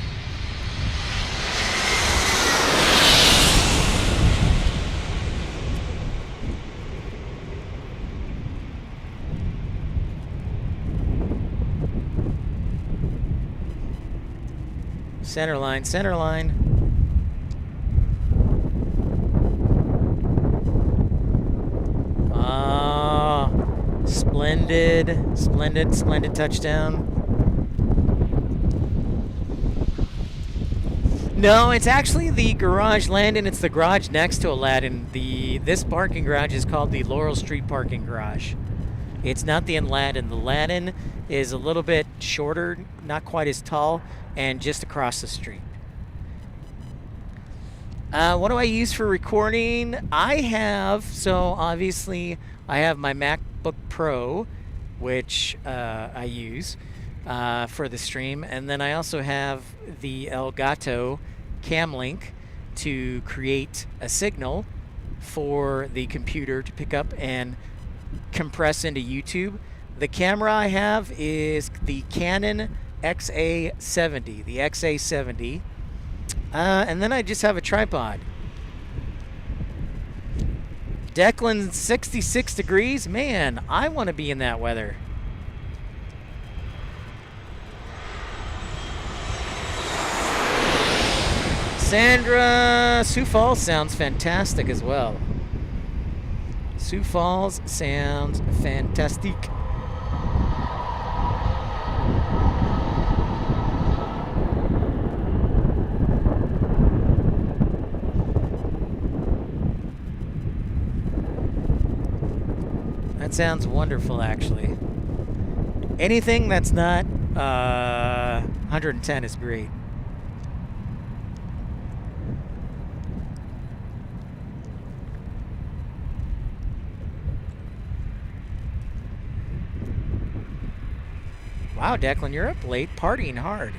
Center line, center line. Ah, splendid, splendid, splendid touchdown. No, it's actually the garage, Landon. It's the garage next to Aladdin. This parking garage is called the Laurel Street Parking Garage. It's not the Aladdin. The Aladdin is a little bit shorter, not quite as tall, and just across the street. What do I use for recording? Obviously, I have my MacBook Pro, which I use for the stream. And then I also have the Elgato Cam Link to create a signal for the computer to pick up and compress into YouTube. The camera I have is the Canon XA70, the XA70. And then I just have a tripod. Declan, 66 degrees. Man, I want to be in that weather. Sandra, Sioux Falls sounds fantastic as well. Sioux Falls sounds fantastic. That sounds wonderful, actually. Anything that's not 110 is great. Wow, Declan, you're up late, partying hard.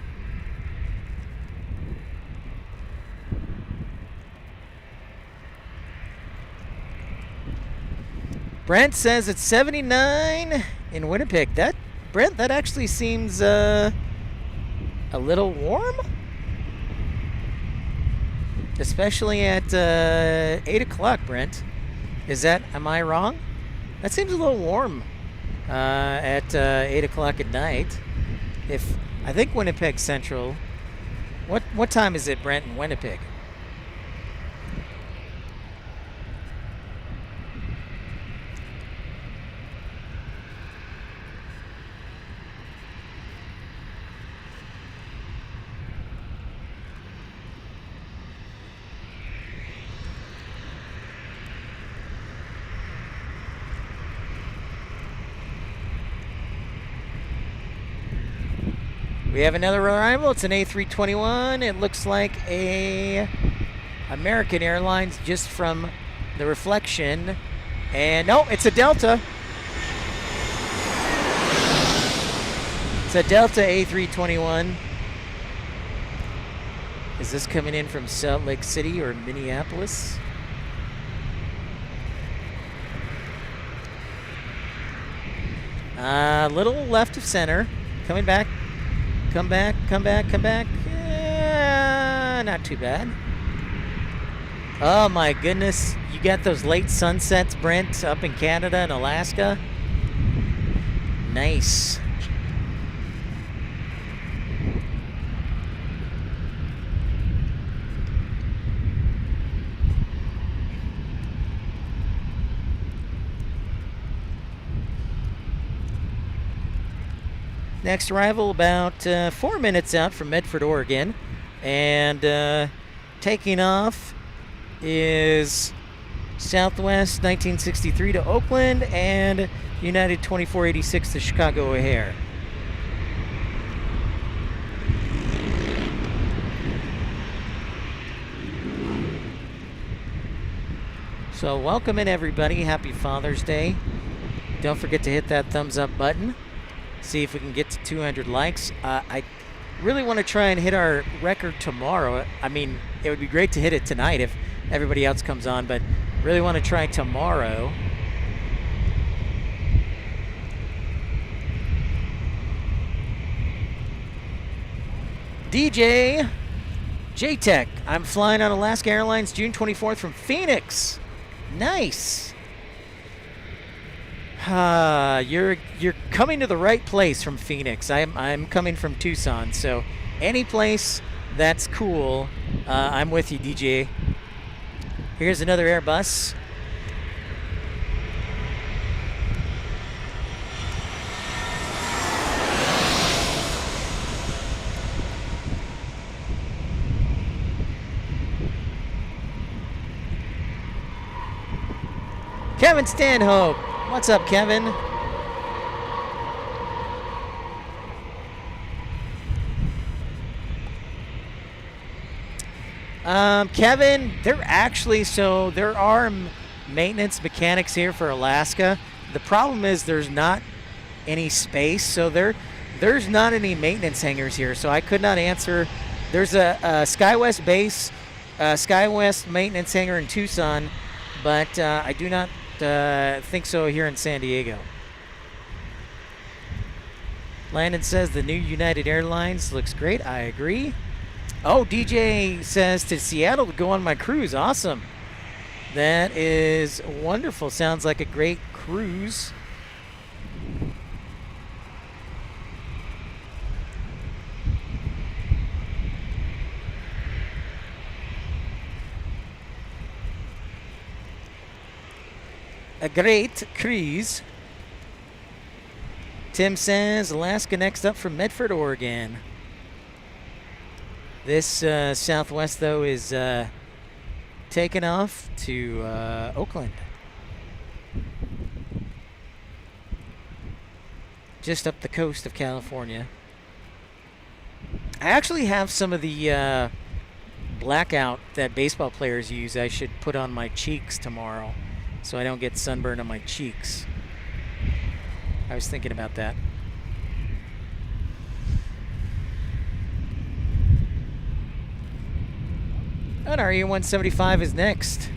Brent says it's 79 in Winnipeg. Brent, that actually seems a little warm. Especially at 8 o'clock, Brent. Am I wrong? That seems a little warm at 8 o'clock at night. I think Winnipeg Central. What time is it, Brent, in Winnipeg? We have another arrival. It's an A321. It looks like a American Airlines just from the reflection. And no, it's a Delta. It's a Delta A321. Is this coming in from Salt Lake City or Minneapolis? A little left of center. Coming back. Come back. Not too bad. Oh my goodness. You got those late sunsets, Brent, up in Canada and Alaska. Nice. Next arrival about 4 minutes out from Medford, Oregon. And taking off is Southwest 1963 to Oakland and United 2486 to Chicago O'Hare. So welcome in, everybody. Happy Father's Day. Don't forget to hit that thumbs up button. See if we can get to 200 likes. I really want to try and hit our record tomorrow. I mean, it would be great to hit it tonight if everybody else comes on, but really want to try tomorrow. DJ J-Tech. I'm flying on Alaska Airlines June 24th from Phoenix. Nice. You're coming to the right place from Phoenix. I'm coming from Tucson, so any place that's cool, I'm with you, DJ. Here's another Airbus. Kevin Stanhope. What's up, Kevin? Kevin, there are maintenance mechanics here for Alaska. The problem is there's not any space, so there's not any maintenance hangars here, so I could not answer. There's a SkyWest base, SkyWest maintenance hangar in Tucson, but I do not think so here in San Diego. Landon says the new United Airlines looks great. I agree. Oh, DJ says to Seattle to go on my cruise. Awesome. That is wonderful. Sounds like a great cruise. A great cruise. Tim says Alaska next up from Medford, Oregon. This Southwest, though, is taking off to Oakland. Just up the coast of California. I actually have some of the blackout that baseball players use. I should put on my cheeks tomorrow so I don't get sunburn on my cheeks. I was thinking about that. And our E175 is next.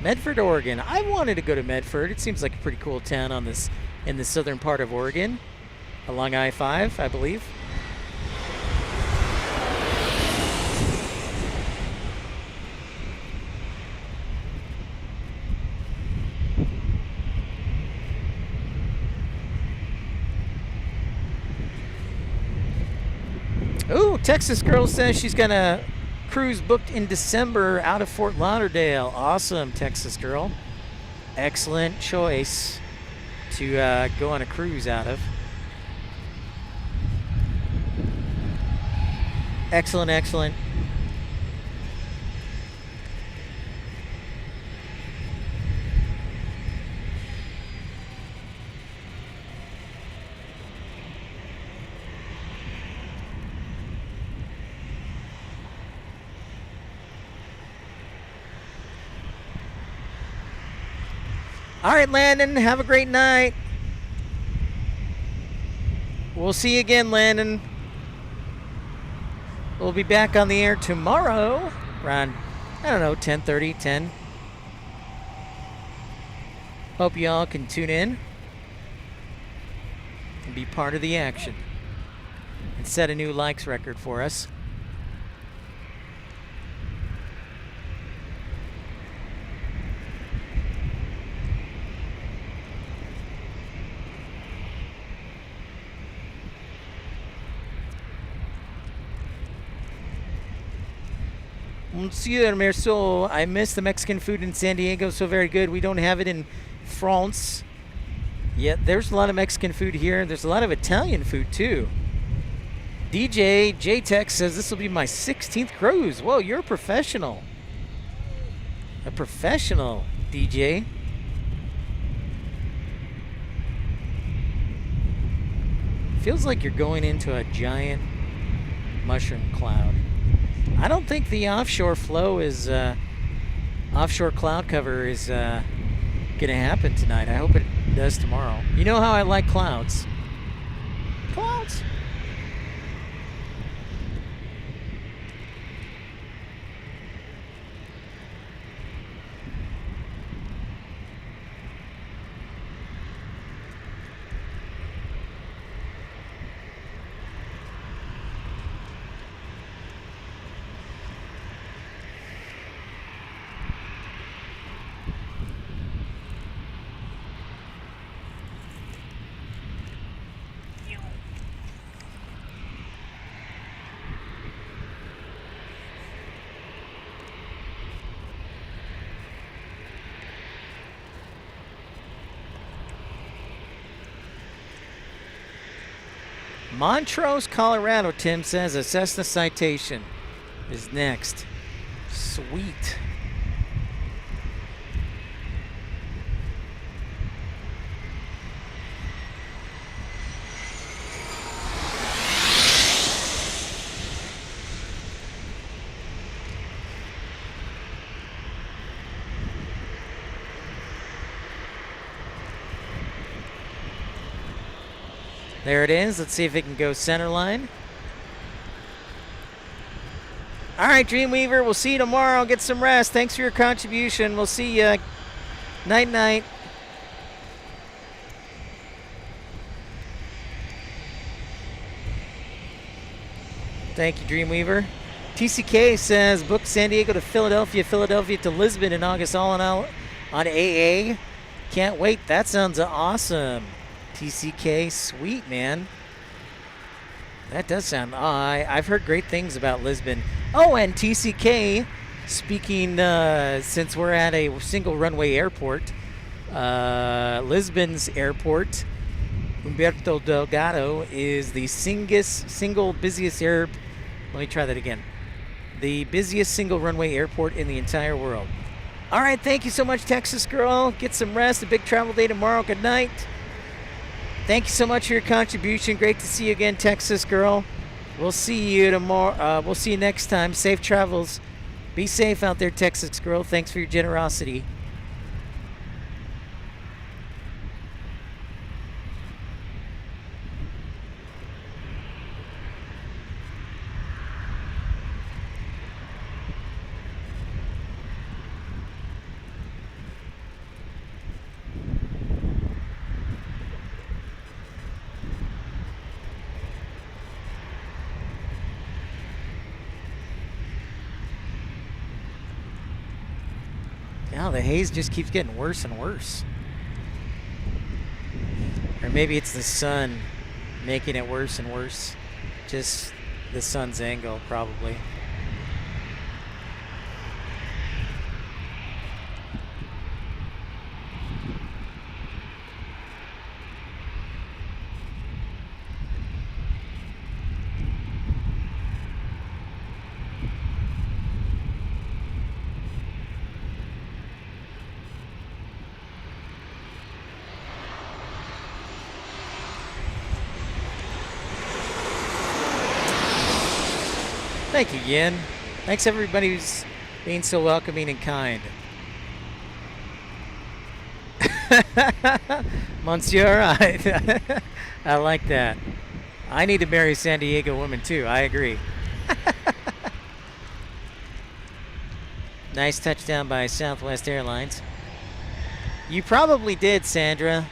Medford, Oregon. I wanted to go to Medford. It seems like a pretty cool town on this in the southern part of Oregon, along I-5, I believe. Ooh, Texas girl says she's got a cruise booked in December out of Fort Lauderdale. Awesome, Texas girl. Excellent choice to go on a cruise out of. Excellent, excellent. All right, Landon, have a great night. We'll see you again, Landon. We'll be back on the air tomorrow around, I don't know, 10:30, 10. Hope you all can tune in and be part of the action and set a new likes record for us. Monsieur Merceau, I miss the Mexican food in San Diego, so very good. We don't have it in France. Yet there's a lot of Mexican food here. There's a lot of Italian food too. DJ J-Tech says this will be my 16th cruise. Whoa, you're a professional. A professional, DJ. Feels like you're going into a giant mushroom cloud. I don't think the offshore flow is, offshore cloud cover is going to happen tonight. I hope it does tomorrow. You know how I like clouds. Clouds. Montrose, Colorado, Tim says a Cessna Citation is next. Sweet. There it is. Let's see if it can go center line. All right, Dreamweaver, we'll see you tomorrow. Get some rest. Thanks for your contribution. We'll see you. Night-night. Thank you, Dreamweaver. TCK says, book San Diego to Philadelphia, Philadelphia to Lisbon in August, all in all on AA. Can't wait. That sounds awesome. TCK, sweet, man. That does sound... I've heard great things about Lisbon. Oh, and TCK, speaking, since we're at a single runway airport, Lisbon's airport, Humberto Delgado, is the single busiest Let me try that again. The busiest single runway airport in the entire world. All right, thank you so much, Texas girl. Get some rest. A big travel day tomorrow. Good night. Thank you so much for your contribution. Great to see you again, Texas girl. We'll see you tomorrow. We'll see you next time. Safe travels. Be safe out there, Texas girl. Thanks for your generosity. No, the haze just keeps getting worse and worse. Or maybe it's the sun making it worse and worse. Just the sun's angle, probably. Thank you, Yin. Thanks everybody who's being so welcoming and kind. Monsieur, I like that. I need to marry a San Diego woman too. I agree. Nice touchdown by Southwest Airlines. You probably did, Sandra.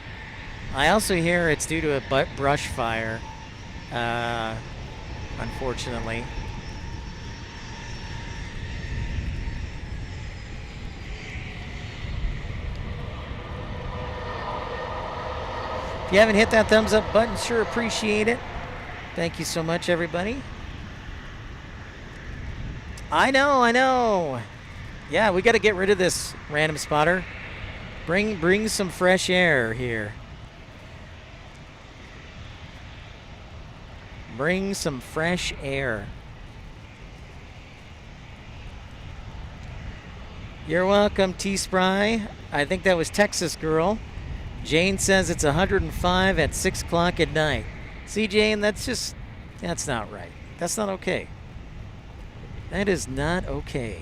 I also hear it's due to a brush fire, unfortunately. If you haven't hit that thumbs up button, sure appreciate it. Thank you so much, everybody. I know. Yeah, we got to get rid of this random spotter. Bring some fresh air here. Bring some fresh air. You're welcome, T-Spry. I think that was Texas Girl. Jane says it's 105 at 6 o'clock at night. See, Jane, that's not right. That's not okay. That is not okay.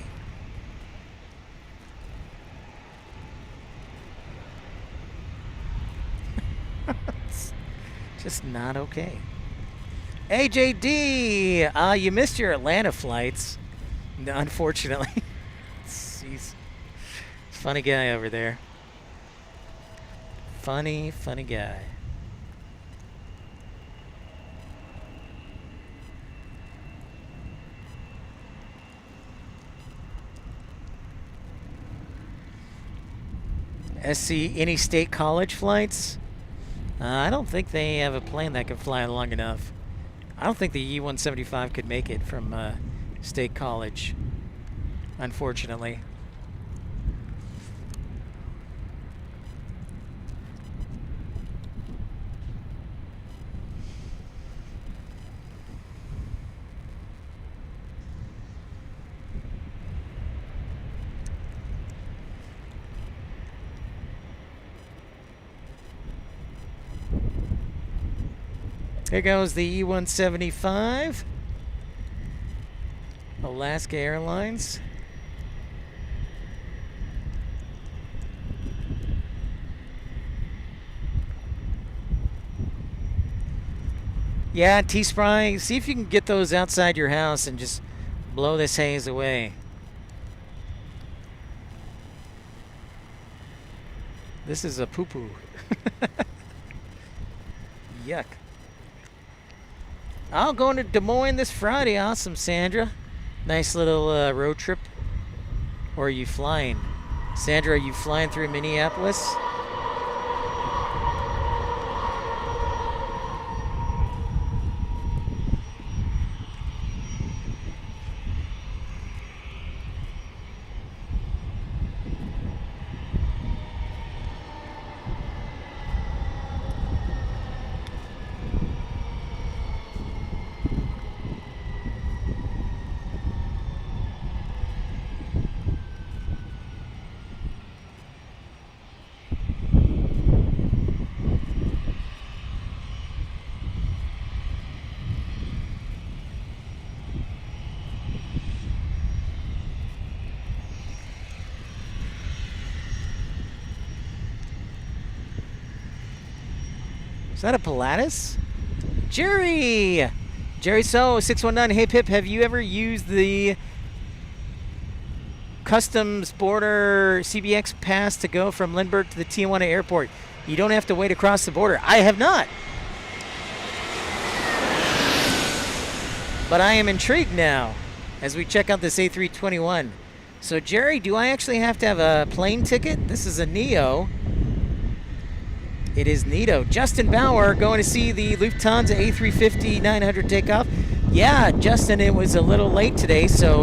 It's just not okay. AJD, you missed your Atlanta flights, unfortunately. He's a funny guy over there. Funny guy. SC, any state college flights? I don't think they have a plane that can fly long enough. I don't think the E-175 could make it from state college, unfortunately. Here goes the E-175, Alaska Airlines. Yeah, T-Spry, see if you can get those outside your house and just blow this haze away. This is a poo-poo. Yuck. I'll go to Des Moines this Friday. Awesome, Sandra. Nice little road trip. Or are you flying? Sandra, are you flying through Minneapolis? Is that a Pilatus? Jerry! Jerry So 619. Hey Pip, have you ever used the Customs Border CBX pass to go from Lindbergh to the Tijuana airport? You don't have to wait across the border. I have not. But I am intrigued now as we check out this A321. So, Jerry, do I actually have to have a plane ticket? This is a Neo. It is neato. Justin Bauer going to see the Lufthansa A350-900 takeoff. Yeah, Justin, it was a little late today, so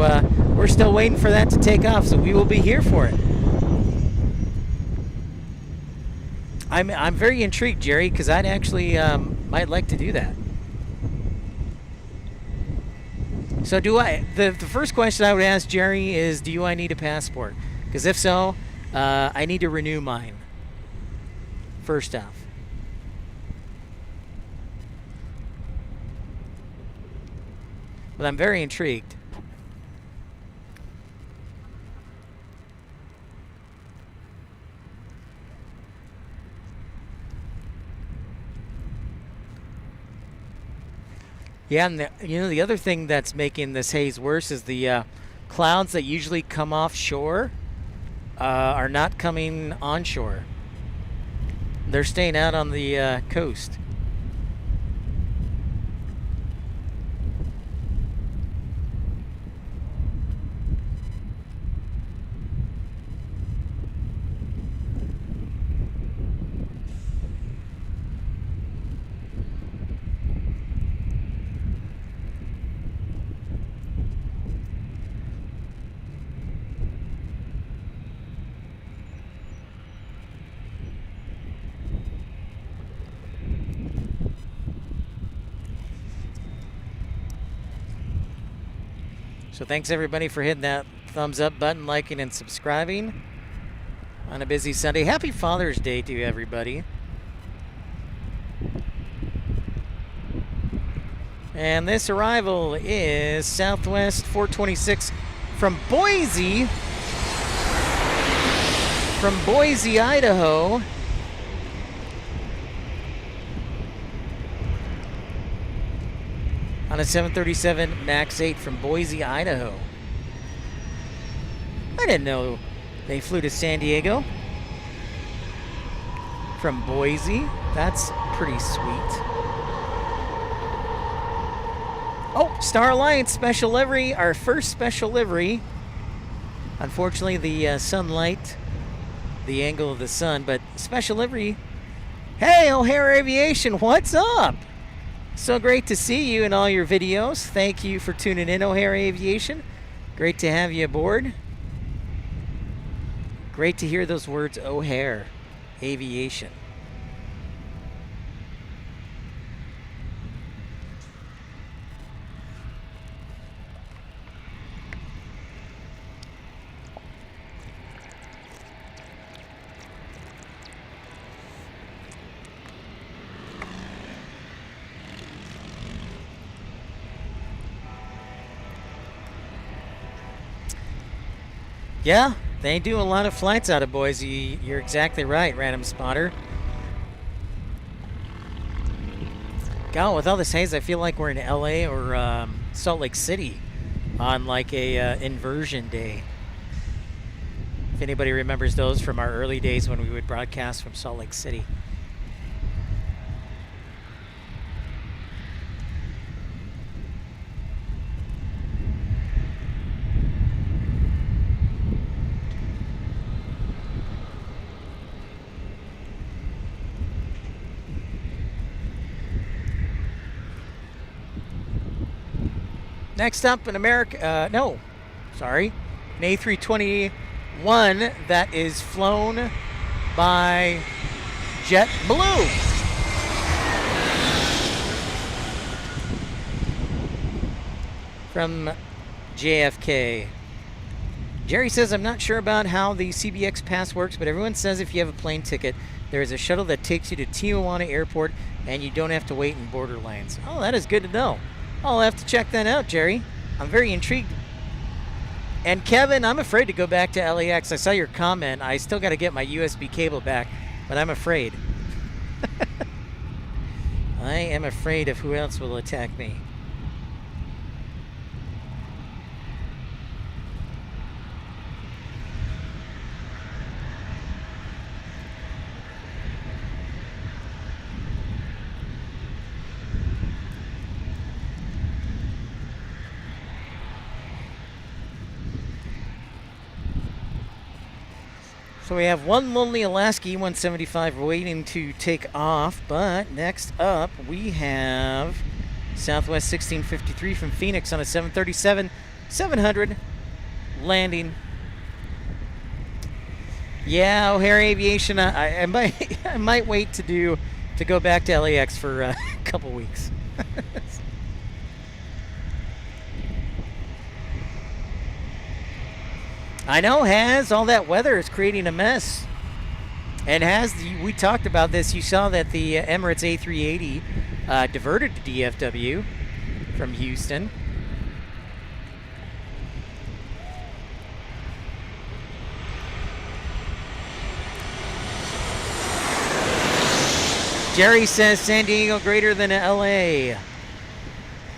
we're still waiting for that to take off, so we will be here for it. I'm very intrigued, Jerry, because I'd actually might like to do that. So the first question I would ask Jerry is, do I need a passport? Because if so, I need to renew mine. First off. But I'm very intrigued. Yeah, and the other thing that's making this haze worse is the clouds that usually come offshore are not coming onshore. They're staying out on the coast. So thanks everybody for hitting that thumbs up button, liking and subscribing on a busy Sunday. Happy Father's Day to everybody. And this arrival is Southwest 426 from Boise, Idaho. On a 737 MAX 8 from Boise, Idaho. I didn't know they flew to San Diego from Boise. That's pretty sweet. Oh, Star Alliance special livery, our first special livery. Unfortunately, the sunlight, the angle of the sun, but special livery. Hey, O'Hare Aviation, what's up? So great to see you in all your videos. Thank you for tuning in, O'Hare Aviation. Great to have you aboard. Great to hear those words, O'Hare Aviation. Yeah, they do a lot of flights out of Boise. You're exactly right, Random Spotter. God, with all this haze, I feel like we're in LA or Salt Lake City on like a inversion day. If anybody remembers those from our early days when we would broadcast from Salt Lake City. Next up, an an A321 that is flown by JetBlue. From JFK. Jerry says, I'm not sure about how the CBX Pass works, but everyone says if you have a plane ticket, there is a shuttle that takes you to Tijuana Airport and you don't have to wait in border lanes. Oh, that is good to know. I'll have to check that out, Jerry. I'm very intrigued. And Kevin, I'm afraid to go back to LAX. I saw your comment. I still got to get my USB cable back, but I'm afraid. I am afraid of who else will attack me. So we have one lonely Alaska E-175 waiting to take off, but next up we have Southwest 1653 from Phoenix on a 737-700 landing. Yeah, O'Hare Aviation. I might wait to go back to LAX for a couple weeks. I know, all that weather is creating a mess. And we talked about this. You saw that the Emirates A380 diverted to DFW from Houston. Jerry says San Diego greater than LA.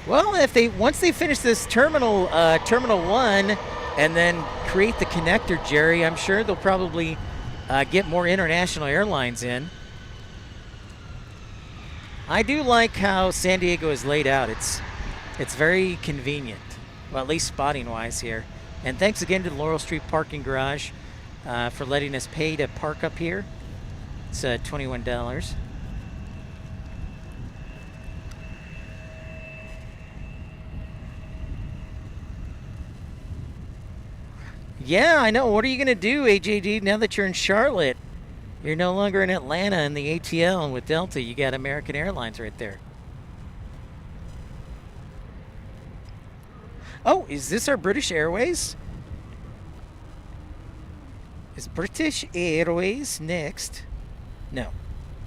Well, once they finish this terminal 1 and then create the connector, Jerry, I'm sure they'll probably get more international airlines in. I do like how San Diego is laid out. It's very convenient, well, at least spotting wise here. And thanks again to the Laurel Street Parking Garage for letting us pay to park up here. It's $21. Yeah, I know. What are you going to do, AJD, now that you're in Charlotte? You're no longer in Atlanta in the ATL, and with Delta, you got American Airlines right there. Oh, is this our British Airways? Is British Airways next? No.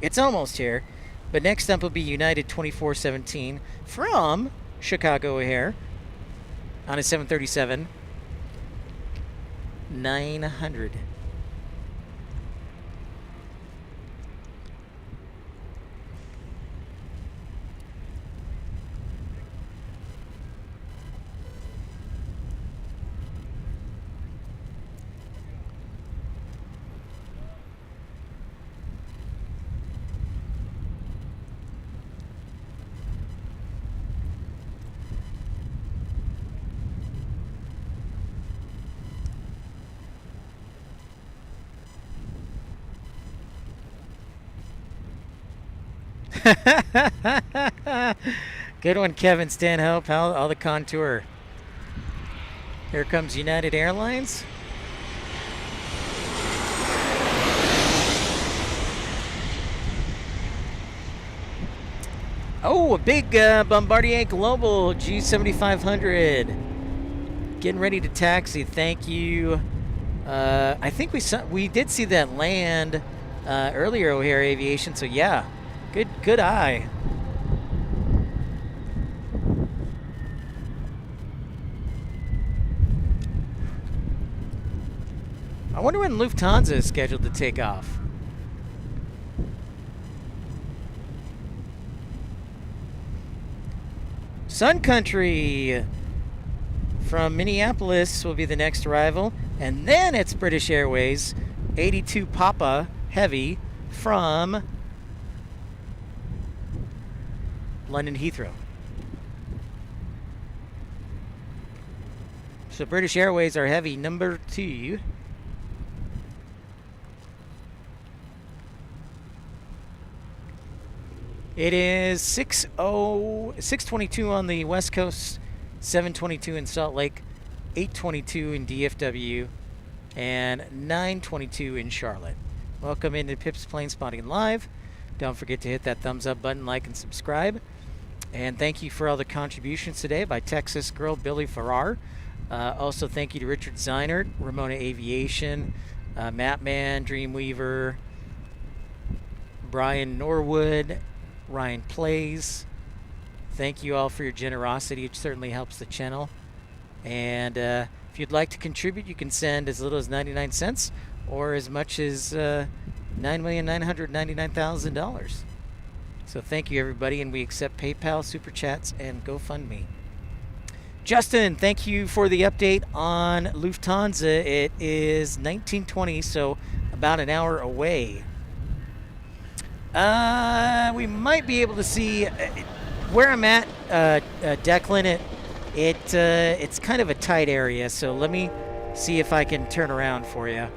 It's almost here. But next up will be United 2417 from Chicago O'Hare on a 737. 900. Good one, Kevin Stanhope. How the contour. Here comes United Airlines. Oh, a big Bombardier Global G7500. Getting ready to taxi. Thank you. I think we did see that land earlier, O'Hare Aviation. So yeah, good eye. I wonder when Lufthansa is scheduled to take off. Sun Country from Minneapolis will be the next arrival. And then it's British Airways, 82 Papa Heavy from London Heathrow. So British Airways are Heavy number 2. It is 6:22 on the West Coast, 7:22 in Salt Lake, 8:22 in DFW, and 9:22 in Charlotte. Welcome into Pip's Plane Spotting Live. Don't forget to hit that thumbs up button, like, and subscribe. And thank you for all the contributions today by Texas girl Billy Farrar. Also thank you to Richard Zeinert, Ramona Aviation, Mapman, Dreamweaver, Brian Norwood, Ryan Plays. Thank you all for your generosity. It certainly helps the channel. And if you'd like to contribute, you can send as little as 99 cents or as much as $9,999,000. So thank you, everybody, and we accept PayPal, Super Chats, and GoFundMe. Justin, thank you for the update on Lufthansa. It is 19:20, so about an hour away. We might be able to see where I'm at, Declan. It's kind of a tight area, so let me see if I can turn around for you.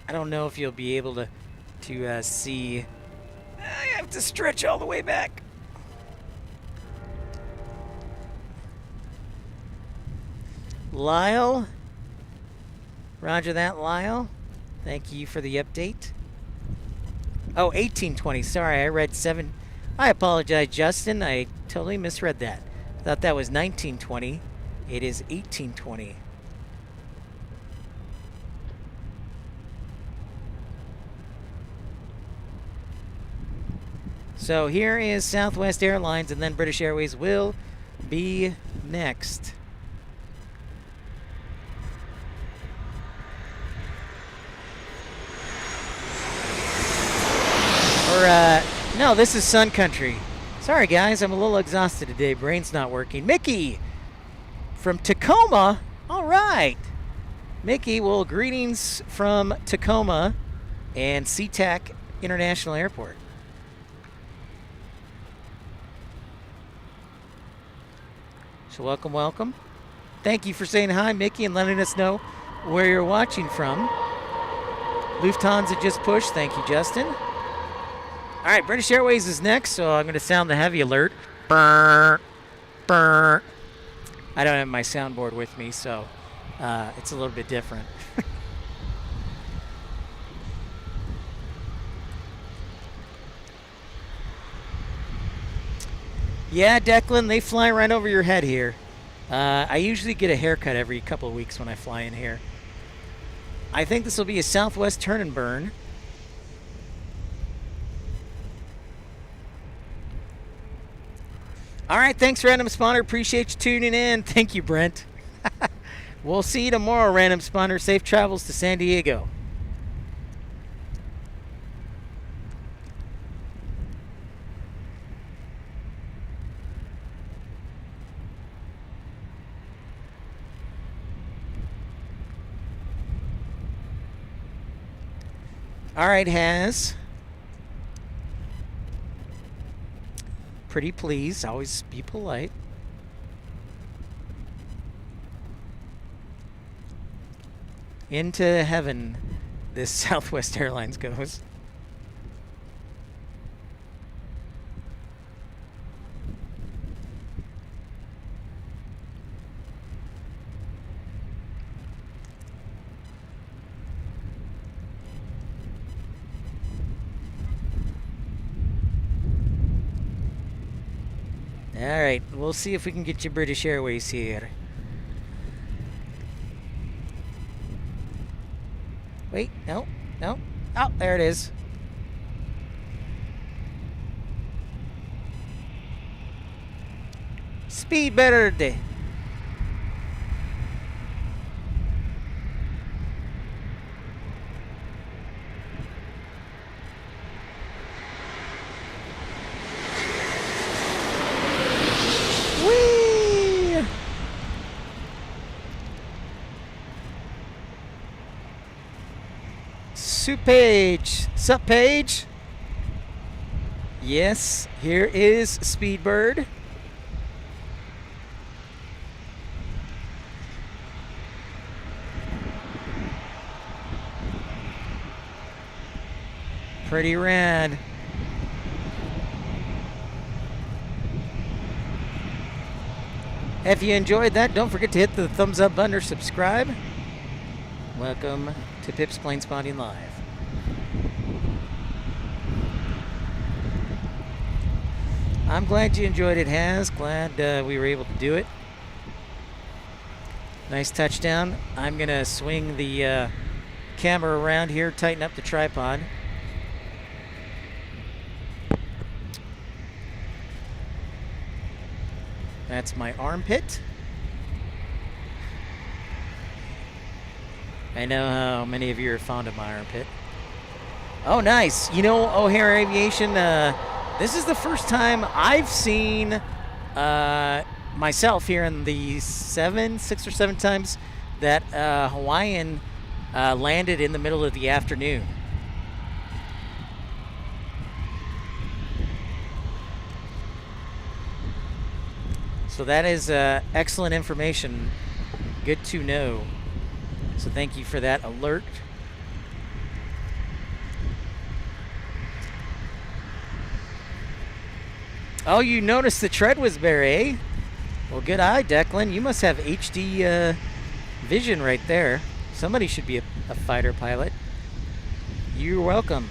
I don't know if you'll be able to see. I have to stretch all the way back. Lyle. Roger that, Lyle. Thank you for the update. Oh, 1820. Sorry, I read 7. I apologize, Justin. I totally misread that. Thought that was 1920. It is 1820. So here is Southwest Airlines, and then British Airways will be next. No, this is Sun Country. Sorry, guys, I'm a little exhausted today. Brain's not working. Mickey from Tacoma. All right. Mickey, well, greetings from Tacoma and SeaTac International Airport. So welcome, welcome. Thank you for saying hi, Mickey, and letting us know where you're watching from. Lufthansa just pushed. Thank you, Justin. All right, British Airways is next, so I'm going to sound the heavy alert. Brr, brr. I don't have my soundboard with me, so it's a little bit different. Yeah, Declan, they fly right over your head here. I usually get a haircut every couple of weeks when I fly in here. I think this will be a Southwest turn and burn. All right, thanks, Random Spawner. Appreciate you tuning in. Thank you, Brent. We'll see you tomorrow, Random Spawner. Safe travels to San Diego. All right, Has. Pretty please. Always be polite. Into heaven, this Southwest Airlines goes. All right, we'll see if we can get you British Airways here. Wait, no, no. Oh, there it is. Speed better day. Page. Sup, Page? Yes, here is Speedbird. Pretty rad. If you enjoyed that, don't forget to hit the thumbs up button or subscribe. Welcome to Pip's PLANESPOTTING Live. I'm glad you enjoyed it, Has. Glad we were able to do it. Nice touchdown. I'm going to swing the camera around here, tighten up the tripod. That's my armpit. I know how many of you are fond of my armpit. Oh, nice. You know, O'Hare Aviation, this is the first time I've seen myself here in the 6 or 7 times that Hawaiian landed in the middle of the afternoon. So that is excellent information. Good to know. So thank you for that alert. Oh, you noticed the tread was bare, eh? Well, good eye, Declan. You must have HD vision right there. Somebody should be a fighter pilot. You're welcome.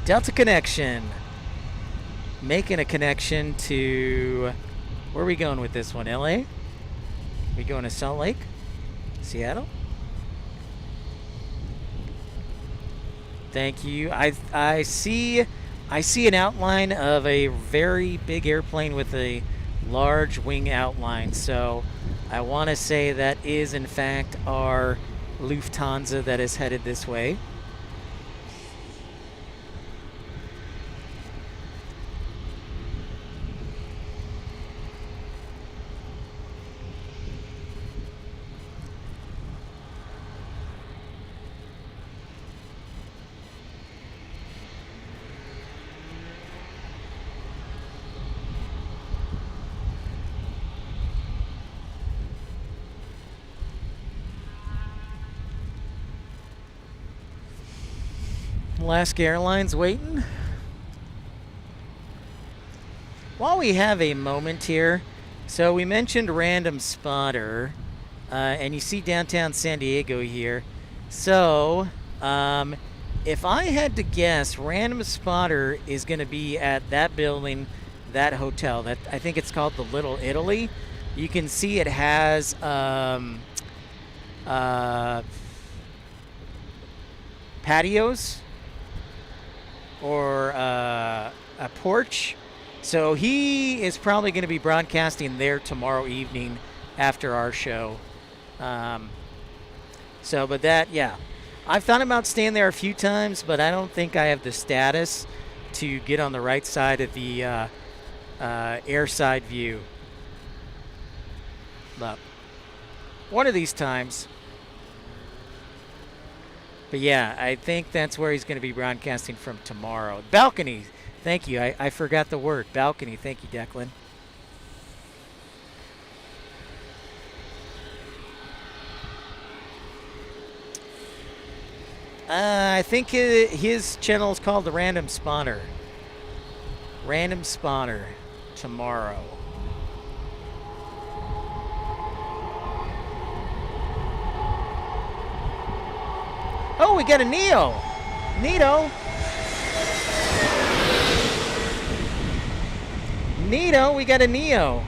Delta connection. Making a connection to... Where are we going with this one? LA? We going to Salt Lake? Seattle? Thank you. I see an outline of a very big airplane with a large wing outline. So I want to say that is in fact our Lufthansa that is headed this way. Alaska Airlines waiting. While we have a moment here, so we mentioned Random Spotter, and you see downtown San Diego here. So, if I had to guess, Random Spotter is going to be at that building, that hotel. That I think it's called the Little Italy. You can see it has patios or a porch. So he is probably going to be broadcasting there tomorrow evening after our show. But that, yeah. I've thought about staying there a few times, but I don't think I have the status to get on the right side of the airside view. But one of these times. But yeah, I think that's where he's going to be broadcasting from tomorrow. Balcony. Thank you. I forgot the word. Balcony. Thank you, Declan. I think his channel is called the Random Spotter. Random Spotter tomorrow. Oh, we got a Neo. Neato. Neato, we got a Neo.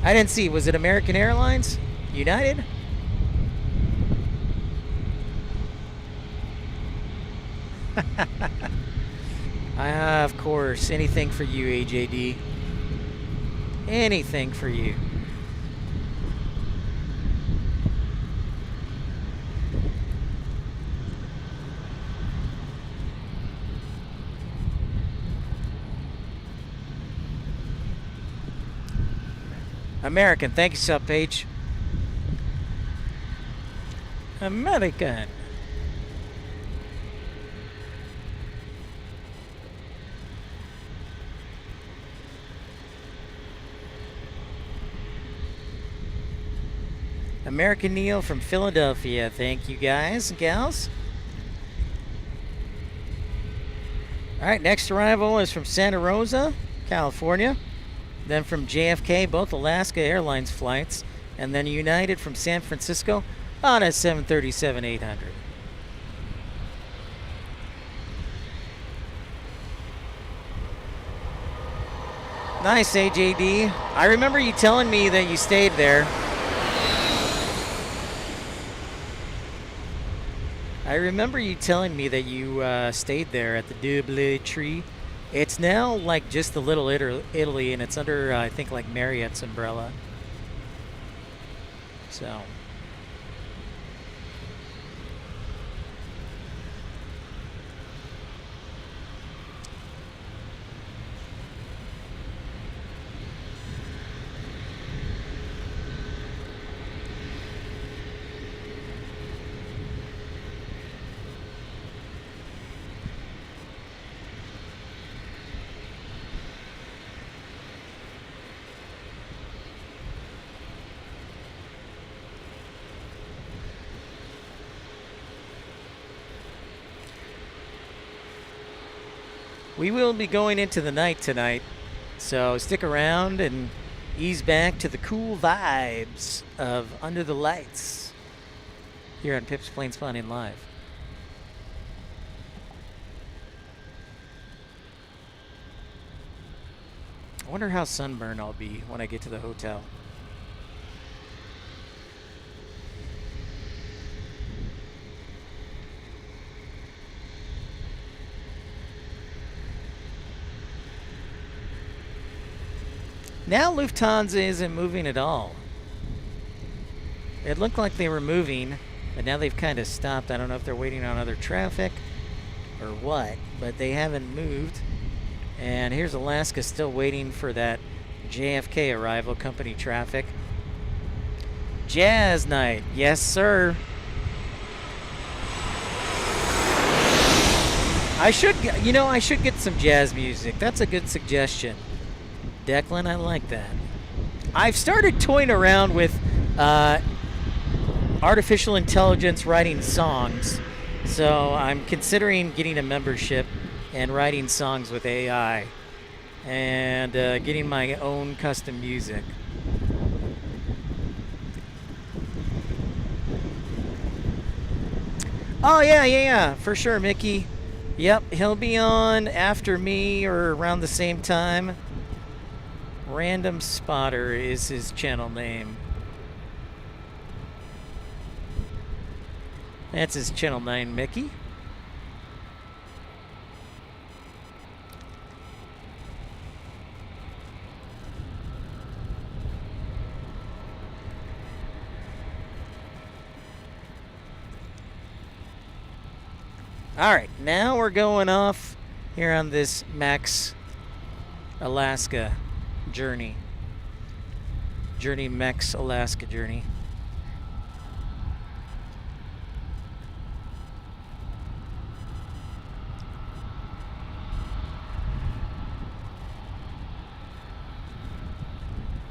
I didn't see. Was it American Airlines? United? Of course. Anything for you, AJD. Anything for you. American. Thank you, sub page. American. American Neo from Philadelphia. Thank you, guys and gals. All right, next arrival is from Santa Rosa, California. Then from JFK, both Alaska Airlines flights. And then United from San Francisco on a 737-800. Nice, AJD. I remember you telling me that you stayed there. I remember you telling me that you stayed there at the Doubletree. It's now like just the Little Italy, and it's under, I think, like Marriott's umbrella. So. We will be going into the night tonight, so stick around and ease back to the cool vibes of Under the Lights here on Pip's PLANESPOTTING Live. I wonder how sunburned I'll be when I get to the hotel. Now Lufthansa isn't moving at all. It looked like they were moving, but now they've kind of stopped. I don't know if they're waiting on other traffic or what, but they haven't moved. And here's Alaska still waiting for that JFK arrival, company traffic. Jazz night, yes sir. I should get some jazz music. That's a good suggestion. Declan, I like that. I've started toying around with artificial intelligence writing songs, so I'm considering getting a membership and writing songs with AI and getting my own custom music. Oh yeah, for sure, Mickey. Yep, he'll be on after me or around the same time. Random Spotter is his channel name. That's his channel name, Mickey. All right, now we're going off here on this Max Alaska journey. Max Alaska journey.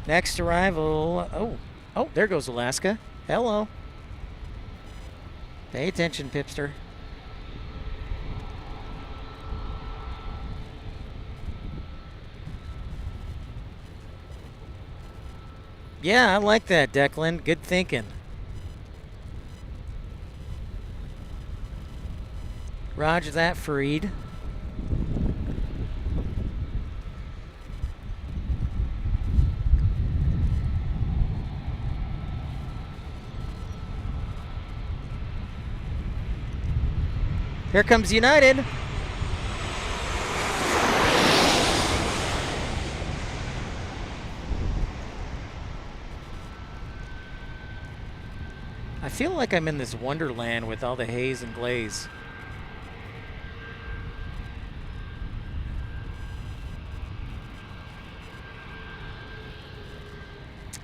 Next arrival. Oh, there goes Alaska. Hello. Pay attention, Pipster. Yeah, I like that, Declan. Good thinking. Roger that, Fareed. Here comes United. I feel like I'm in this wonderland with all the haze and glaze.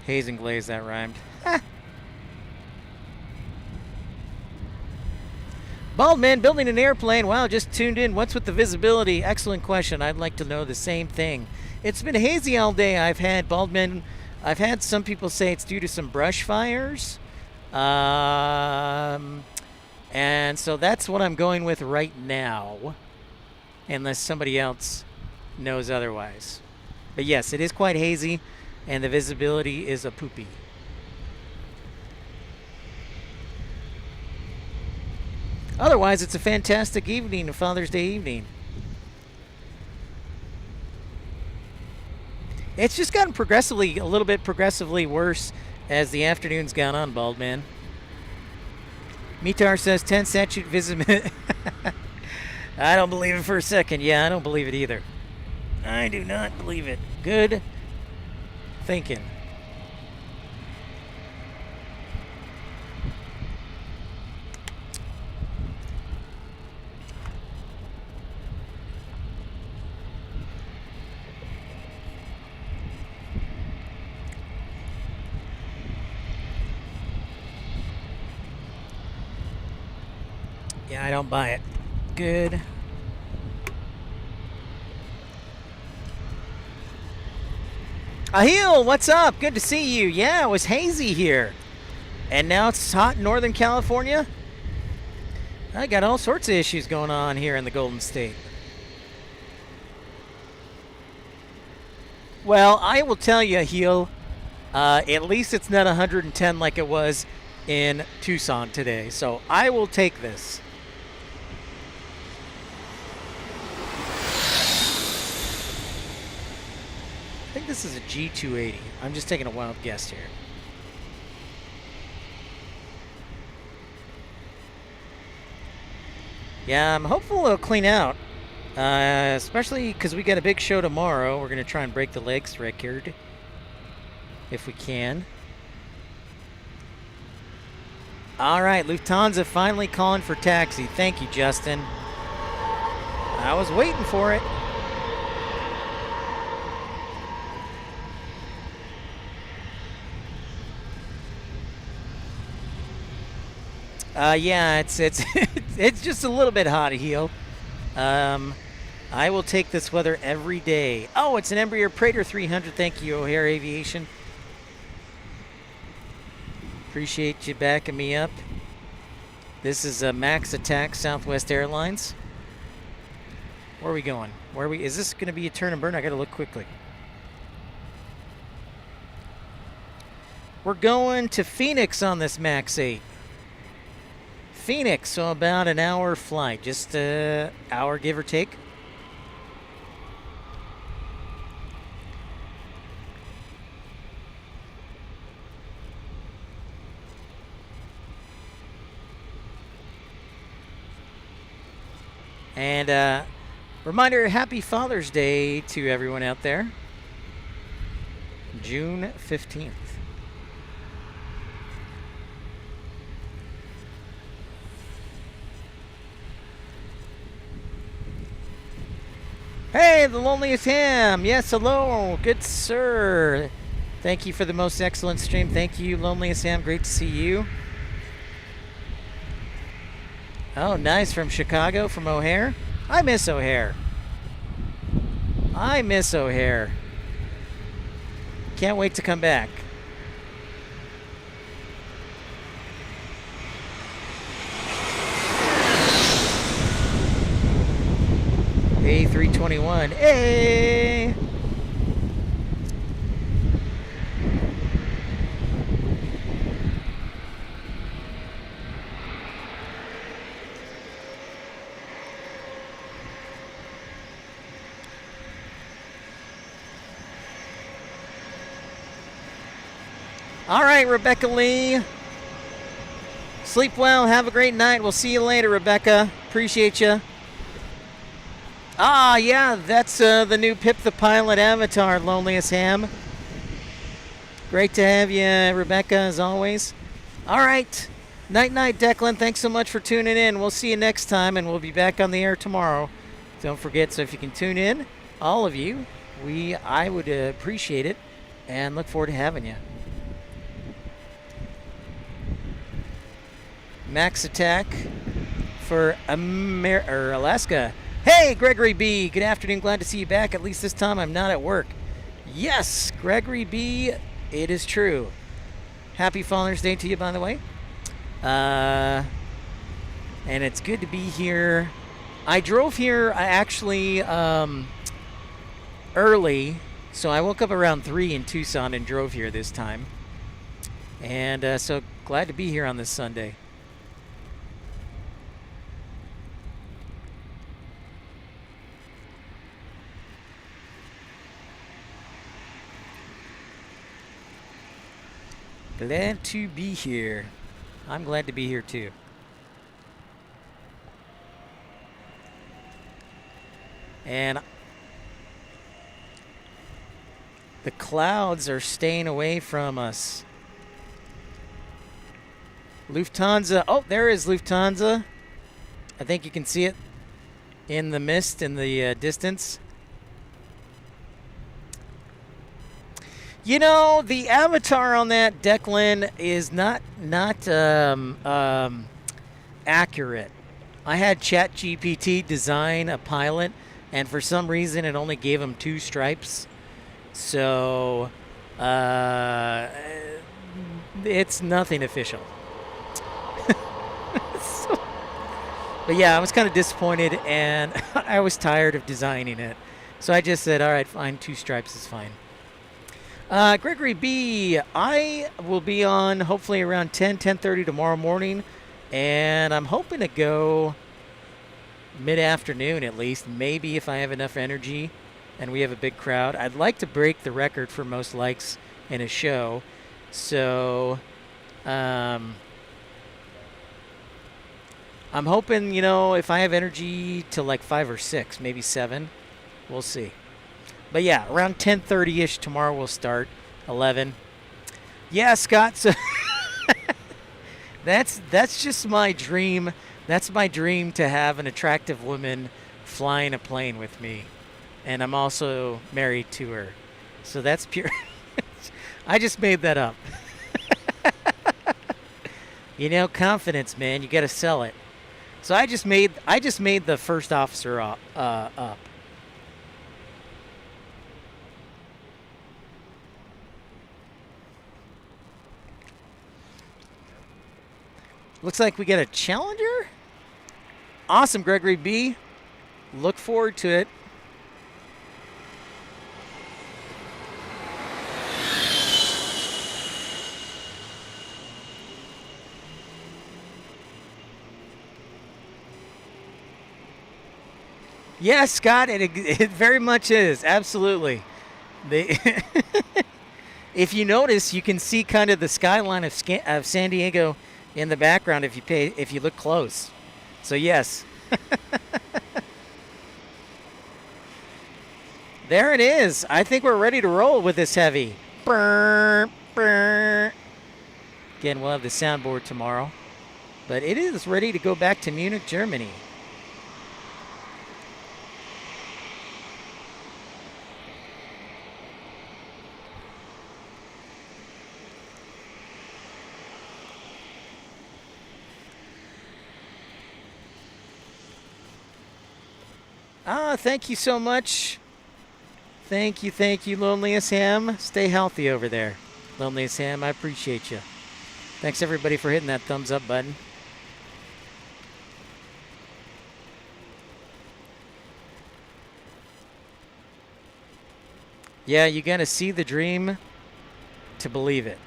Haze and glaze, that rhymed. Baldman building an airplane. Wow, just tuned in. What's with the visibility? Excellent question. I'd like to know the same thing. It's been hazy all day. I've had some people say it's due to some brush fires. And so that's what I'm going with right now, unless somebody else knows otherwise. But yes, it is quite hazy, and the visibility is a poopy. Otherwise, it's a fantastic evening, a Father's Day evening. It's just gotten a little bit progressively worse as the afternoon's gone on, Baldman. Mitar says 10 statute visibility. I don't believe it for a second. Yeah, I don't believe it either. I do not believe it. Good thinking. Yeah, I don't buy it. Good. Ahil, what's up? Good to see you. Yeah, it was hazy here. And now it's hot in Northern California. I got all sorts of issues going on here in the Golden State. Well, I will tell you, Heel, at least it's not 110 like it was in Tucson today. So I will take this. I think this is a G280. I'm just taking a wild guess here. Yeah, I'm hopeful it'll clean out. Especially because we got a big show tomorrow. We're going to try and break the legs record if we can. All right, Lufthansa finally calling for taxi. Thank you, Justin. I was waiting for it. Yeah, it's it's just a little bit hot, Heel. I will take this weather every day. Oh, it's an Embraer Praetor 300. Thank you, O'Hare Aviation. Appreciate you backing me up. This is a Max Attack Southwest Airlines. Where are we going? Is this going to be a turn and burn? I got to look quickly. We're going to Phoenix on this Max 8. Phoenix, so about an hour flight, just an hour give or take. And reminder, happy Father's Day to everyone out there. June 15th. Hey, the loneliest ham. Yes, hello. Good sir. Thank you for the most excellent stream. Thank you, loneliest ham. Great to see you. Oh, nice. From Chicago, from O'Hare. I miss O'Hare. I miss O'Hare. Can't wait to come back. A321. Hey! All right, Rebecca Lee. Sleep well. Have a great night. We'll see you later, Rebecca. Appreciate you. Ah, yeah, that's the new Pip the Pilot avatar, loneliest ham. Great to have you, Rebecca, as always. All right. Night-night, Declan. Thanks so much for tuning in. We'll see you next time, and we'll be back on the air tomorrow. Don't forget, so if you can tune in, all of you, I would appreciate it and look forward to having you. Max Attack for Alaska. Hey, Gregory B. Good afternoon. Glad to see you back. At least this time I'm not at work. Yes, Gregory B. It is true. Happy Father's Day to you, by the way. And it's good to be here. I drove here actually early. So I woke up around 3 in Tucson and drove here this time. And so glad to be here on this Sunday. Glad to be here. I'm glad to be here too. And the clouds are staying away from us. Lufthansa. Oh, there is Lufthansa. I think you can see it in the mist in the distance. You know, the avatar on that, Declan, is not accurate. I had ChatGPT design a pilot, and for some reason it only gave him 2 stripes. So, it's nothing official. But yeah, I was kind of disappointed, and I was tired of designing it. So I just said, all right, fine, 2 stripes is fine. Gregory B, I will be on hopefully around 10:30 tomorrow morning, and I'm hoping to go mid-afternoon at least, maybe if I have enough energy and we have a big crowd. I'd like to break the record for most likes in a show, so I'm hoping, you know, if I have energy to like 5 or 6, maybe 7, we'll see. But yeah, around 10:30ish tomorrow we'll start. 11. Yeah, Scott. So that's just my dream. That's my dream, to have an attractive woman flying a plane with me, and I'm also married to her. So that's pure. I just made that up. You know, confidence, man. You got to sell it. So I just made the first officer up. Looks like we got a Challenger. Awesome, Gregory B. Look forward to it. Yes, Scott, it very much is. Absolutely. If you notice, you can see kind of the skyline of San Diego in the background if you look close. So yes. There it is. I think we're ready to roll with this heavy. Burr, burr. Again, we'll have the soundboard tomorrow. But it is ready to go back to Munich, Germany. Thank you so much. Thank you, Loneliest Ham. Stay healthy over there, Loneliest Ham. I appreciate you. Thanks, everybody, for hitting that thumbs up button. Yeah, you got to see the dream to believe it.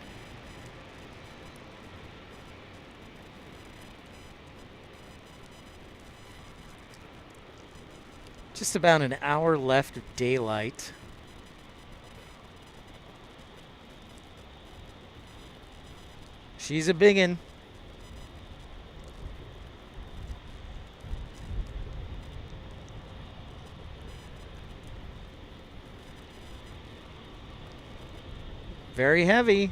Just about an hour left of daylight. She's a biggin'. Very heavy.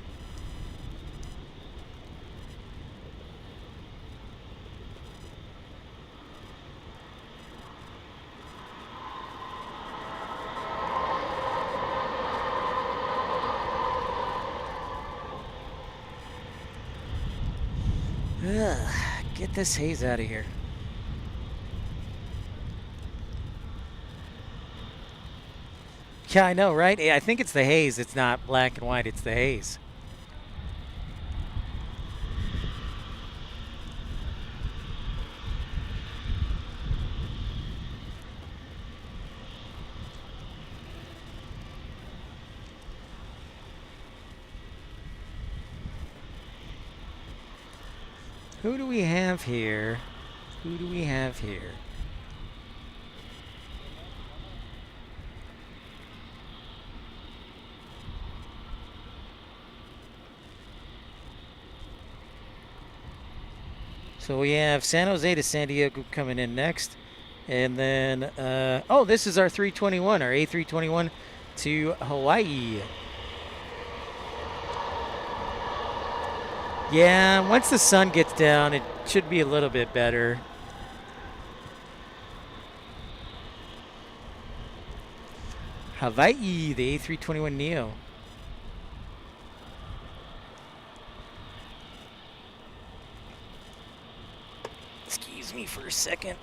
Get this haze out of here. Yeah, I know, right? I think it's the haze. It's not black and white. It's the haze. Who do we have here? Who do we have here? So we have San Jose to San Diego coming in next. And then, oh, this is our 321, our A321 to Hawaii. Yeah, once the sun gets down, it should be a little bit better. Hawaii, the A321neo. Excuse me for a second.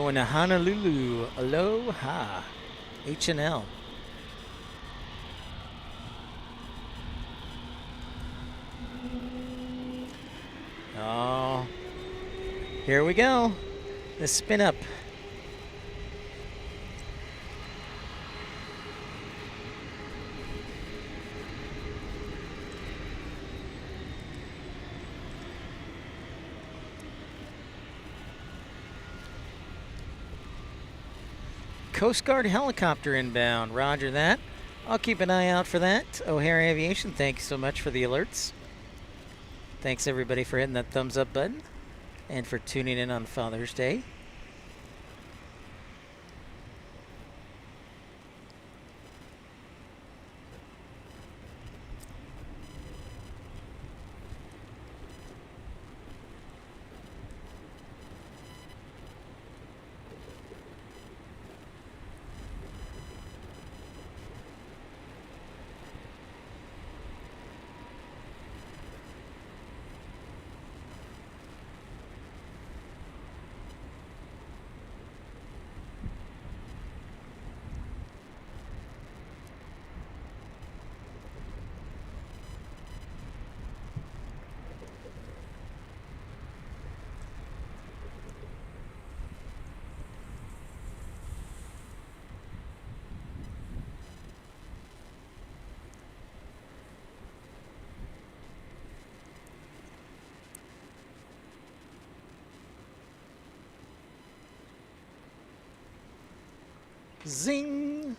going to Honolulu. Aloha. H&L. Oh, here we go. The spin up. Coast Guard helicopter inbound. Roger that. I'll keep an eye out for that. O'Hare Aviation, thank you so much for the alerts. Thanks everybody for hitting that thumbs up button and for tuning in on Father's Day. Zing!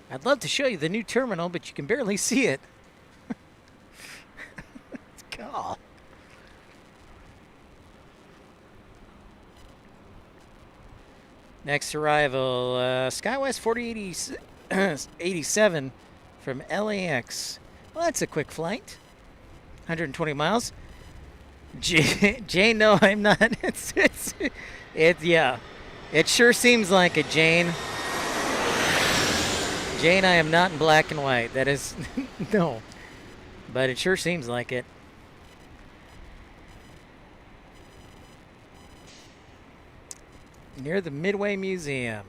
I'd love to show you the new terminal, but you can barely see it. God. Next arrival, SkyWest 4087 from LAX. Well, that's a quick flight. 120 miles. Jane, no, I'm not. Yeah. It sure seems like it, Jane. Jane, I am not in black and white. That is, no. But it sure seems like it. Near the Midway Museum.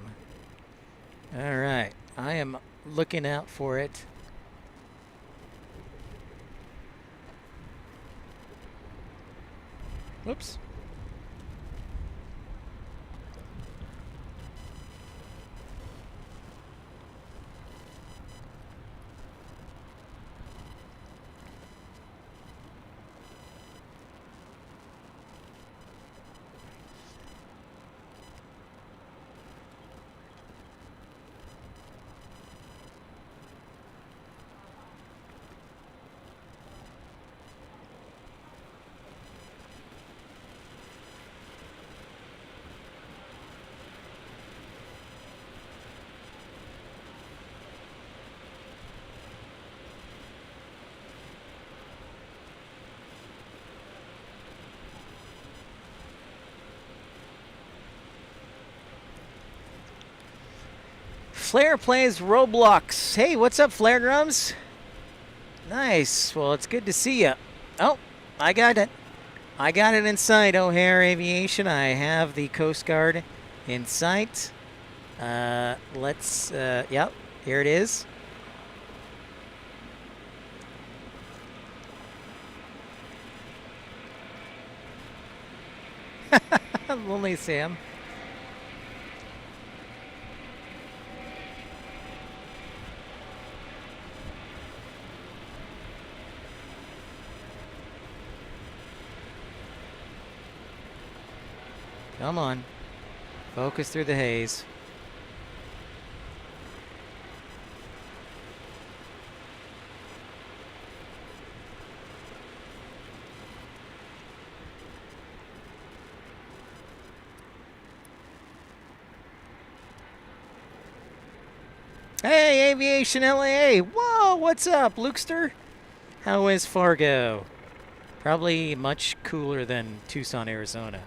All right. I am looking out for it. Whoops. Flair plays Roblox. Hey, what's up, Flair Drums? Nice. Well, it's good to see you. Oh, I got it. I got it in sight, O'Hare Aviation. I have the Coast Guard in sight. Yep, here it is. Lonely Sam. Come on. Focus through the haze. Hey, Aviation LAA. Whoa, what's up, Lukester? How is Fargo? Probably much cooler than Tucson, Arizona.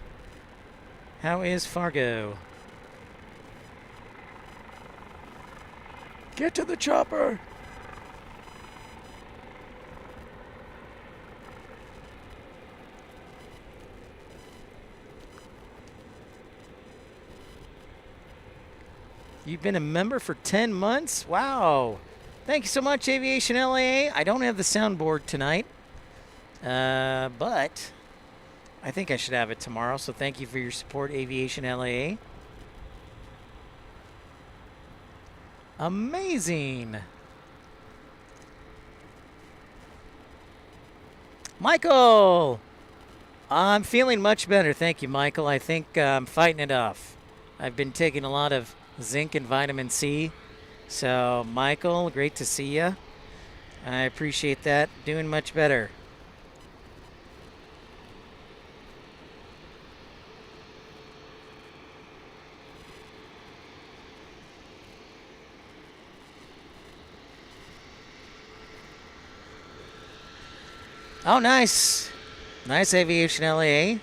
How is Fargo? Get to the chopper! You've been a member for 10 months? Wow. Thank you so much, Aviation LAA. I don't have the soundboard tonight, but I think I should have it tomorrow, so thank you for your support, Aviation LAA. Amazing. Michael! I'm feeling much better, thank you, Michael. I think I'm fighting it off. I've been taking a lot of zinc and vitamin C. So, Michael, great to see you. I appreciate that. Doing much better. Oh, nice. Nice, Aviation LAA.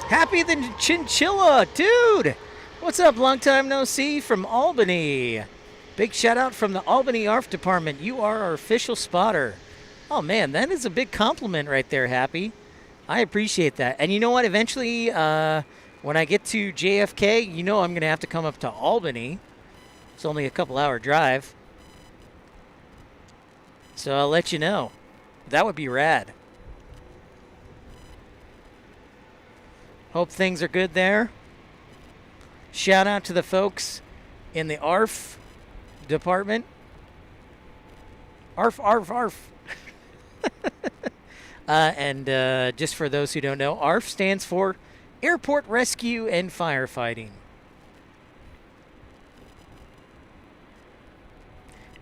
Happy the Chinchilla, dude. What's up? Long time no see from Albany. Big shout out from the Albany ARF department. You are our official spotter. Oh man, that is a big compliment right there, Happy. I appreciate that. And you know what? Eventually, when I get to JFK, you know I'm going to have to come up to Albany. It's only a couple-hour drive. So I'll let you know. That would be rad. Hope things are good there. Shout out to the folks in the ARF department. ARF, ARF, ARF. And just for those who don't know, ARF stands for Airport Rescue and Firefighting.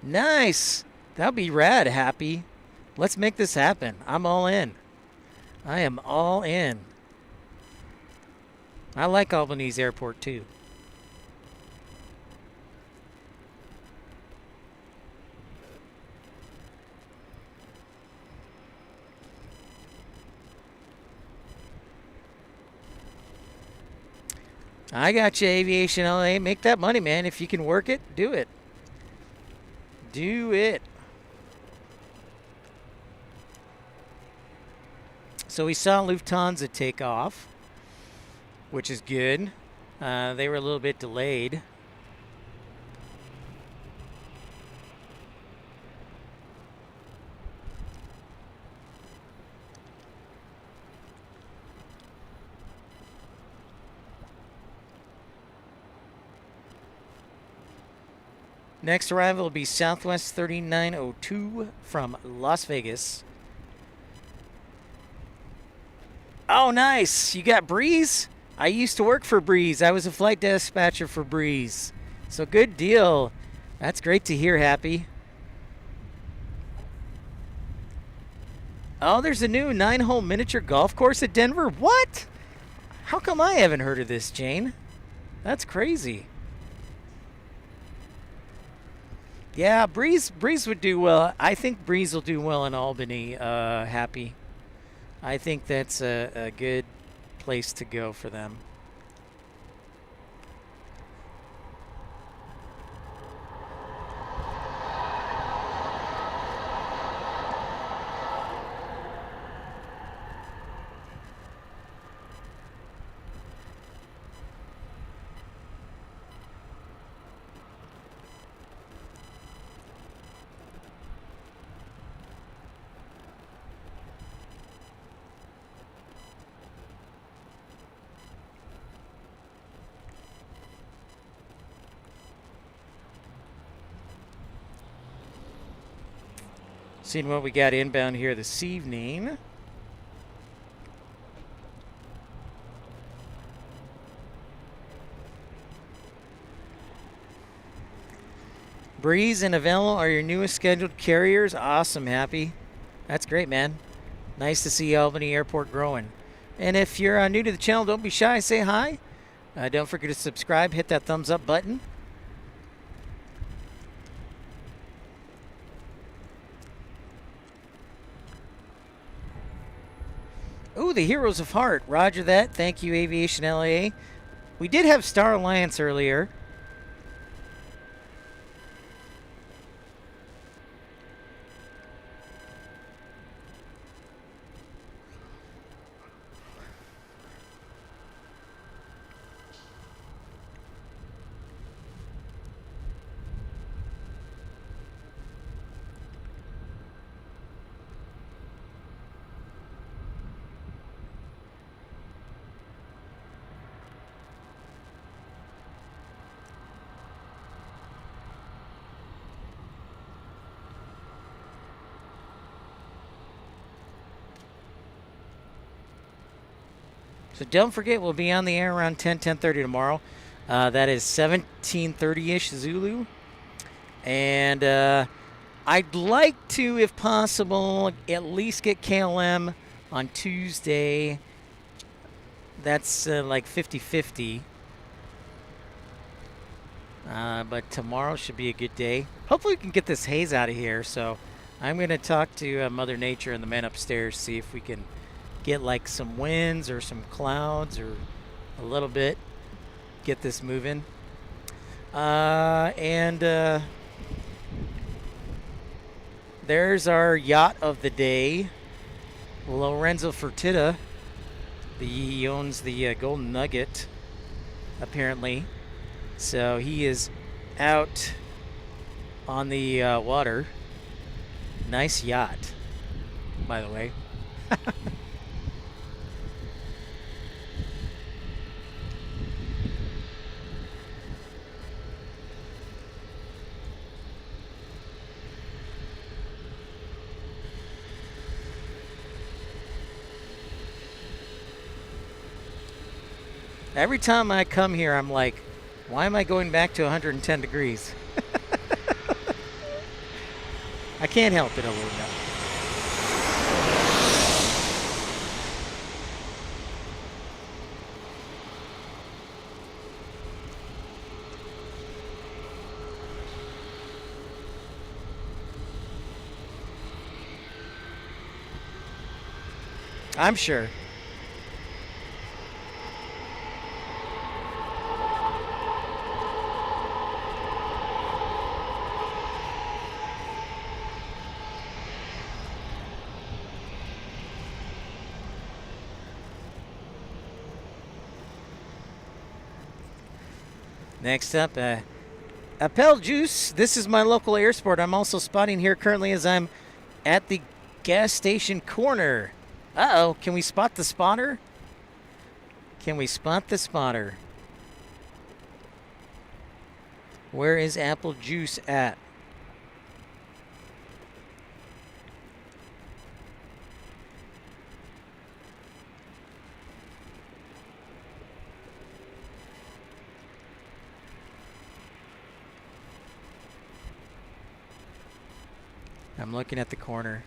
Nice. That'll be rad, Happy. Let's make this happen. I'm all in. I am all in. I like Albany's airport too. I got you, Aviation LA. Make that money, man. If you can work it, do it. Do it. So we saw Lufthansa take off, which is good. They were a little bit delayed. Next arrival will be Southwest 3902 from Las Vegas. Oh, nice. You got Breeze? I used to work for Breeze. I was a flight dispatcher for Breeze. So good deal. That's great to hear, Happy. Oh, there's a new 9-hole miniature golf course at Denver. What? How come I haven't heard of this, Jane? That's crazy. Yeah, Breeze would do well. I think Breeze will do well in Albany, Happy. I think that's a good place to go for them. Seeing what we got inbound here this evening. Breeze and Avello are your newest scheduled carriers. Awesome, Happy. That's great, man. Nice to see Albany Airport growing. And if you're new to the channel, don't be shy. Say hi. Don't forget to subscribe. Hit that thumbs up button. Ooh, the Heroes of Heart. Roger that. Thank you, Aviation LA. We did have Star Alliance earlier. So don't forget, we'll be on the air around 10:30 tomorrow. That is 17:30-ish Zulu. And I'd like to, if possible, at least get KLM on Tuesday. That's like 50-50. But tomorrow should be a good day. Hopefully we can get this haze out of here. So I'm going to talk to Mother Nature and the men upstairs, see if we can get like some winds or some clouds or a little bit. Get this moving. There's our yacht of the day, Lorenzo Fertitta. He owns the Golden Nugget, apparently. So he is out on the water. Nice yacht, by the way. Every time I come here, I'm like, why am I going back to 110 degrees? I can't help it a little bit. I'm sure. Next up, Appel Juice. This is my local air sport. I'm also spotting here currently as I'm at the gas station corner. Uh-oh, can we spot the spotter? Can we spot the spotter? Where is Apple Juice at? I'm looking at the corner.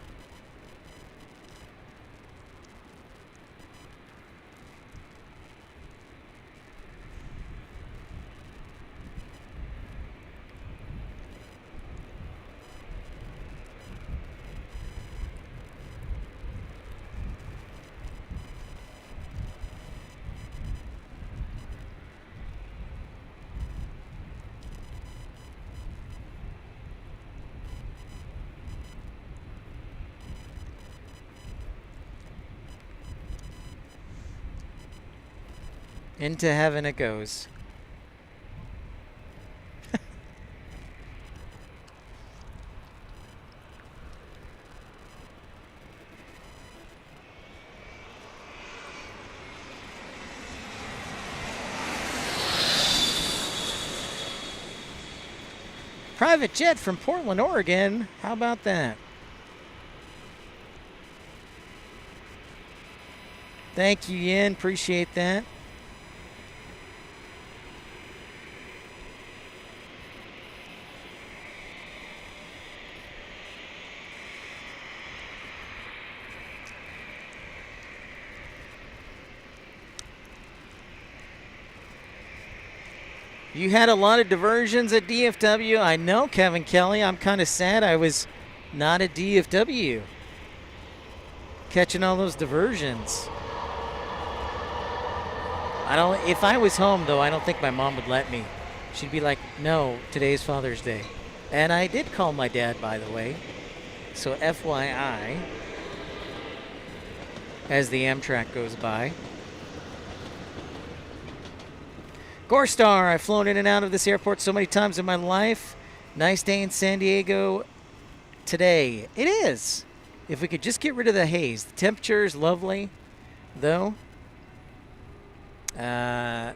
Into heaven it goes. Private jet from Portland, Oregon. How about that? Thank you, Yin. Appreciate that. You had a lot of diversions at DFW. I know, Kevin Kelly. I'm kind of sad I was not at DFW. Catching all those diversions. If I was home, though, I don't think my mom would let me. She'd be like, no, today's Father's Day. And I did call my dad, by the way. So FYI, as the Amtrak goes by. Gorstar, I've flown in and out of this airport so many times in my life. Nice day in San Diego today. It is. If we could just get rid of the haze. The temperature is lovely, though. Yeah,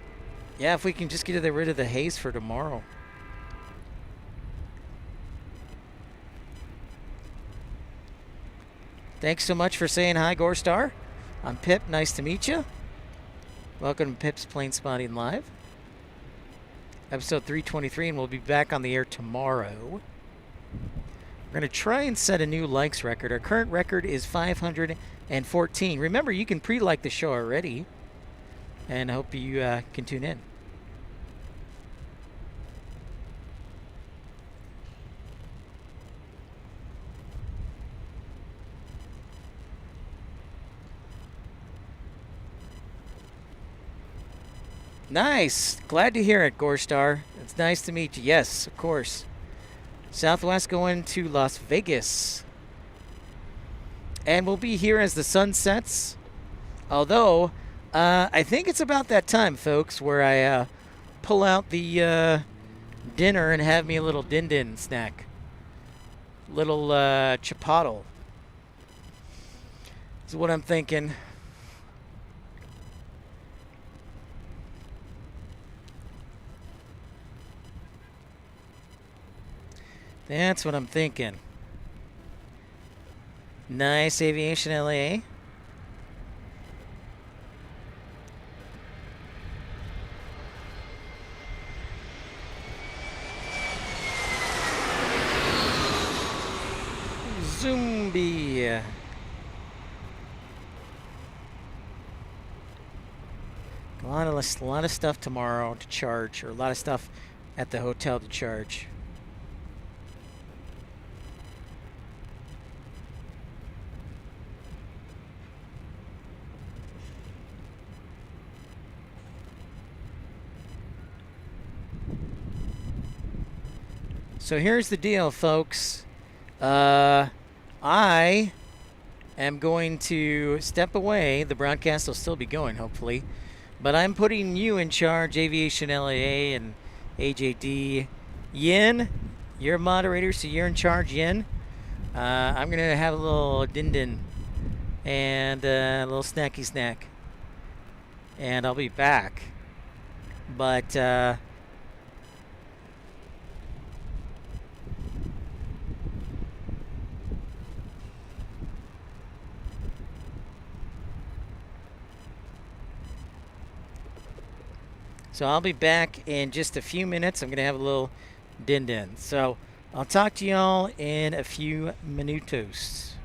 if we can just get rid of the haze for tomorrow. Thanks so much for saying hi, Gorstar. I'm Pip. Nice to meet you. Welcome to Pip's Plane Spotting Live, episode 323, and we'll be back on the air tomorrow. We're going to try and set a new likes record. Our current record is 514. Remember, you can pre-like the show already, and I hope you can tune in. Nice. Glad to hear it, Gorestar. It's nice to meet you. Yes, of course. Southwest going to Las Vegas. And we'll be here as the sun sets. Although, I think it's about that time, folks, where I pull out the dinner and have me a little din-din snack. Little chipotle. Is what I'm thinking. That's what I'm thinking. Nice Aviation LA. Zombie. A lot of stuff tomorrow to charge, or a lot of stuff at the hotel to charge. So here's the deal, folks. I am going to step away. The broadcast will still be going, hopefully. But I'm putting you in charge, Aviation LAA and AJD. Yin, you're a moderator, so you're in charge, Yin. I'm going to have a little din-din and a little snacky snack. And I'll be back. But... So I'll be back in just a few minutes. I'm going to have a little din-din. So I'll talk to y'all in a few minutos.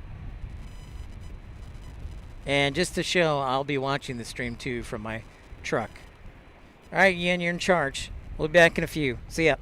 And just to show, I'll be watching the stream too from my truck. All right, Yin, you're in charge. We'll be back in a few. See ya.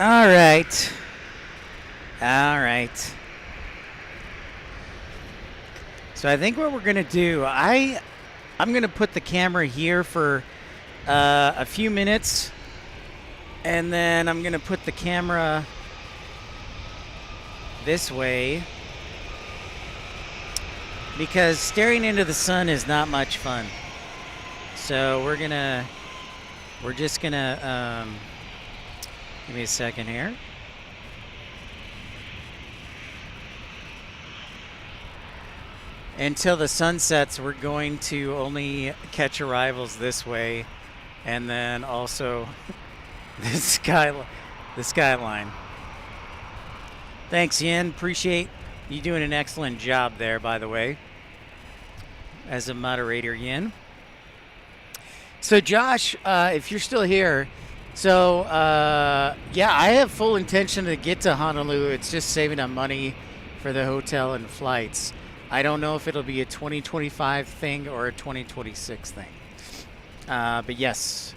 All right. All right. So I think what we're gonna do, I'm gonna put the camera here for a few minutes, and then I'm gonna put the camera this way because staring into the sun is not much fun. So we're just gonna give me a second here. Until the sun sets, we're going to only catch arrivals this way, and then also the skyline. Thanks, Yin. Appreciate you doing an excellent job there, by the way, as a moderator, Yin. So, Josh, if you're still here, so yeah, I have full intention to get to Honolulu. It's just saving up money for the hotel and flights. I don't know if it'll be a 2025 thing or a 2026 thing. But yes,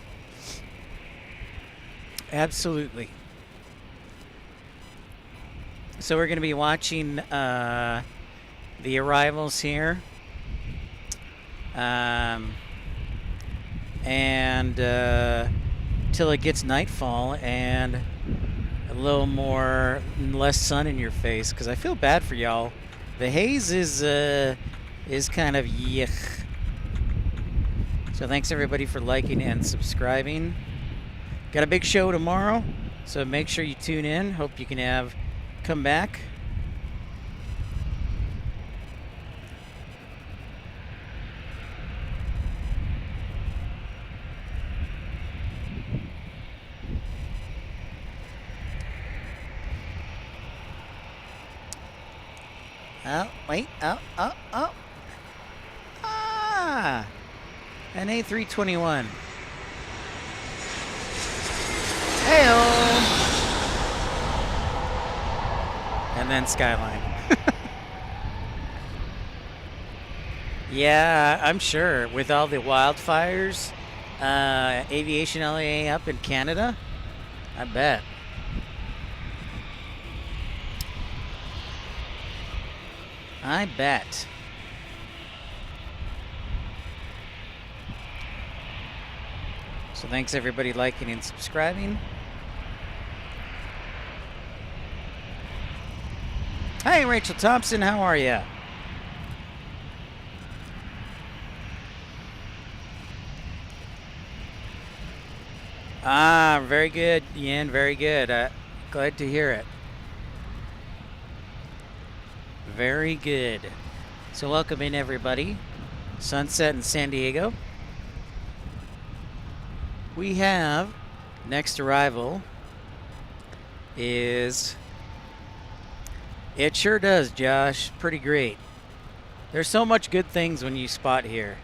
absolutely. So we're going to be watching the arrivals here. And till it gets nightfall and a little less sun in your face, because I feel bad for y'all. The haze is kind of yuck. So thanks everybody for liking and subscribing. Got a big show tomorrow, so make sure you tune in. Hope you can come back. Oh, wait. Oh. Ah! An A321. Hey-o! And then skyline. Yeah, I'm sure. With all the wildfires, Aviation LA up in Canada, I bet. I bet. So thanks everybody liking and subscribing. Hey Rachel Thompson, how are you? Ah, very good, Ian, very good. Glad to hear it. Very good. So welcome in everybody. Sunset in San Diego. We have next arrival is, it sure does, Josh, pretty great. There's so much good things when you spot here.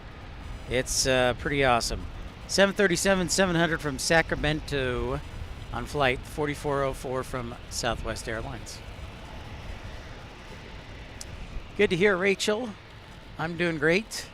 It's pretty awesome. 737-700 from Sacramento on flight 4404 from Southwest Airlines. Good to hear, Rachel. I'm doing great.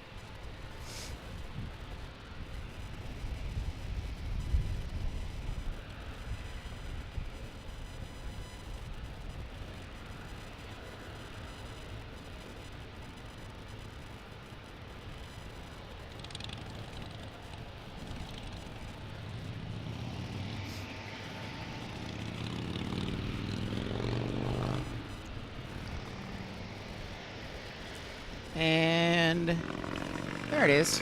And there it is.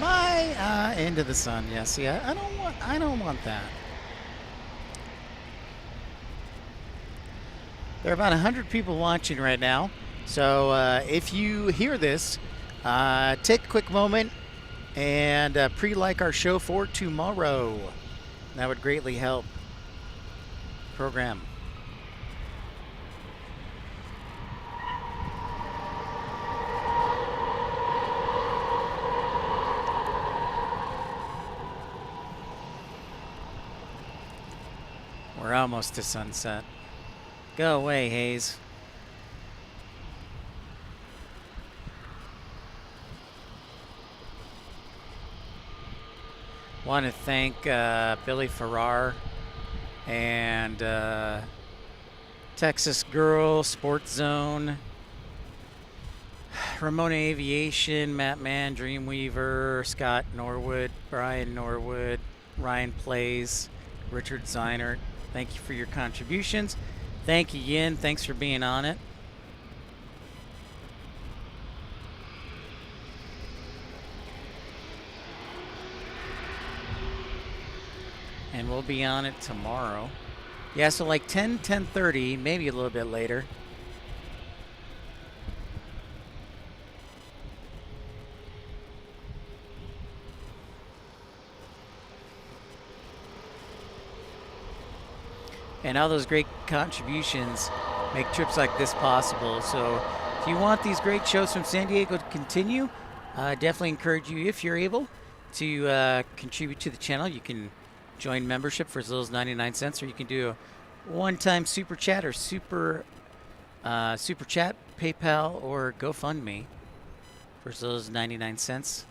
My into the sun. Yeah, see, I don't want that. There are about 100 people watching right now. So if you hear this, take a quick moment and pre-like our show for tomorrow. That would greatly help program. We're almost to sunset. Go away, Hayes. Want to thank Billy Farrar and Texas Girl, Sports Zone, Ramona Aviation, Matt Mann, Dreamweaver, Scott Norwood, Brian Norwood, Ryan Plays, Richard Zeinert. Thank you for your contributions. Thank you, Yin. Thanks for being on it. And we'll be on it tomorrow. Yeah, so like 10, 10:30, maybe a little bit later. And all those great contributions make trips like this possible. So if you want these great shows from San Diego to continue, definitely encourage you, if you're able, to contribute to the channel. You can join membership for as little as 99 cents, or you can do a one-time super chat or super chat, PayPal, or GoFundMe for as little as 99 cents.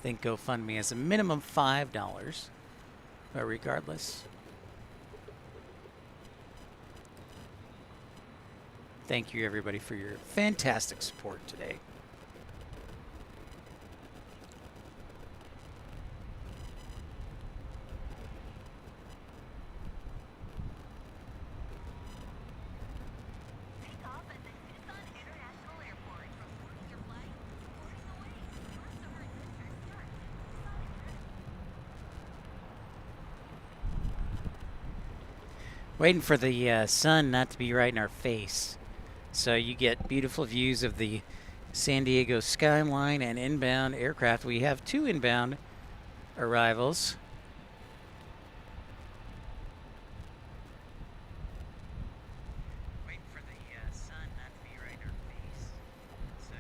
I think GoFundMe has a minimum $5, but regardless. Thank you, everybody, for your fantastic support today. Waiting for the sun not to be right in our face. So you get beautiful views of the San Diego skyline and inbound aircraft. We have 2 inbound arrivals. Waiting for the sun not to be right in our face. So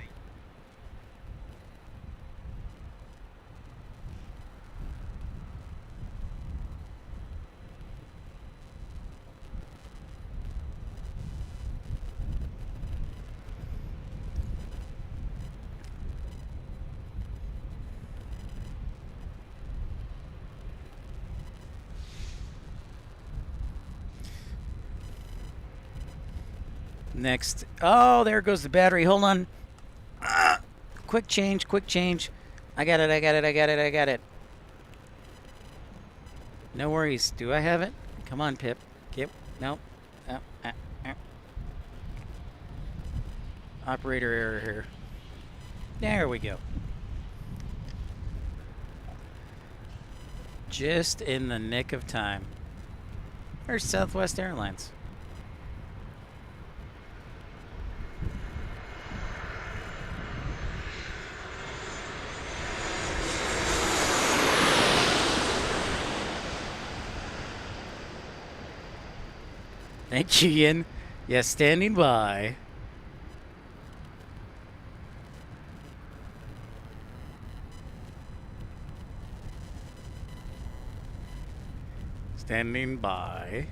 next. Oh, there goes the battery. Hold on. Quick change, quick change. I got it, I got it, I got it, I got it. No worries. Do I have it? Come on, Pip. Yep. Nope. Operator error here. There we go. Just in the nick of time. There's Southwest Airlines. Thank you, Ian. Yes, standing by. Standing by.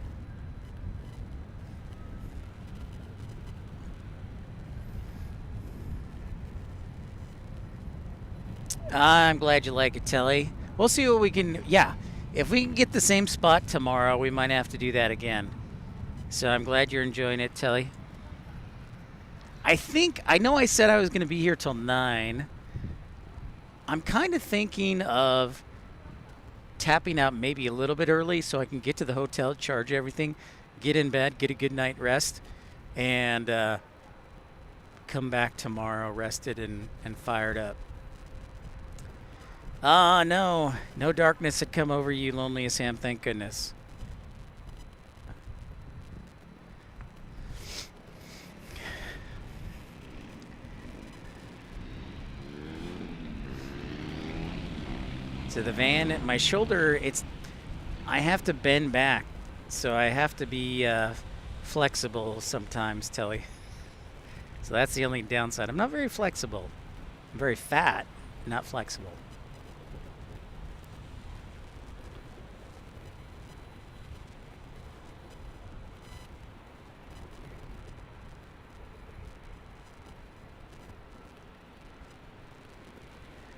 I'm glad you like it, Telly. We'll see what we can... Yeah, if we can get the same spot tomorrow, we might have to do that again. So I'm glad you're enjoying it, Telly. I know I said I was going to be here till 9. I'm kind of thinking of tapping out maybe a little bit early so I can get to the hotel, charge everything, get in bed, get a good night rest, and come back tomorrow rested and fired up. Ah, no. No darkness had come over you, lonely as Sam, thank goodness. To the van, my shoulder, I have to bend back, so I have to be flexible sometimes, Telly. So that's the only downside. I'm not very flexible. I'm very fat, not flexible.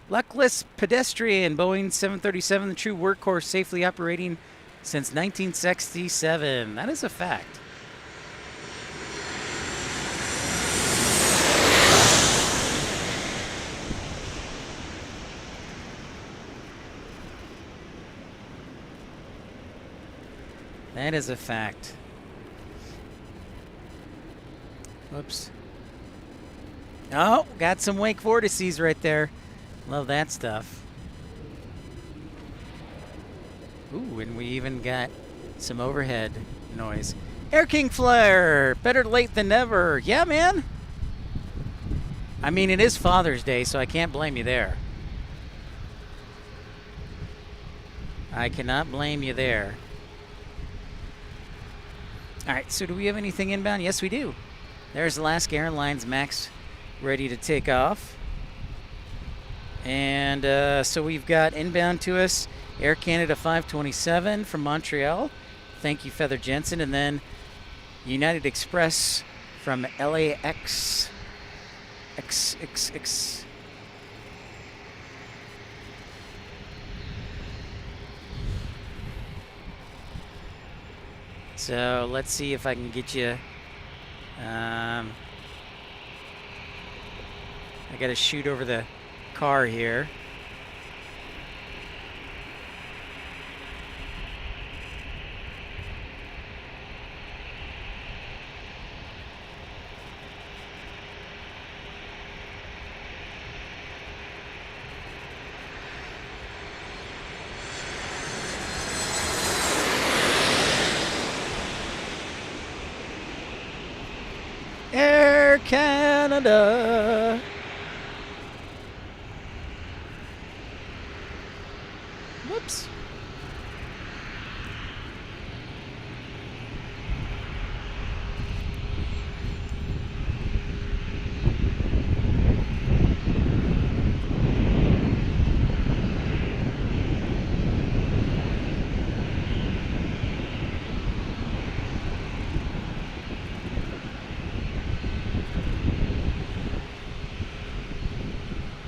Luckless pedestrian, Boeing 737, the true workhorse, safely operating since 1967. That is a fact. That is a fact. Whoops. Oh, got some wake vortices right there. Love that stuff. Ooh, and we even got some overhead noise. Air King Flare, better late than never. Yeah, man. I mean, it is Father's Day, so I can't blame you there. I cannot blame you there. All right, so do we have anything inbound? Yes, we do. There's Alaska Airlines Max ready to take off. And so we've got inbound to us Air Canada 527 from Montreal. Thank you, Feather Jensen. And then United Express from LAX. XXX. So let's see if I can get you. I got to shoot over the car here. Air Canada. Whoops.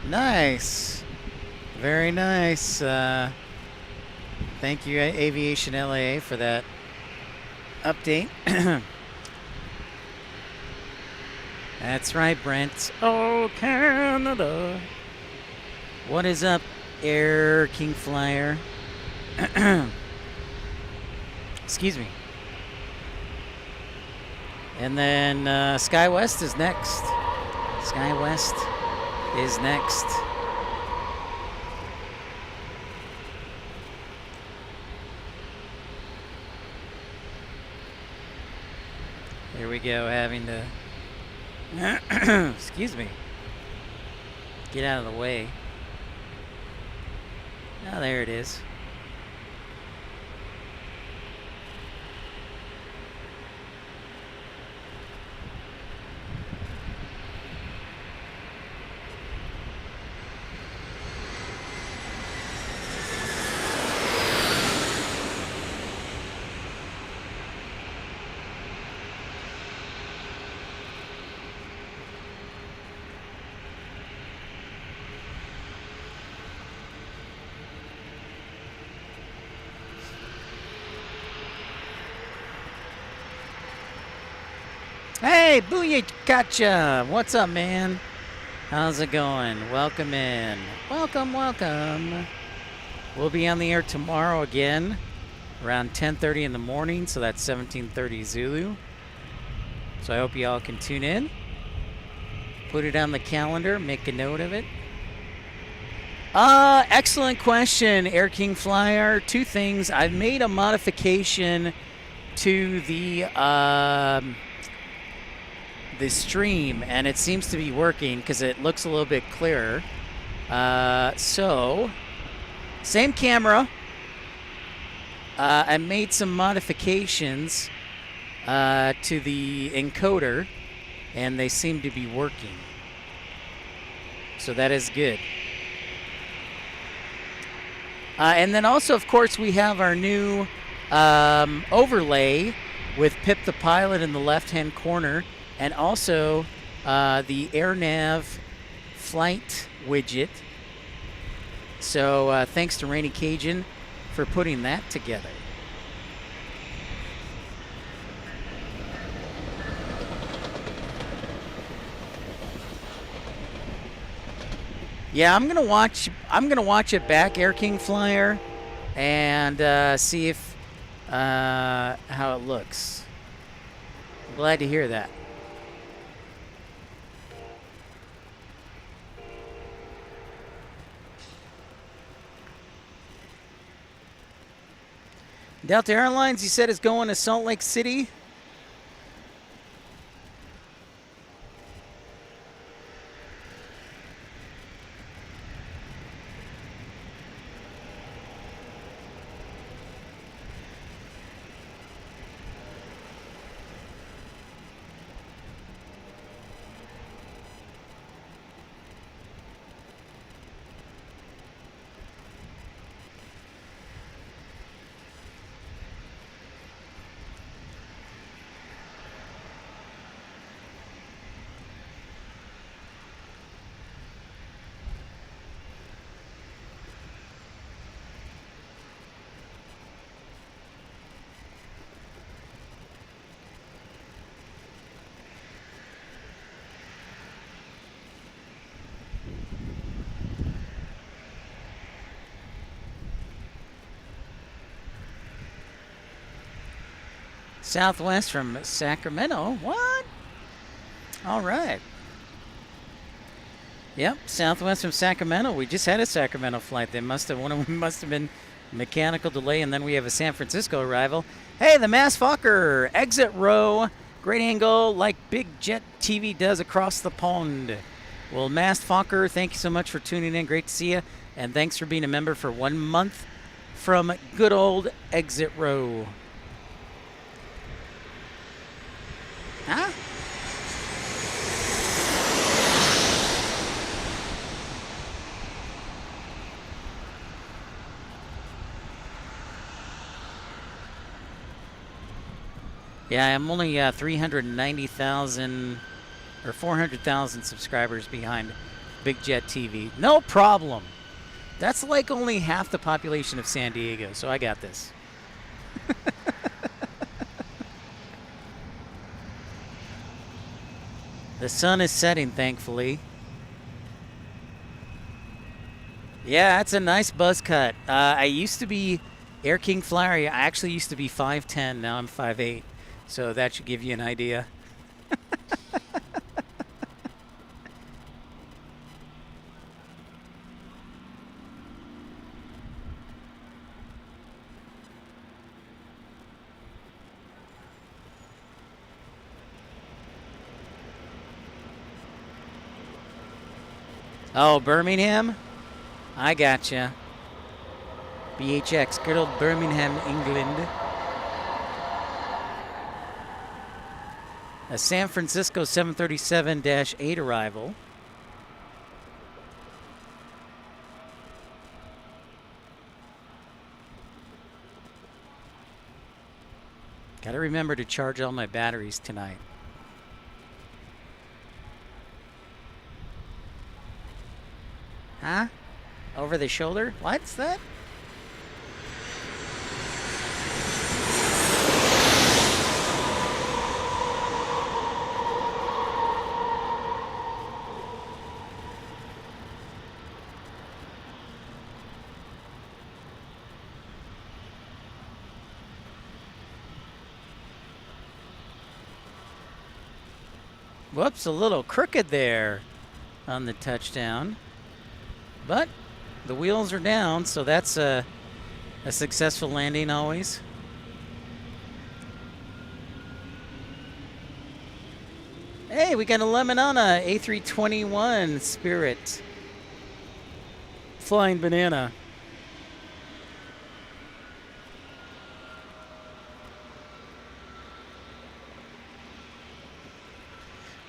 Nice. Very nice. Thank you, Aviation LA, for that update. That's right, Brent. Oh, Canada. What is up, Air King Flyer? Excuse me. And then SkyWest is next. SkyWest is next. Here we go, having to excuse me, get out of the way. Oh, there it is. Hey, Booyah, gotcha. What's up, man? How's it going? Welcome in. Welcome, welcome. We'll be on the air tomorrow again around 10:30 in the morning, so that's 17:30 Zulu. So I hope you all can tune in. Put it on the calendar, make a note of it. Excellent question, Air King Flyer. Two things. I've made a modification to the stream, and it seems to be working because it looks a little bit clearer. So, same camera. I made some modifications to the encoder, and they seem to be working. So that is good. And then also, of course, we have our new overlay with Pip the Pilot in the left-hand corner, and also the AirNav flight widget So thanks to Rainy Cajun for putting that together. Yeah, I'm gonna watch it back, Air King Flyer, and see if how it looks. I'm glad to hear that. Delta Airlines, you said, is going to Salt Lake City. Southwest from Sacramento. What? All right. Yep, Southwest from Sacramento. We just had a Sacramento flight. One of them must have been mechanical delay, and then we have a San Francisco arrival. Hey, the Mass Fokker, exit row, great angle, like Big Jet TV does across the pond. Well, Mass Fokker, thank you so much for tuning in. Great to see you, and thanks for being a member for 1 month from good old exit row. Huh? Yeah, I'm only 390,000 or 400,000 subscribers behind Big Jet TV. No problem. That's like only half the population of San Diego, so I got this. The sun is setting, thankfully. Yeah, it's a nice buzz cut. I used to be Air King Flyer. I actually used to be 5'10". Now I'm 5'8". So that should give you an idea. Oh, Birmingham? I gotcha. BHX, good old Birmingham, England. A San Francisco 737-8 arrival. Gotta remember to charge all my batteries tonight. Huh? Over the shoulder? What's that? Whoops, a little crooked there on the touchdown. But the wheels are down, so that's a successful landing always. Hey, we got a Lemonana A321 Spirit. Flying Banana.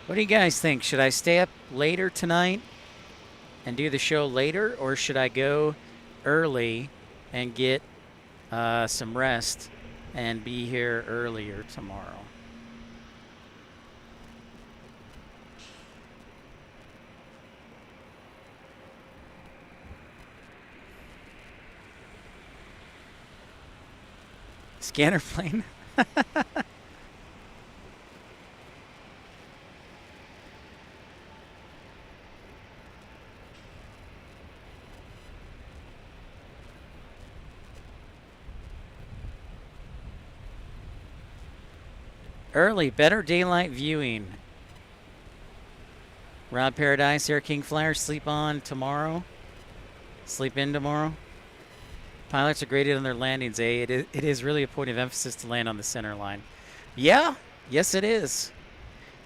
What do you guys think? Should I stay up later tonight and do the show later, or should I go early and get some rest and be here earlier tomorrow? Scanner plane. Early, better daylight viewing. Rob Paradise, Air King Flyer, sleep on tomorrow. Sleep in tomorrow. Pilots are graded on their landings, eh? It is really a point of emphasis to land on the center line. Yeah, yes it is.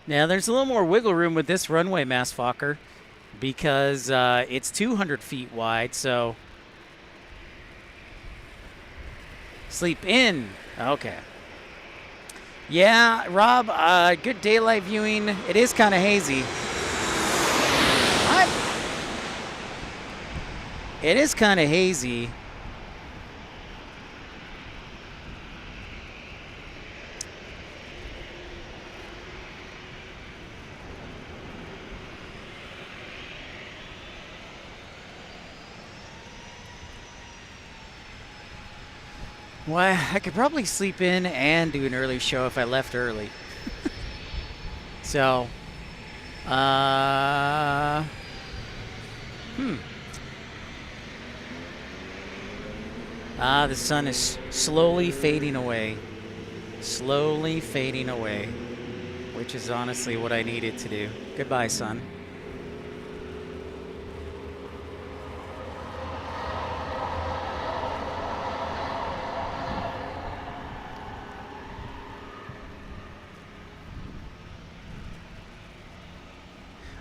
Now there's a little more wiggle room with this runway, Mass Fokker, because it's 200 feet wide, so... Sleep in. Okay. Yeah, Rob, good daylight viewing. It is kind of hazy. It is kind of hazy. Well, I could probably sleep in and do an early show if I left early. So, the sun is slowly fading away. Slowly fading away. Which is honestly what I needed to do. Goodbye, sun.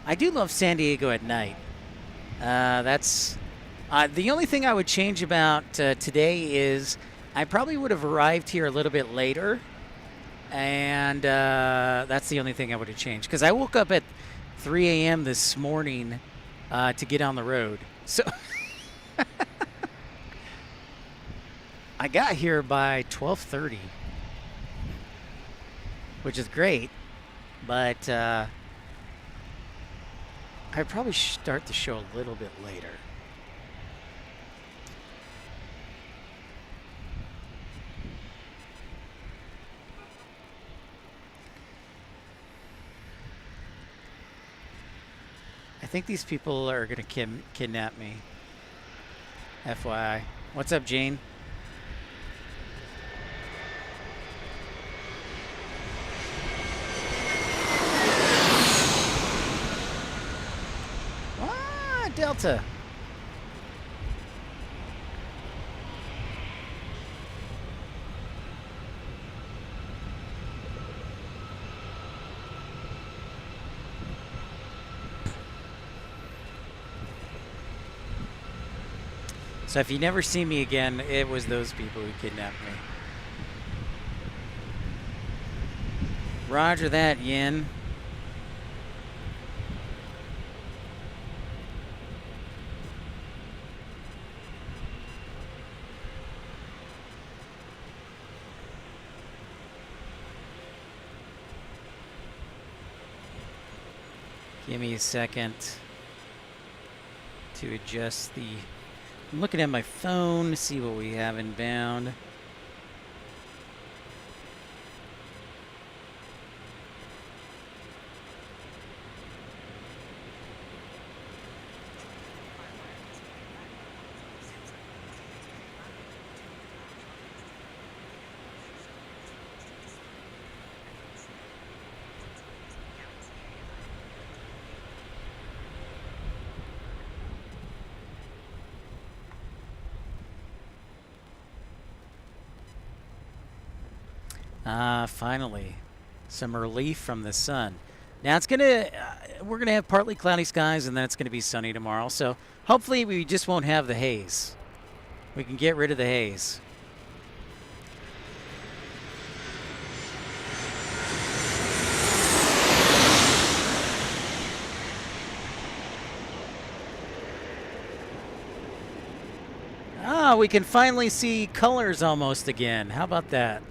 I do love San Diego at night. That's the only thing I would change about today is I probably would have arrived here a little bit later, and that's the only thing I would have changed because I woke up at 3 a.m. this morning to get on the road. So I got here by 12:30, which is great, but I'd probably start the show a little bit later. I think these people are going to kidnap me. FYI. What's up, Jane? Delta. So if you never see me again, it was those people who kidnapped me. Roger that, Yin. Give me a second to adjust the... I'm looking at my phone to see what we have inbound. Finally, some relief from the sun. Now it's gonna, we're gonna have partly cloudy skies, and then it's gonna be sunny tomorrow. So hopefully we just won't have the haze. We can get rid of the haze. Ah, we can finally see colors almost again. How about that?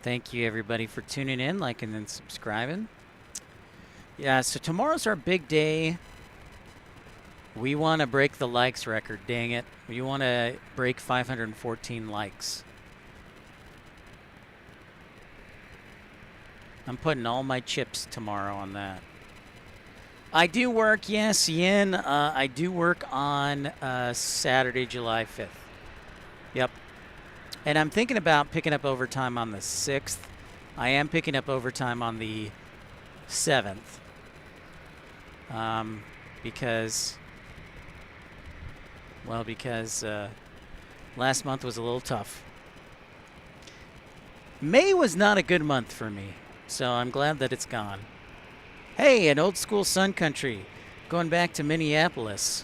Thank you, everybody, for tuning in, liking, and subscribing. Yeah, so tomorrow's our big day. We want to break the likes record, dang it. We want to break 514 likes. I'm putting all my chips tomorrow on that. I do work, yes, Yin. I do work on Saturday, July 5th. Yep. And I'm thinking about picking up overtime on the 6th. I am picking up overtime on the 7th. Because last month was a little tough. May was not a good month for me, so I'm glad that it's gone. Hey, an old school Sun Country, going back to Minneapolis.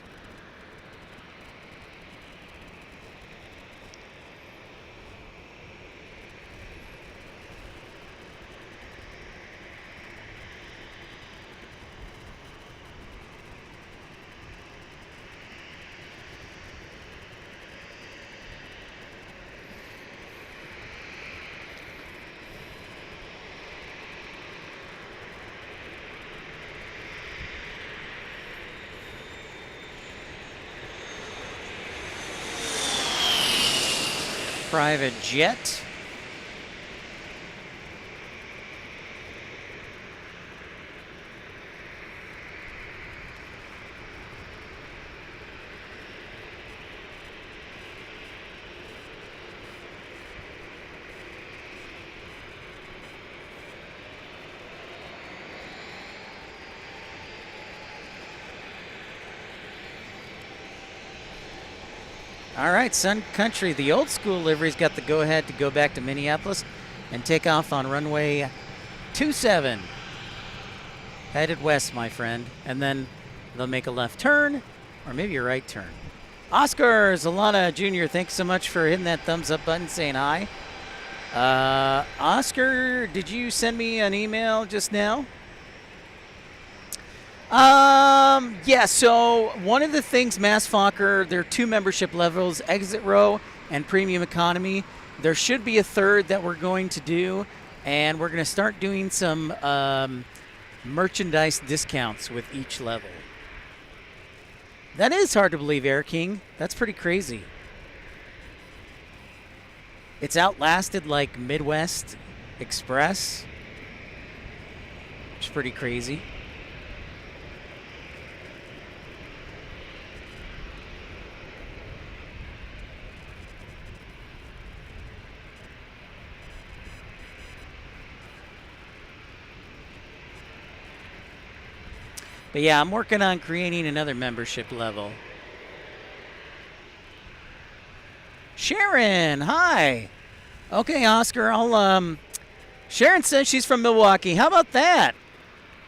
Private jet. All right, Sun Country, the old school livery's got the go-ahead to go back to Minneapolis and take off on runway 27. Headed west, my friend. And then they'll make a left turn, or maybe a right turn. Oscar Zalana Jr., thanks so much for hitting that thumbs up button, saying hi. Oscar, did you send me an email just now? Yeah, so one of the things, Mass Fokker, there are 2 membership levels, Exit Row and Premium Economy. There should be a third that we're going to do, and we're going to start doing some merchandise discounts with each level. That is hard to believe, Air King. That's pretty crazy. It's outlasted like Midwest Express, which is pretty crazy. But yeah, I'm working on creating another membership level. Sharon, hi. Okay, Oscar, Sharon says she's from Milwaukee. How about that?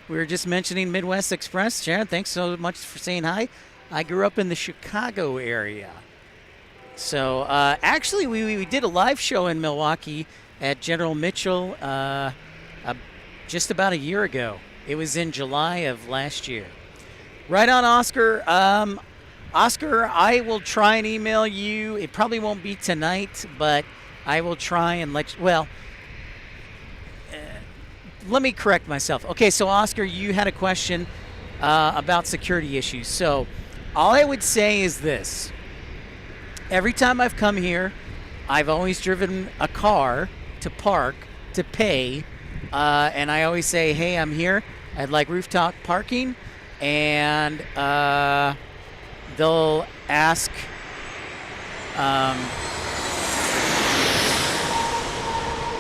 We were just mentioning Midwest Express. Sharon, thanks so much for saying hi. I grew up in the Chicago area. So, actually, we did a live show in Milwaukee at General Mitchell just about a year ago. It was in July of last year. Right on, Oscar. Oscar, I will try and email you. It probably won't be tonight, but I will try and let you, well, let me correct myself. Okay, so Oscar, you had a question about security issues. So all I would say is this. Every time I've come here, I've always driven a car to park, to pay, and I always say, hey, I'm here. I'd like rooftop parking. And they'll ask,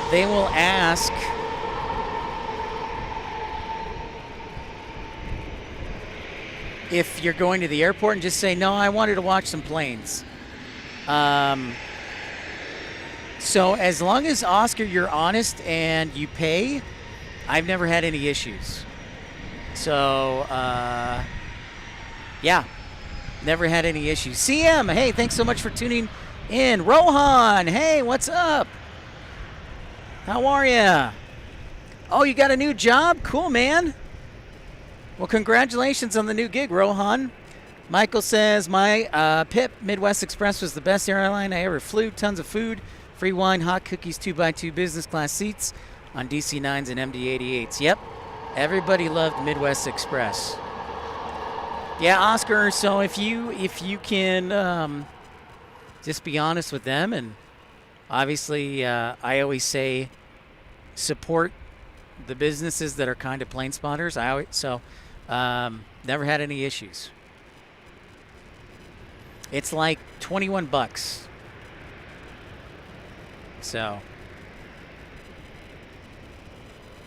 they will ask if you're going to the airport, and just say, no, I wanted to watch some planes. So as long as, Oscar, you're honest and you pay, I've never had any issues. So, yeah, never had any issues. CM, hey, thanks so much for tuning in. Rohan, hey, what's up? How are ya? Oh, you got a new job? Cool, man. Well, congratulations on the new gig, Rohan. Michael says, my Pip Midwest Express was the best airline I ever flew. Tons of food, Free wine, hot cookies, 2x2 business class seats on DC-9s and MD-88s. Yep, everybody loved Midwest Express. Yeah, Oscar, so if you can just be honest with them, and obviously I always say support the businesses that are kind of plane spotters. Never had any issues. It's like 21 bucks. So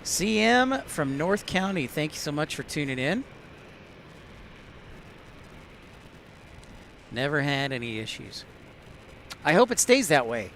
CM from North County, thank you so much for tuning in. Never had any issues. I hope it stays that way.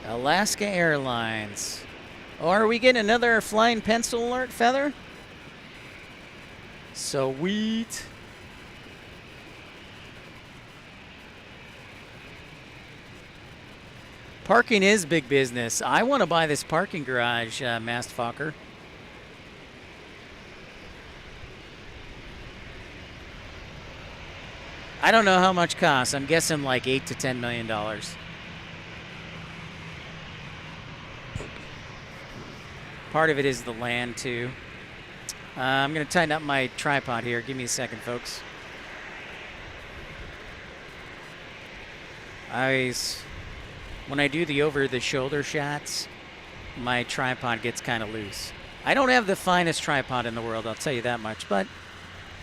Alaska Airlines. Oh, are we getting another flying pencil alert, Feather? Sweet. Parking is big business. I want to buy this parking garage, Mastfucker. I don't know how much it costs. I'm guessing like $8 to $10 million. Part of it is the land, too. I'm going to tighten up my tripod here. Give me a second, folks. When I do the over-the-shoulder shots, my tripod gets kind of loose. I don't have the finest tripod in the world, I'll tell you that much, but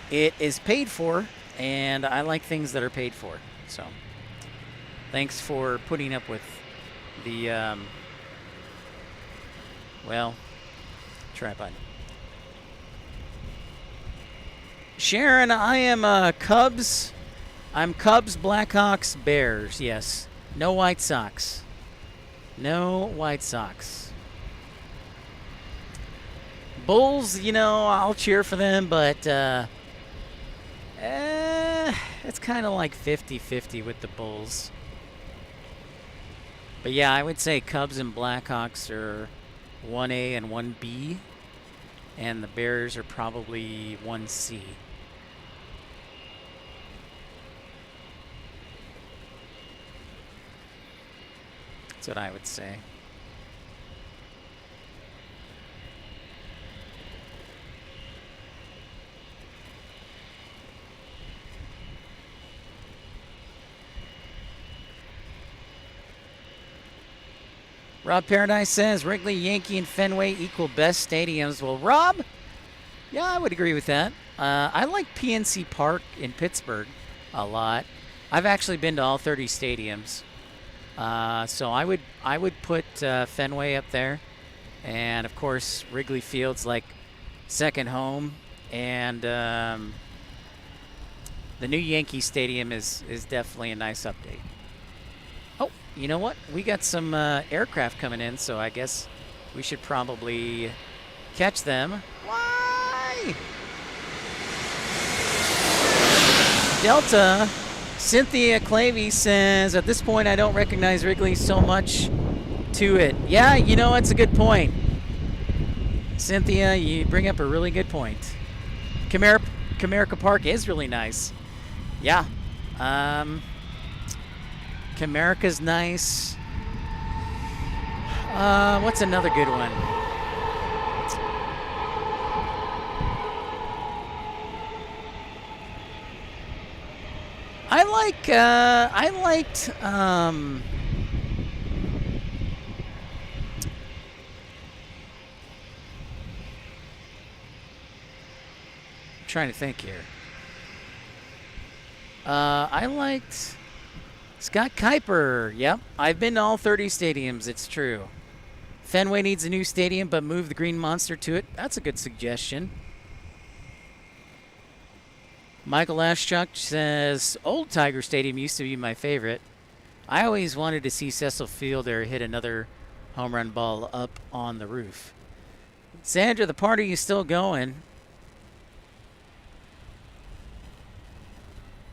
it is paid for, and I like things that are paid for. So, thanks for putting up with the, tripod. Sharon, I am Cubs. I'm Cubs, Blackhawks, Bears. Yes. No White Sox. No White Sox. Bulls, I'll cheer for them, but it's kind of like 50-50 with the Bulls. But yeah, I would say Cubs and Blackhawks are 1A and 1B. And the Bears are probably 1C. That's what I would say. Rob Paradise says Wrigley, Yankee, and Fenway equal best stadiums. Well, Rob, yeah, I would agree with that. I like PNC Park in Pittsburgh a lot. I've actually been to all 30 stadiums, so I would put Fenway up there, and of course Wrigley Field's like second home, and the new Yankee Stadium is definitely a nice update. Oh, you know what? We got some aircraft coming in, so I guess we should probably catch them. Why? Delta, Cynthia Clavey says, at this point I don't recognize Wrigley so much to it. Yeah, it's a good point. Cynthia, you bring up a really good point. Comerica Park is really nice. Yeah. Comerica's nice. What's another good one? I liked I'm trying to think here. I liked Scott Kuiper. Yep, I've been to all 30 stadiums. It's true. Fenway needs a new stadium, but move the Green Monster to it. That's a good suggestion. Michael Ashchuk says, Old Tiger Stadium used to be my favorite. I always wanted to see Cecil Fielder hit another home run ball up on the roof. Sandra, the party is still going.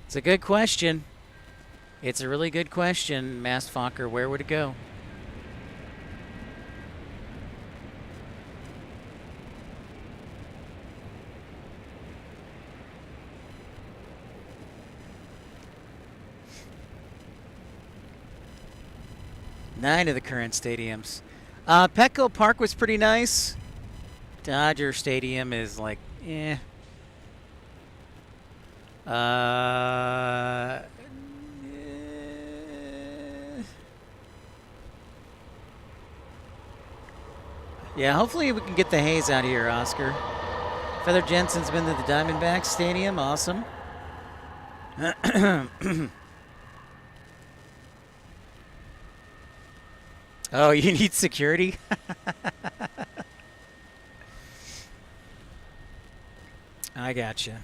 It's a good question. It's a really good question, Mastfokker. Where would it go? Nine of the current stadiums. Petco Park was pretty nice. Dodger Stadium is like, eh. Yeah, hopefully we can get the haze out of here, Oscar. Feather Jensen's been to the Diamondbacks Stadium. Awesome. Oh, you need security? I gotcha.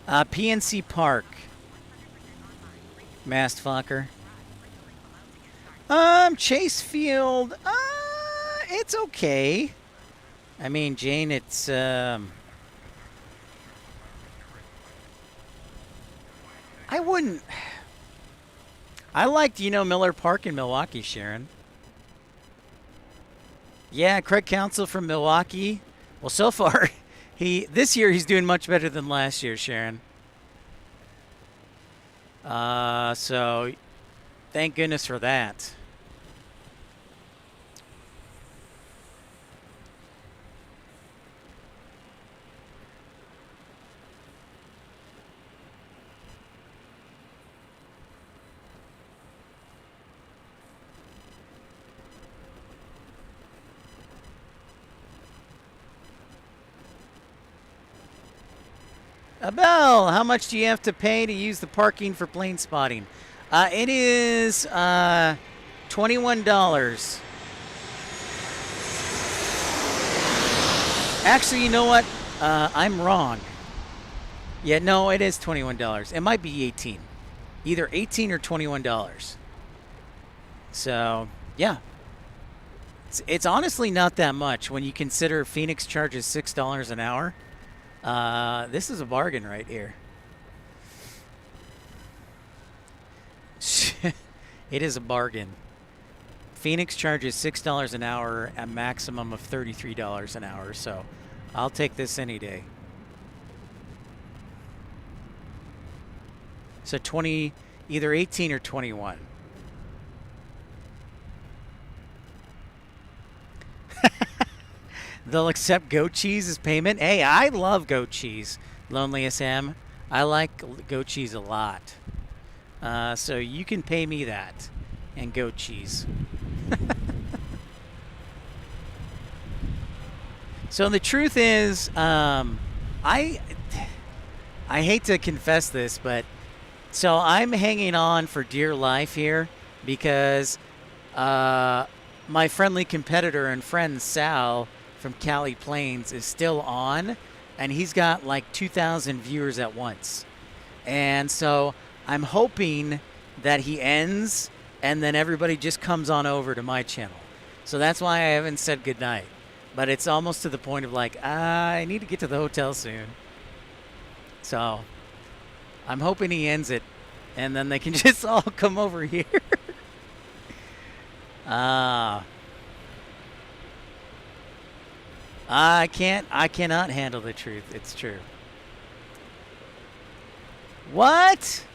PNC Park. Mastfokker. Chase Field. It's okay. I mean, Jane, it's I wouldn't. I liked, Miller Park in Milwaukee, Sharon. Yeah, Craig Counsell from Milwaukee. Well, so far, this year he's doing much better than last year, Sharon. So thank goodness for that. Abel, how much do you have to pay to use the parking for plane spotting? It is $21. Actually, you know what? I'm wrong. Yeah, no, it is $21. It might be 18. Either 18 or $21. So, yeah. It's honestly not that much when you consider Phoenix charges $6 an hour. This is a bargain right here. It is a bargain. Phoenix charges $6 an hour, a maximum of $33 an hour. So I'll take this any day. So either 18 or 21. They'll accept goat cheese as payment. Hey, I love goat cheese, Lonely SM. I like goat cheese a lot. So you can pay me that and goat cheese. So the truth is, I hate to confess this, but so I'm hanging on for dear life here because my friendly competitor and friend Sal from Cali Plains is still on, and he's got like 2,000 viewers at once. And so I'm hoping that he ends and then everybody just comes on over to my channel. So that's why I haven't said goodnight. But it's almost to the point of like, I need to get to the hotel soon. So I'm hoping he ends it and then they can just all come over here. I cannot handle the truth. It's true. What?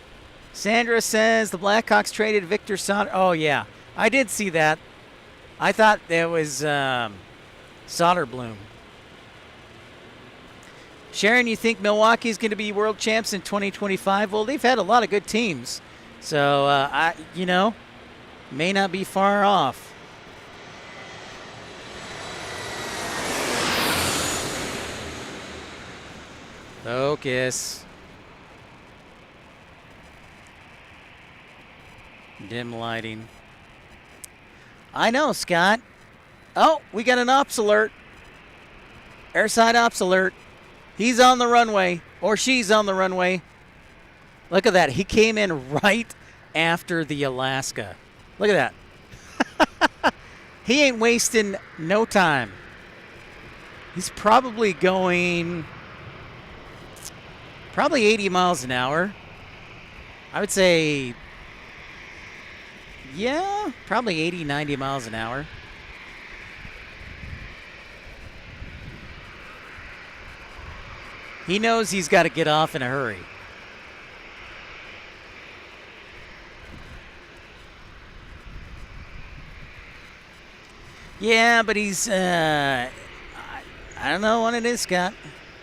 Sandra says the Blackhawks traded Victor Soder. Oh, yeah. I did see that. I thought there was Soderblom. Sharon, you think Milwaukee's going to be world champs in 2025? Well, they've had a lot of good teams. So, may not be far off. Focus. Dim lighting. I know, Scott. Oh, we got an ops alert. Airside ops alert. He's on the runway, or she's on the runway. Look at that. He came in right after the Alaska. Look at that. He ain't wasting no time. He's probably going 80 miles an hour. I would say, yeah, probably 80, 90 miles an hour. He knows he's got to get off in a hurry. Yeah, but he's, I don't know what it is, Scott.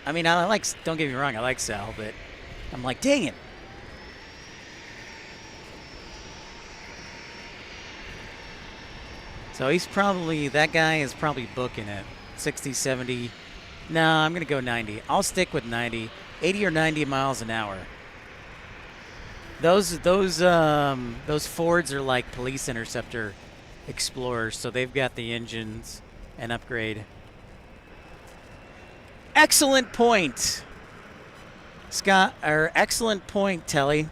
I mean, don't get me wrong, I like Sal, but I'm like, dang it. So that guy is probably booking it. 60, 70. No, I'm going to go 90. I'll stick with 90. 80 or 90 miles an hour. Those Fords are like police interceptor Explorers, so they've got the engines and upgrade. Excellent point, Scott, or excellent point, Telly.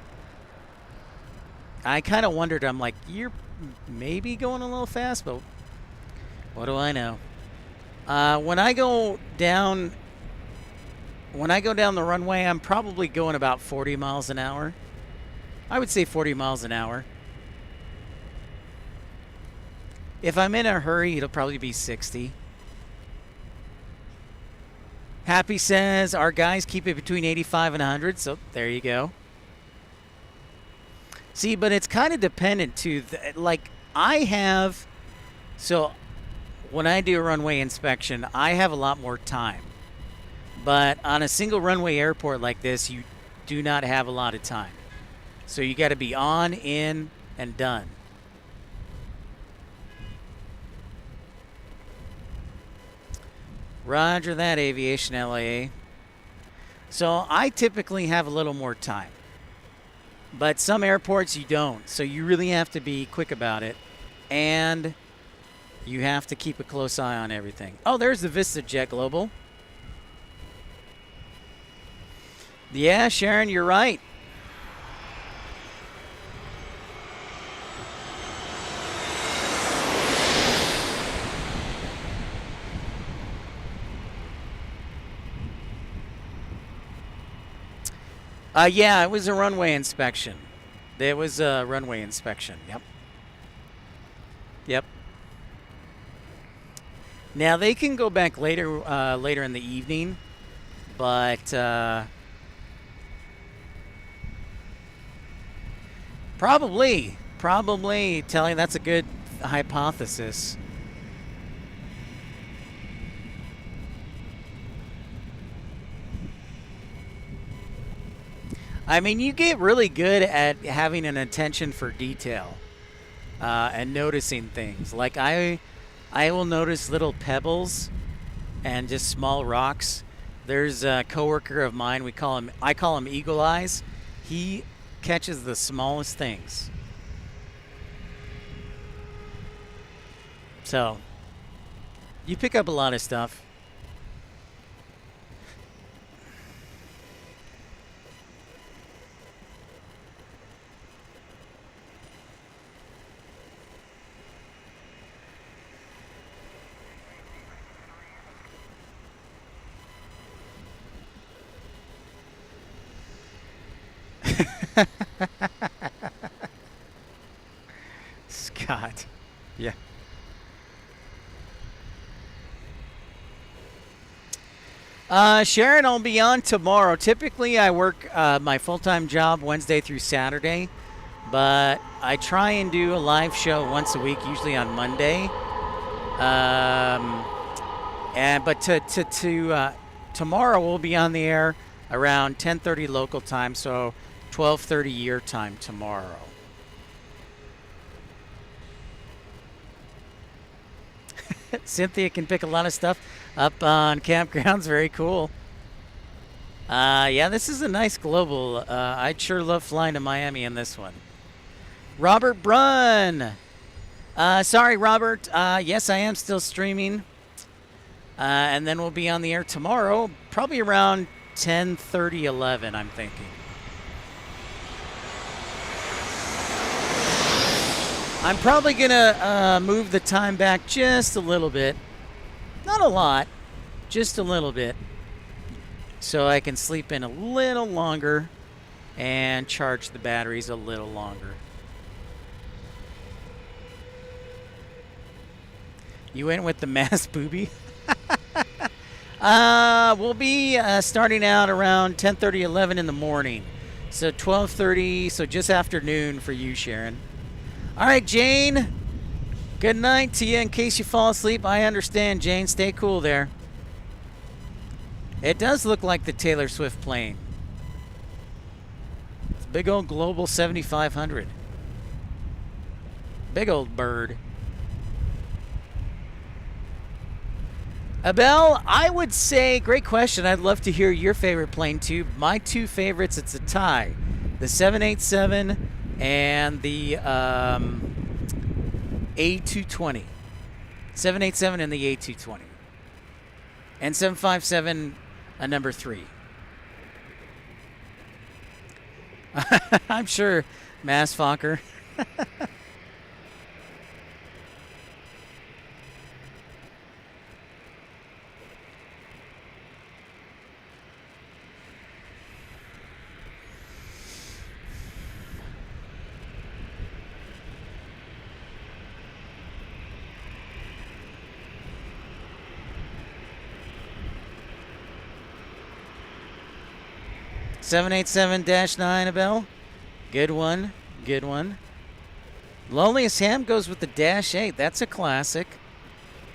I kind of wondered, I'm like, you're maybe going a little fast, but what do I know? When I go down the runway, I'm probably going about 40 miles an hour. I would say 40 miles an hour. If I'm in a hurry, it'll probably be 60. Happy says our guys keep it between 85 and 100, so there you go. See, but it's kind of dependent to, so when I do a runway inspection, I have a lot more time. But on a single runway airport like this, you do not have a lot of time. So you got to be on, in, and done. Roger that, Aviation LAA. So I typically have a little more time. But some airports you don't. So you really have to be quick about it. And you have to keep a close eye on everything. Oh, there's the VistaJet Global. Yeah, Sharon, you're right. Yeah, it was a runway inspection. There was a runway inspection. Yep. Yep. Now they can go back later in the evening, but probably telling that's a good hypothesis. I mean, you get really good at having an attention for detail and noticing things. Like I will notice little pebbles and just small rocks. There's a coworker of mine. I call him Eagle Eyes. He catches the smallest things. So you pick up a lot of stuff. Scott. Yeah. Sharon, I'll be on tomorrow. Typically, I work my full-time job Wednesday through Saturday, but I try and do a live show once a week, usually on Monday. Tomorrow we'll be on the air around 10:30 local time, so 12:30 your time tomorrow. Cynthia can pick a lot of stuff up on campgrounds. Very cool. Yeah, this is a nice global. I'd sure love flying to Miami in this one. Robert Brunn. Sorry, Robert. Yes, I am still streaming. And then we'll be on the air tomorrow, probably around 10:30, 11, I'm thinking. I'm probably going to move the time back just a little bit. Not a lot, just a little bit. So I can sleep in a little longer and charge the batteries a little longer. You went with the mass booby? We'll be starting out around 10:30, 11 in the morning. So 12:30, so just afternoon for you, Sharon. All right, Jane. Good night to you in case you fall asleep. I understand, Jane. Stay cool there. It does look like the Taylor Swift plane. It's a big old Global 7500. Big old bird. Abel, I would say, great question. I'd love to hear your favorite plane too. My two favorites, it's a tie. The 787 and the A220. 787 and the A220. And 757, a number 3. I'm sure, Mass Fokker. (787-9), Abel. Good one. Good one. Loneliest Ham goes with the -8. That's a classic.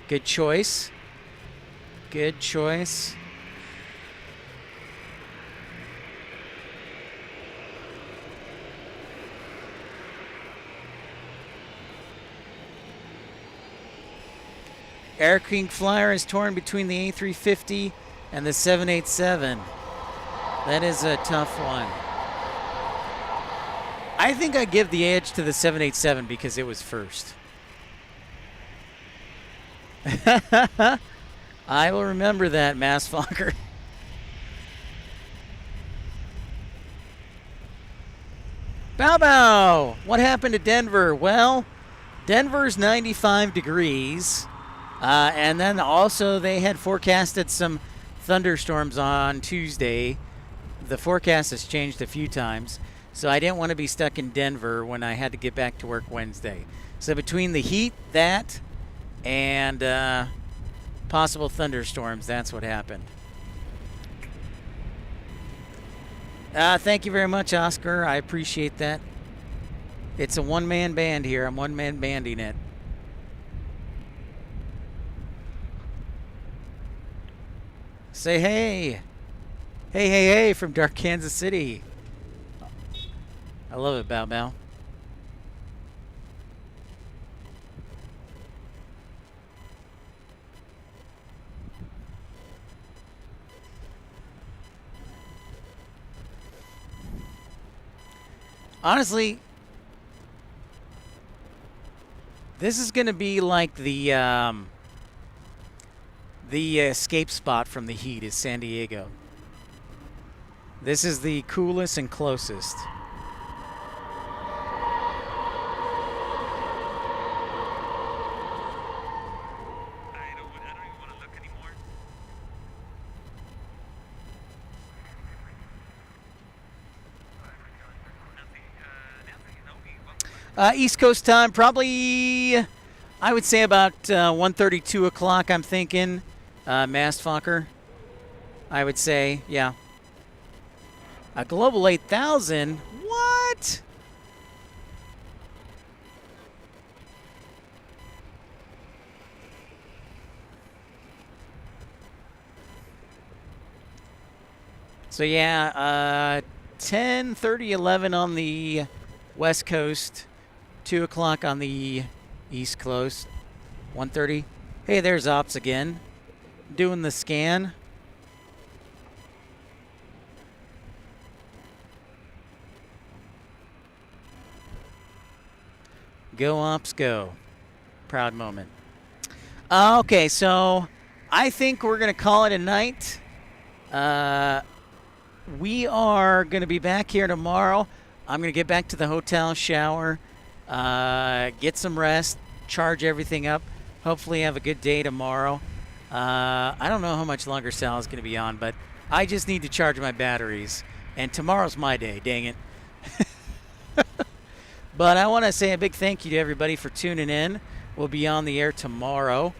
Good choice. Good choice. Air King Flyer is torn between the A350 and the 787. That is a tough one. I think I give the edge to the 787 because it was first. I will remember that, Mass Fokker. Bow Bow! What happened to Denver? Well, Denver's 95 degrees. And then also they had forecasted some thunderstorms on Tuesday. The forecast has changed a few times, so I didn't want to be stuck in Denver when I had to get back to work Wednesday. So between the heat, that, and possible thunderstorms, that's what happened. Thank you very much, Oscar. I appreciate that. It's a one-man band here. I'm one-man banding it. Say hey. Hey, hey, hey from dark Kansas City. I love it, Bow Bow. Honestly, this is going to be like the escape spot from the heat is San Diego. This is the coolest and closest. I don't even want to look anymore. East Coast time, probably, I would say about 1:30, 2 o'clock, I'm thinking. Mast Fokker, I would say, yeah. A Global 8000? What? So yeah, 10:30, 11 on the West Coast, 2 o'clock on the East Coast, 1:30. Hey, there's Ops again, doing the scan. Go Ops go. Proud moment. Okay, so I think we're going to call it a night. We are going to be back here tomorrow. I'm going to get back to the hotel, shower, get some rest, charge everything up. Hopefully have a good day tomorrow. I don't know how much longer Sal is going to be on, but I just need to charge my batteries. And tomorrow's my day, dang it. But I want to say a big thank you to everybody for tuning in. We'll be on the air tomorrow.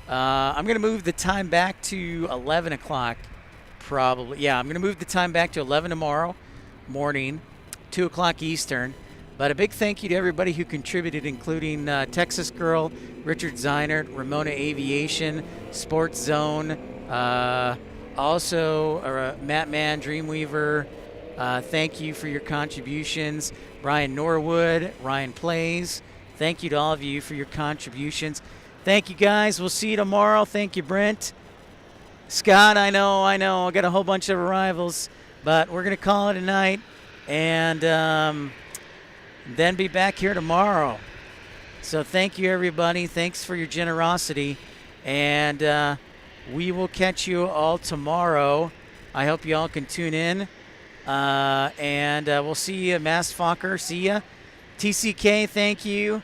I'm going to move the time back to 11 o'clock, probably. Yeah, I'm going to move the time back to 11 tomorrow morning, 2 o'clock Eastern. But a big thank you to everybody who contributed, including Texas Girl, Richard Zeinert, Ramona Aviation, Sports Zone, also Matt Mann, Dreamweaver. Thank you for your contributions. Brian Norwood, Ryan Plays. Thank you to all of you for your contributions. Thank you, guys. We'll see you tomorrow. Thank you, Brent. Scott, I know. I got a whole bunch of arrivals, but we're going to call it a night and then be back here tomorrow. So thank you, everybody. Thanks for your generosity, and we will catch you all tomorrow. I hope you all can tune in. And we'll see you, Mass Fokker. See ya. TCK, thank you.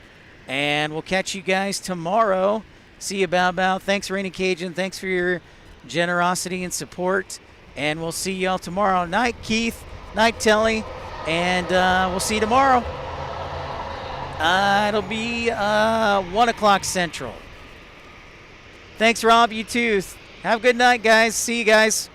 And we'll catch you guys tomorrow. See you, Bow Bow. Thanks, Rainy Cajun. Thanks for your generosity and support. And we'll see you all tomorrow. Night, Keith. Night, Telly. And we'll see you tomorrow. It'll be 1 o'clock Central. Thanks, Rob. You too. Have a good night, guys. See you guys.